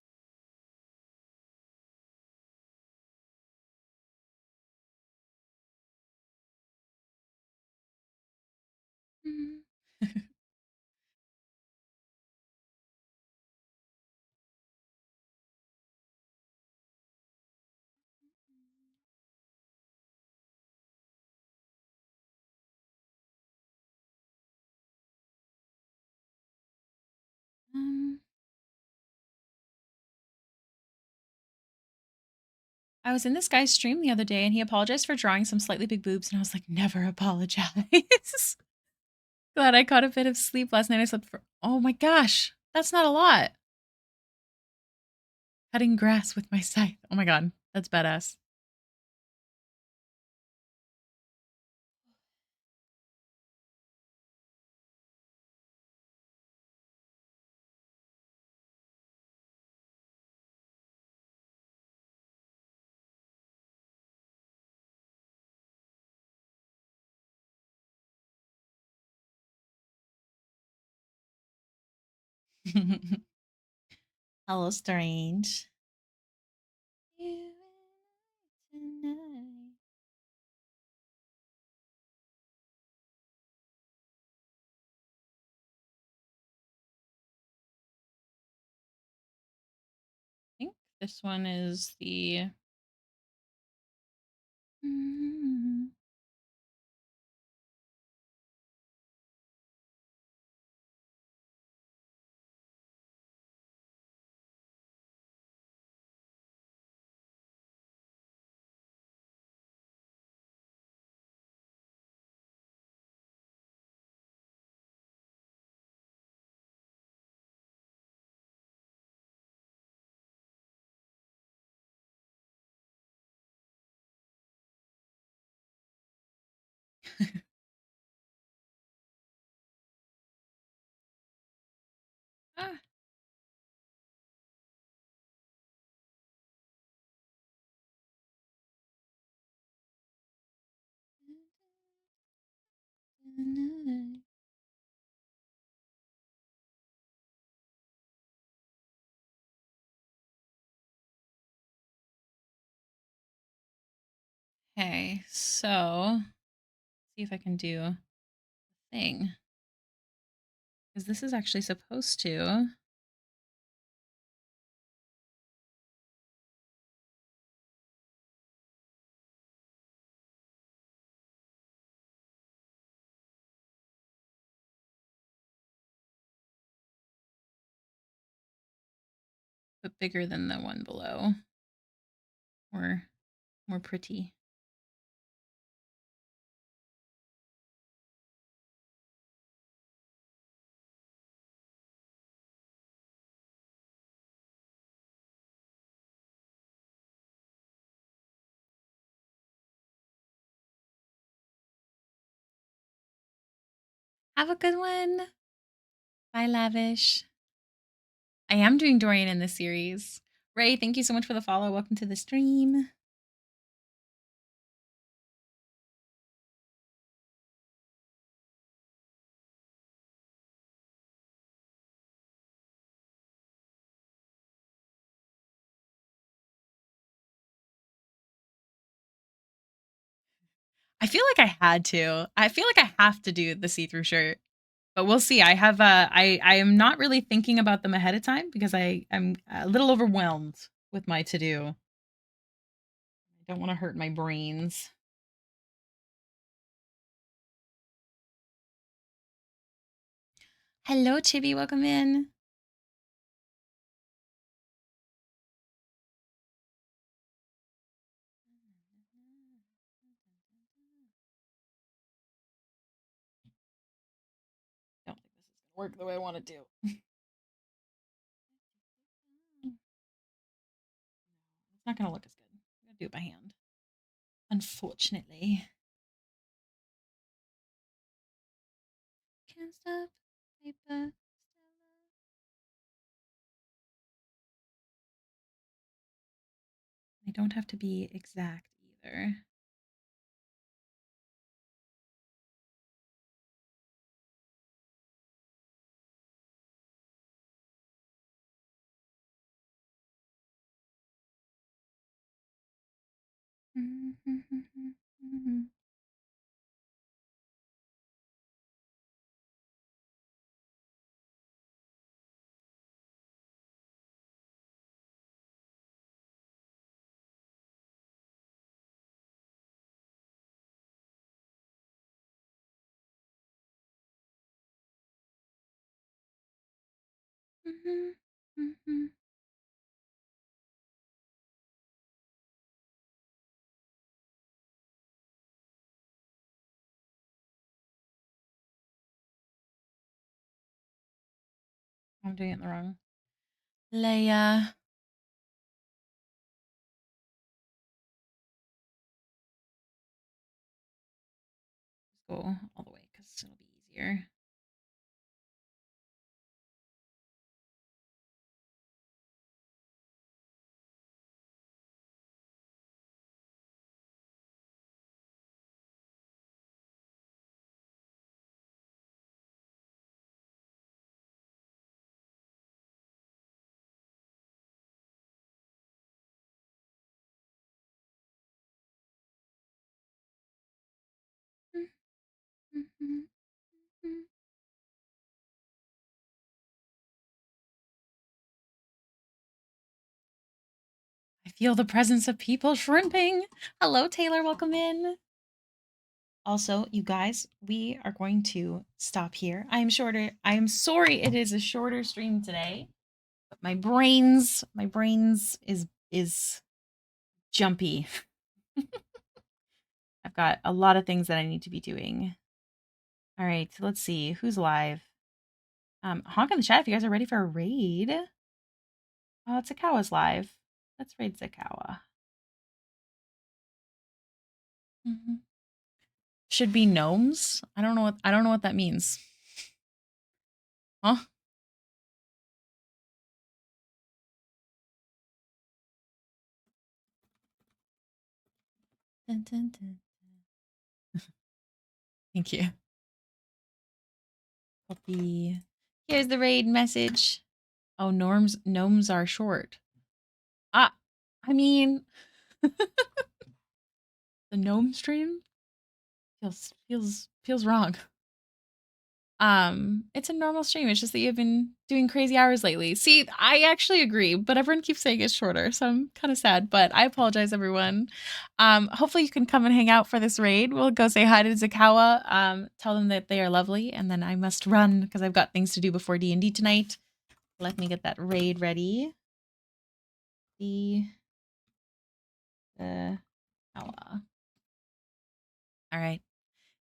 Mhm. um, I was in this guy's stream the other day and he apologized for drawing some slightly big boobs, and I was like, never apologize. Glad I caught a bit of sleep last night. I slept for, oh my gosh, that's not a lot. Cutting grass with my scythe. Oh my god, that's badass. Hello, strange. You and I tonight. This one is the ah. Okay, so see if I can do a thing. Because this is actually supposed to. But bigger than the one below. Or more pretty. Have a good one. Bye, Lavish. I am doing Dorian in this series. Ray, thank you so much for the follow. Welcome to the stream. I feel like I had to. I feel like I have to do the see-through shirt. But we'll see. I have I am not really thinking about them ahead of time because I am a little overwhelmed with my to-do. I don't want to hurt my brains. Hello, Chibi. Welcome in. Don't think this is gonna work the way I want it to. It's not gonna look as good. I'm gonna do it by hand. Unfortunately. Can't stop. Paper. They don't have to be exact either. I'm doing it in the wrong. Leia. Just go all the way because it'll be easier. feel the presence of people shrimping. Hello, Taylor. Welcome in. Also, you guys, we are going to stop here. I am sorry it is a shorter stream today. But my brains is jumpy. I've got a lot of things that I need to be doing. All right, let's see who's live. Honk in the chat if you guys are ready for a raid. Oh, Zakawa's live. Let's raid Zakawa. Should be gnomes. I don't know what that means. Huh? Dun, dun, dun. Thank you. Copy. Here's the raid message. Oh, gnomes are short. I mean, the gnome stream feels wrong. It's a normal stream. It's just that you've been doing crazy hours lately. See, I actually agree, but everyone keeps saying it's shorter, so I'm kind of sad, but I apologize, everyone. Hopefully you can come and hang out for this raid. We'll go say hi to Zakawa, tell them that they are lovely, and then I must run because I've got things to do before D&D tonight. Let me get that raid ready. All right.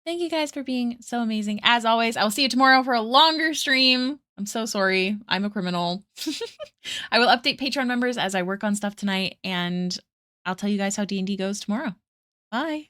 Thank you guys for being so amazing. As always, I will see you tomorrow for a longer stream. I'm so sorry. I'm a criminal. I will update Patreon members as I work on stuff tonight, and I'll tell you guys how D&D goes tomorrow. Bye.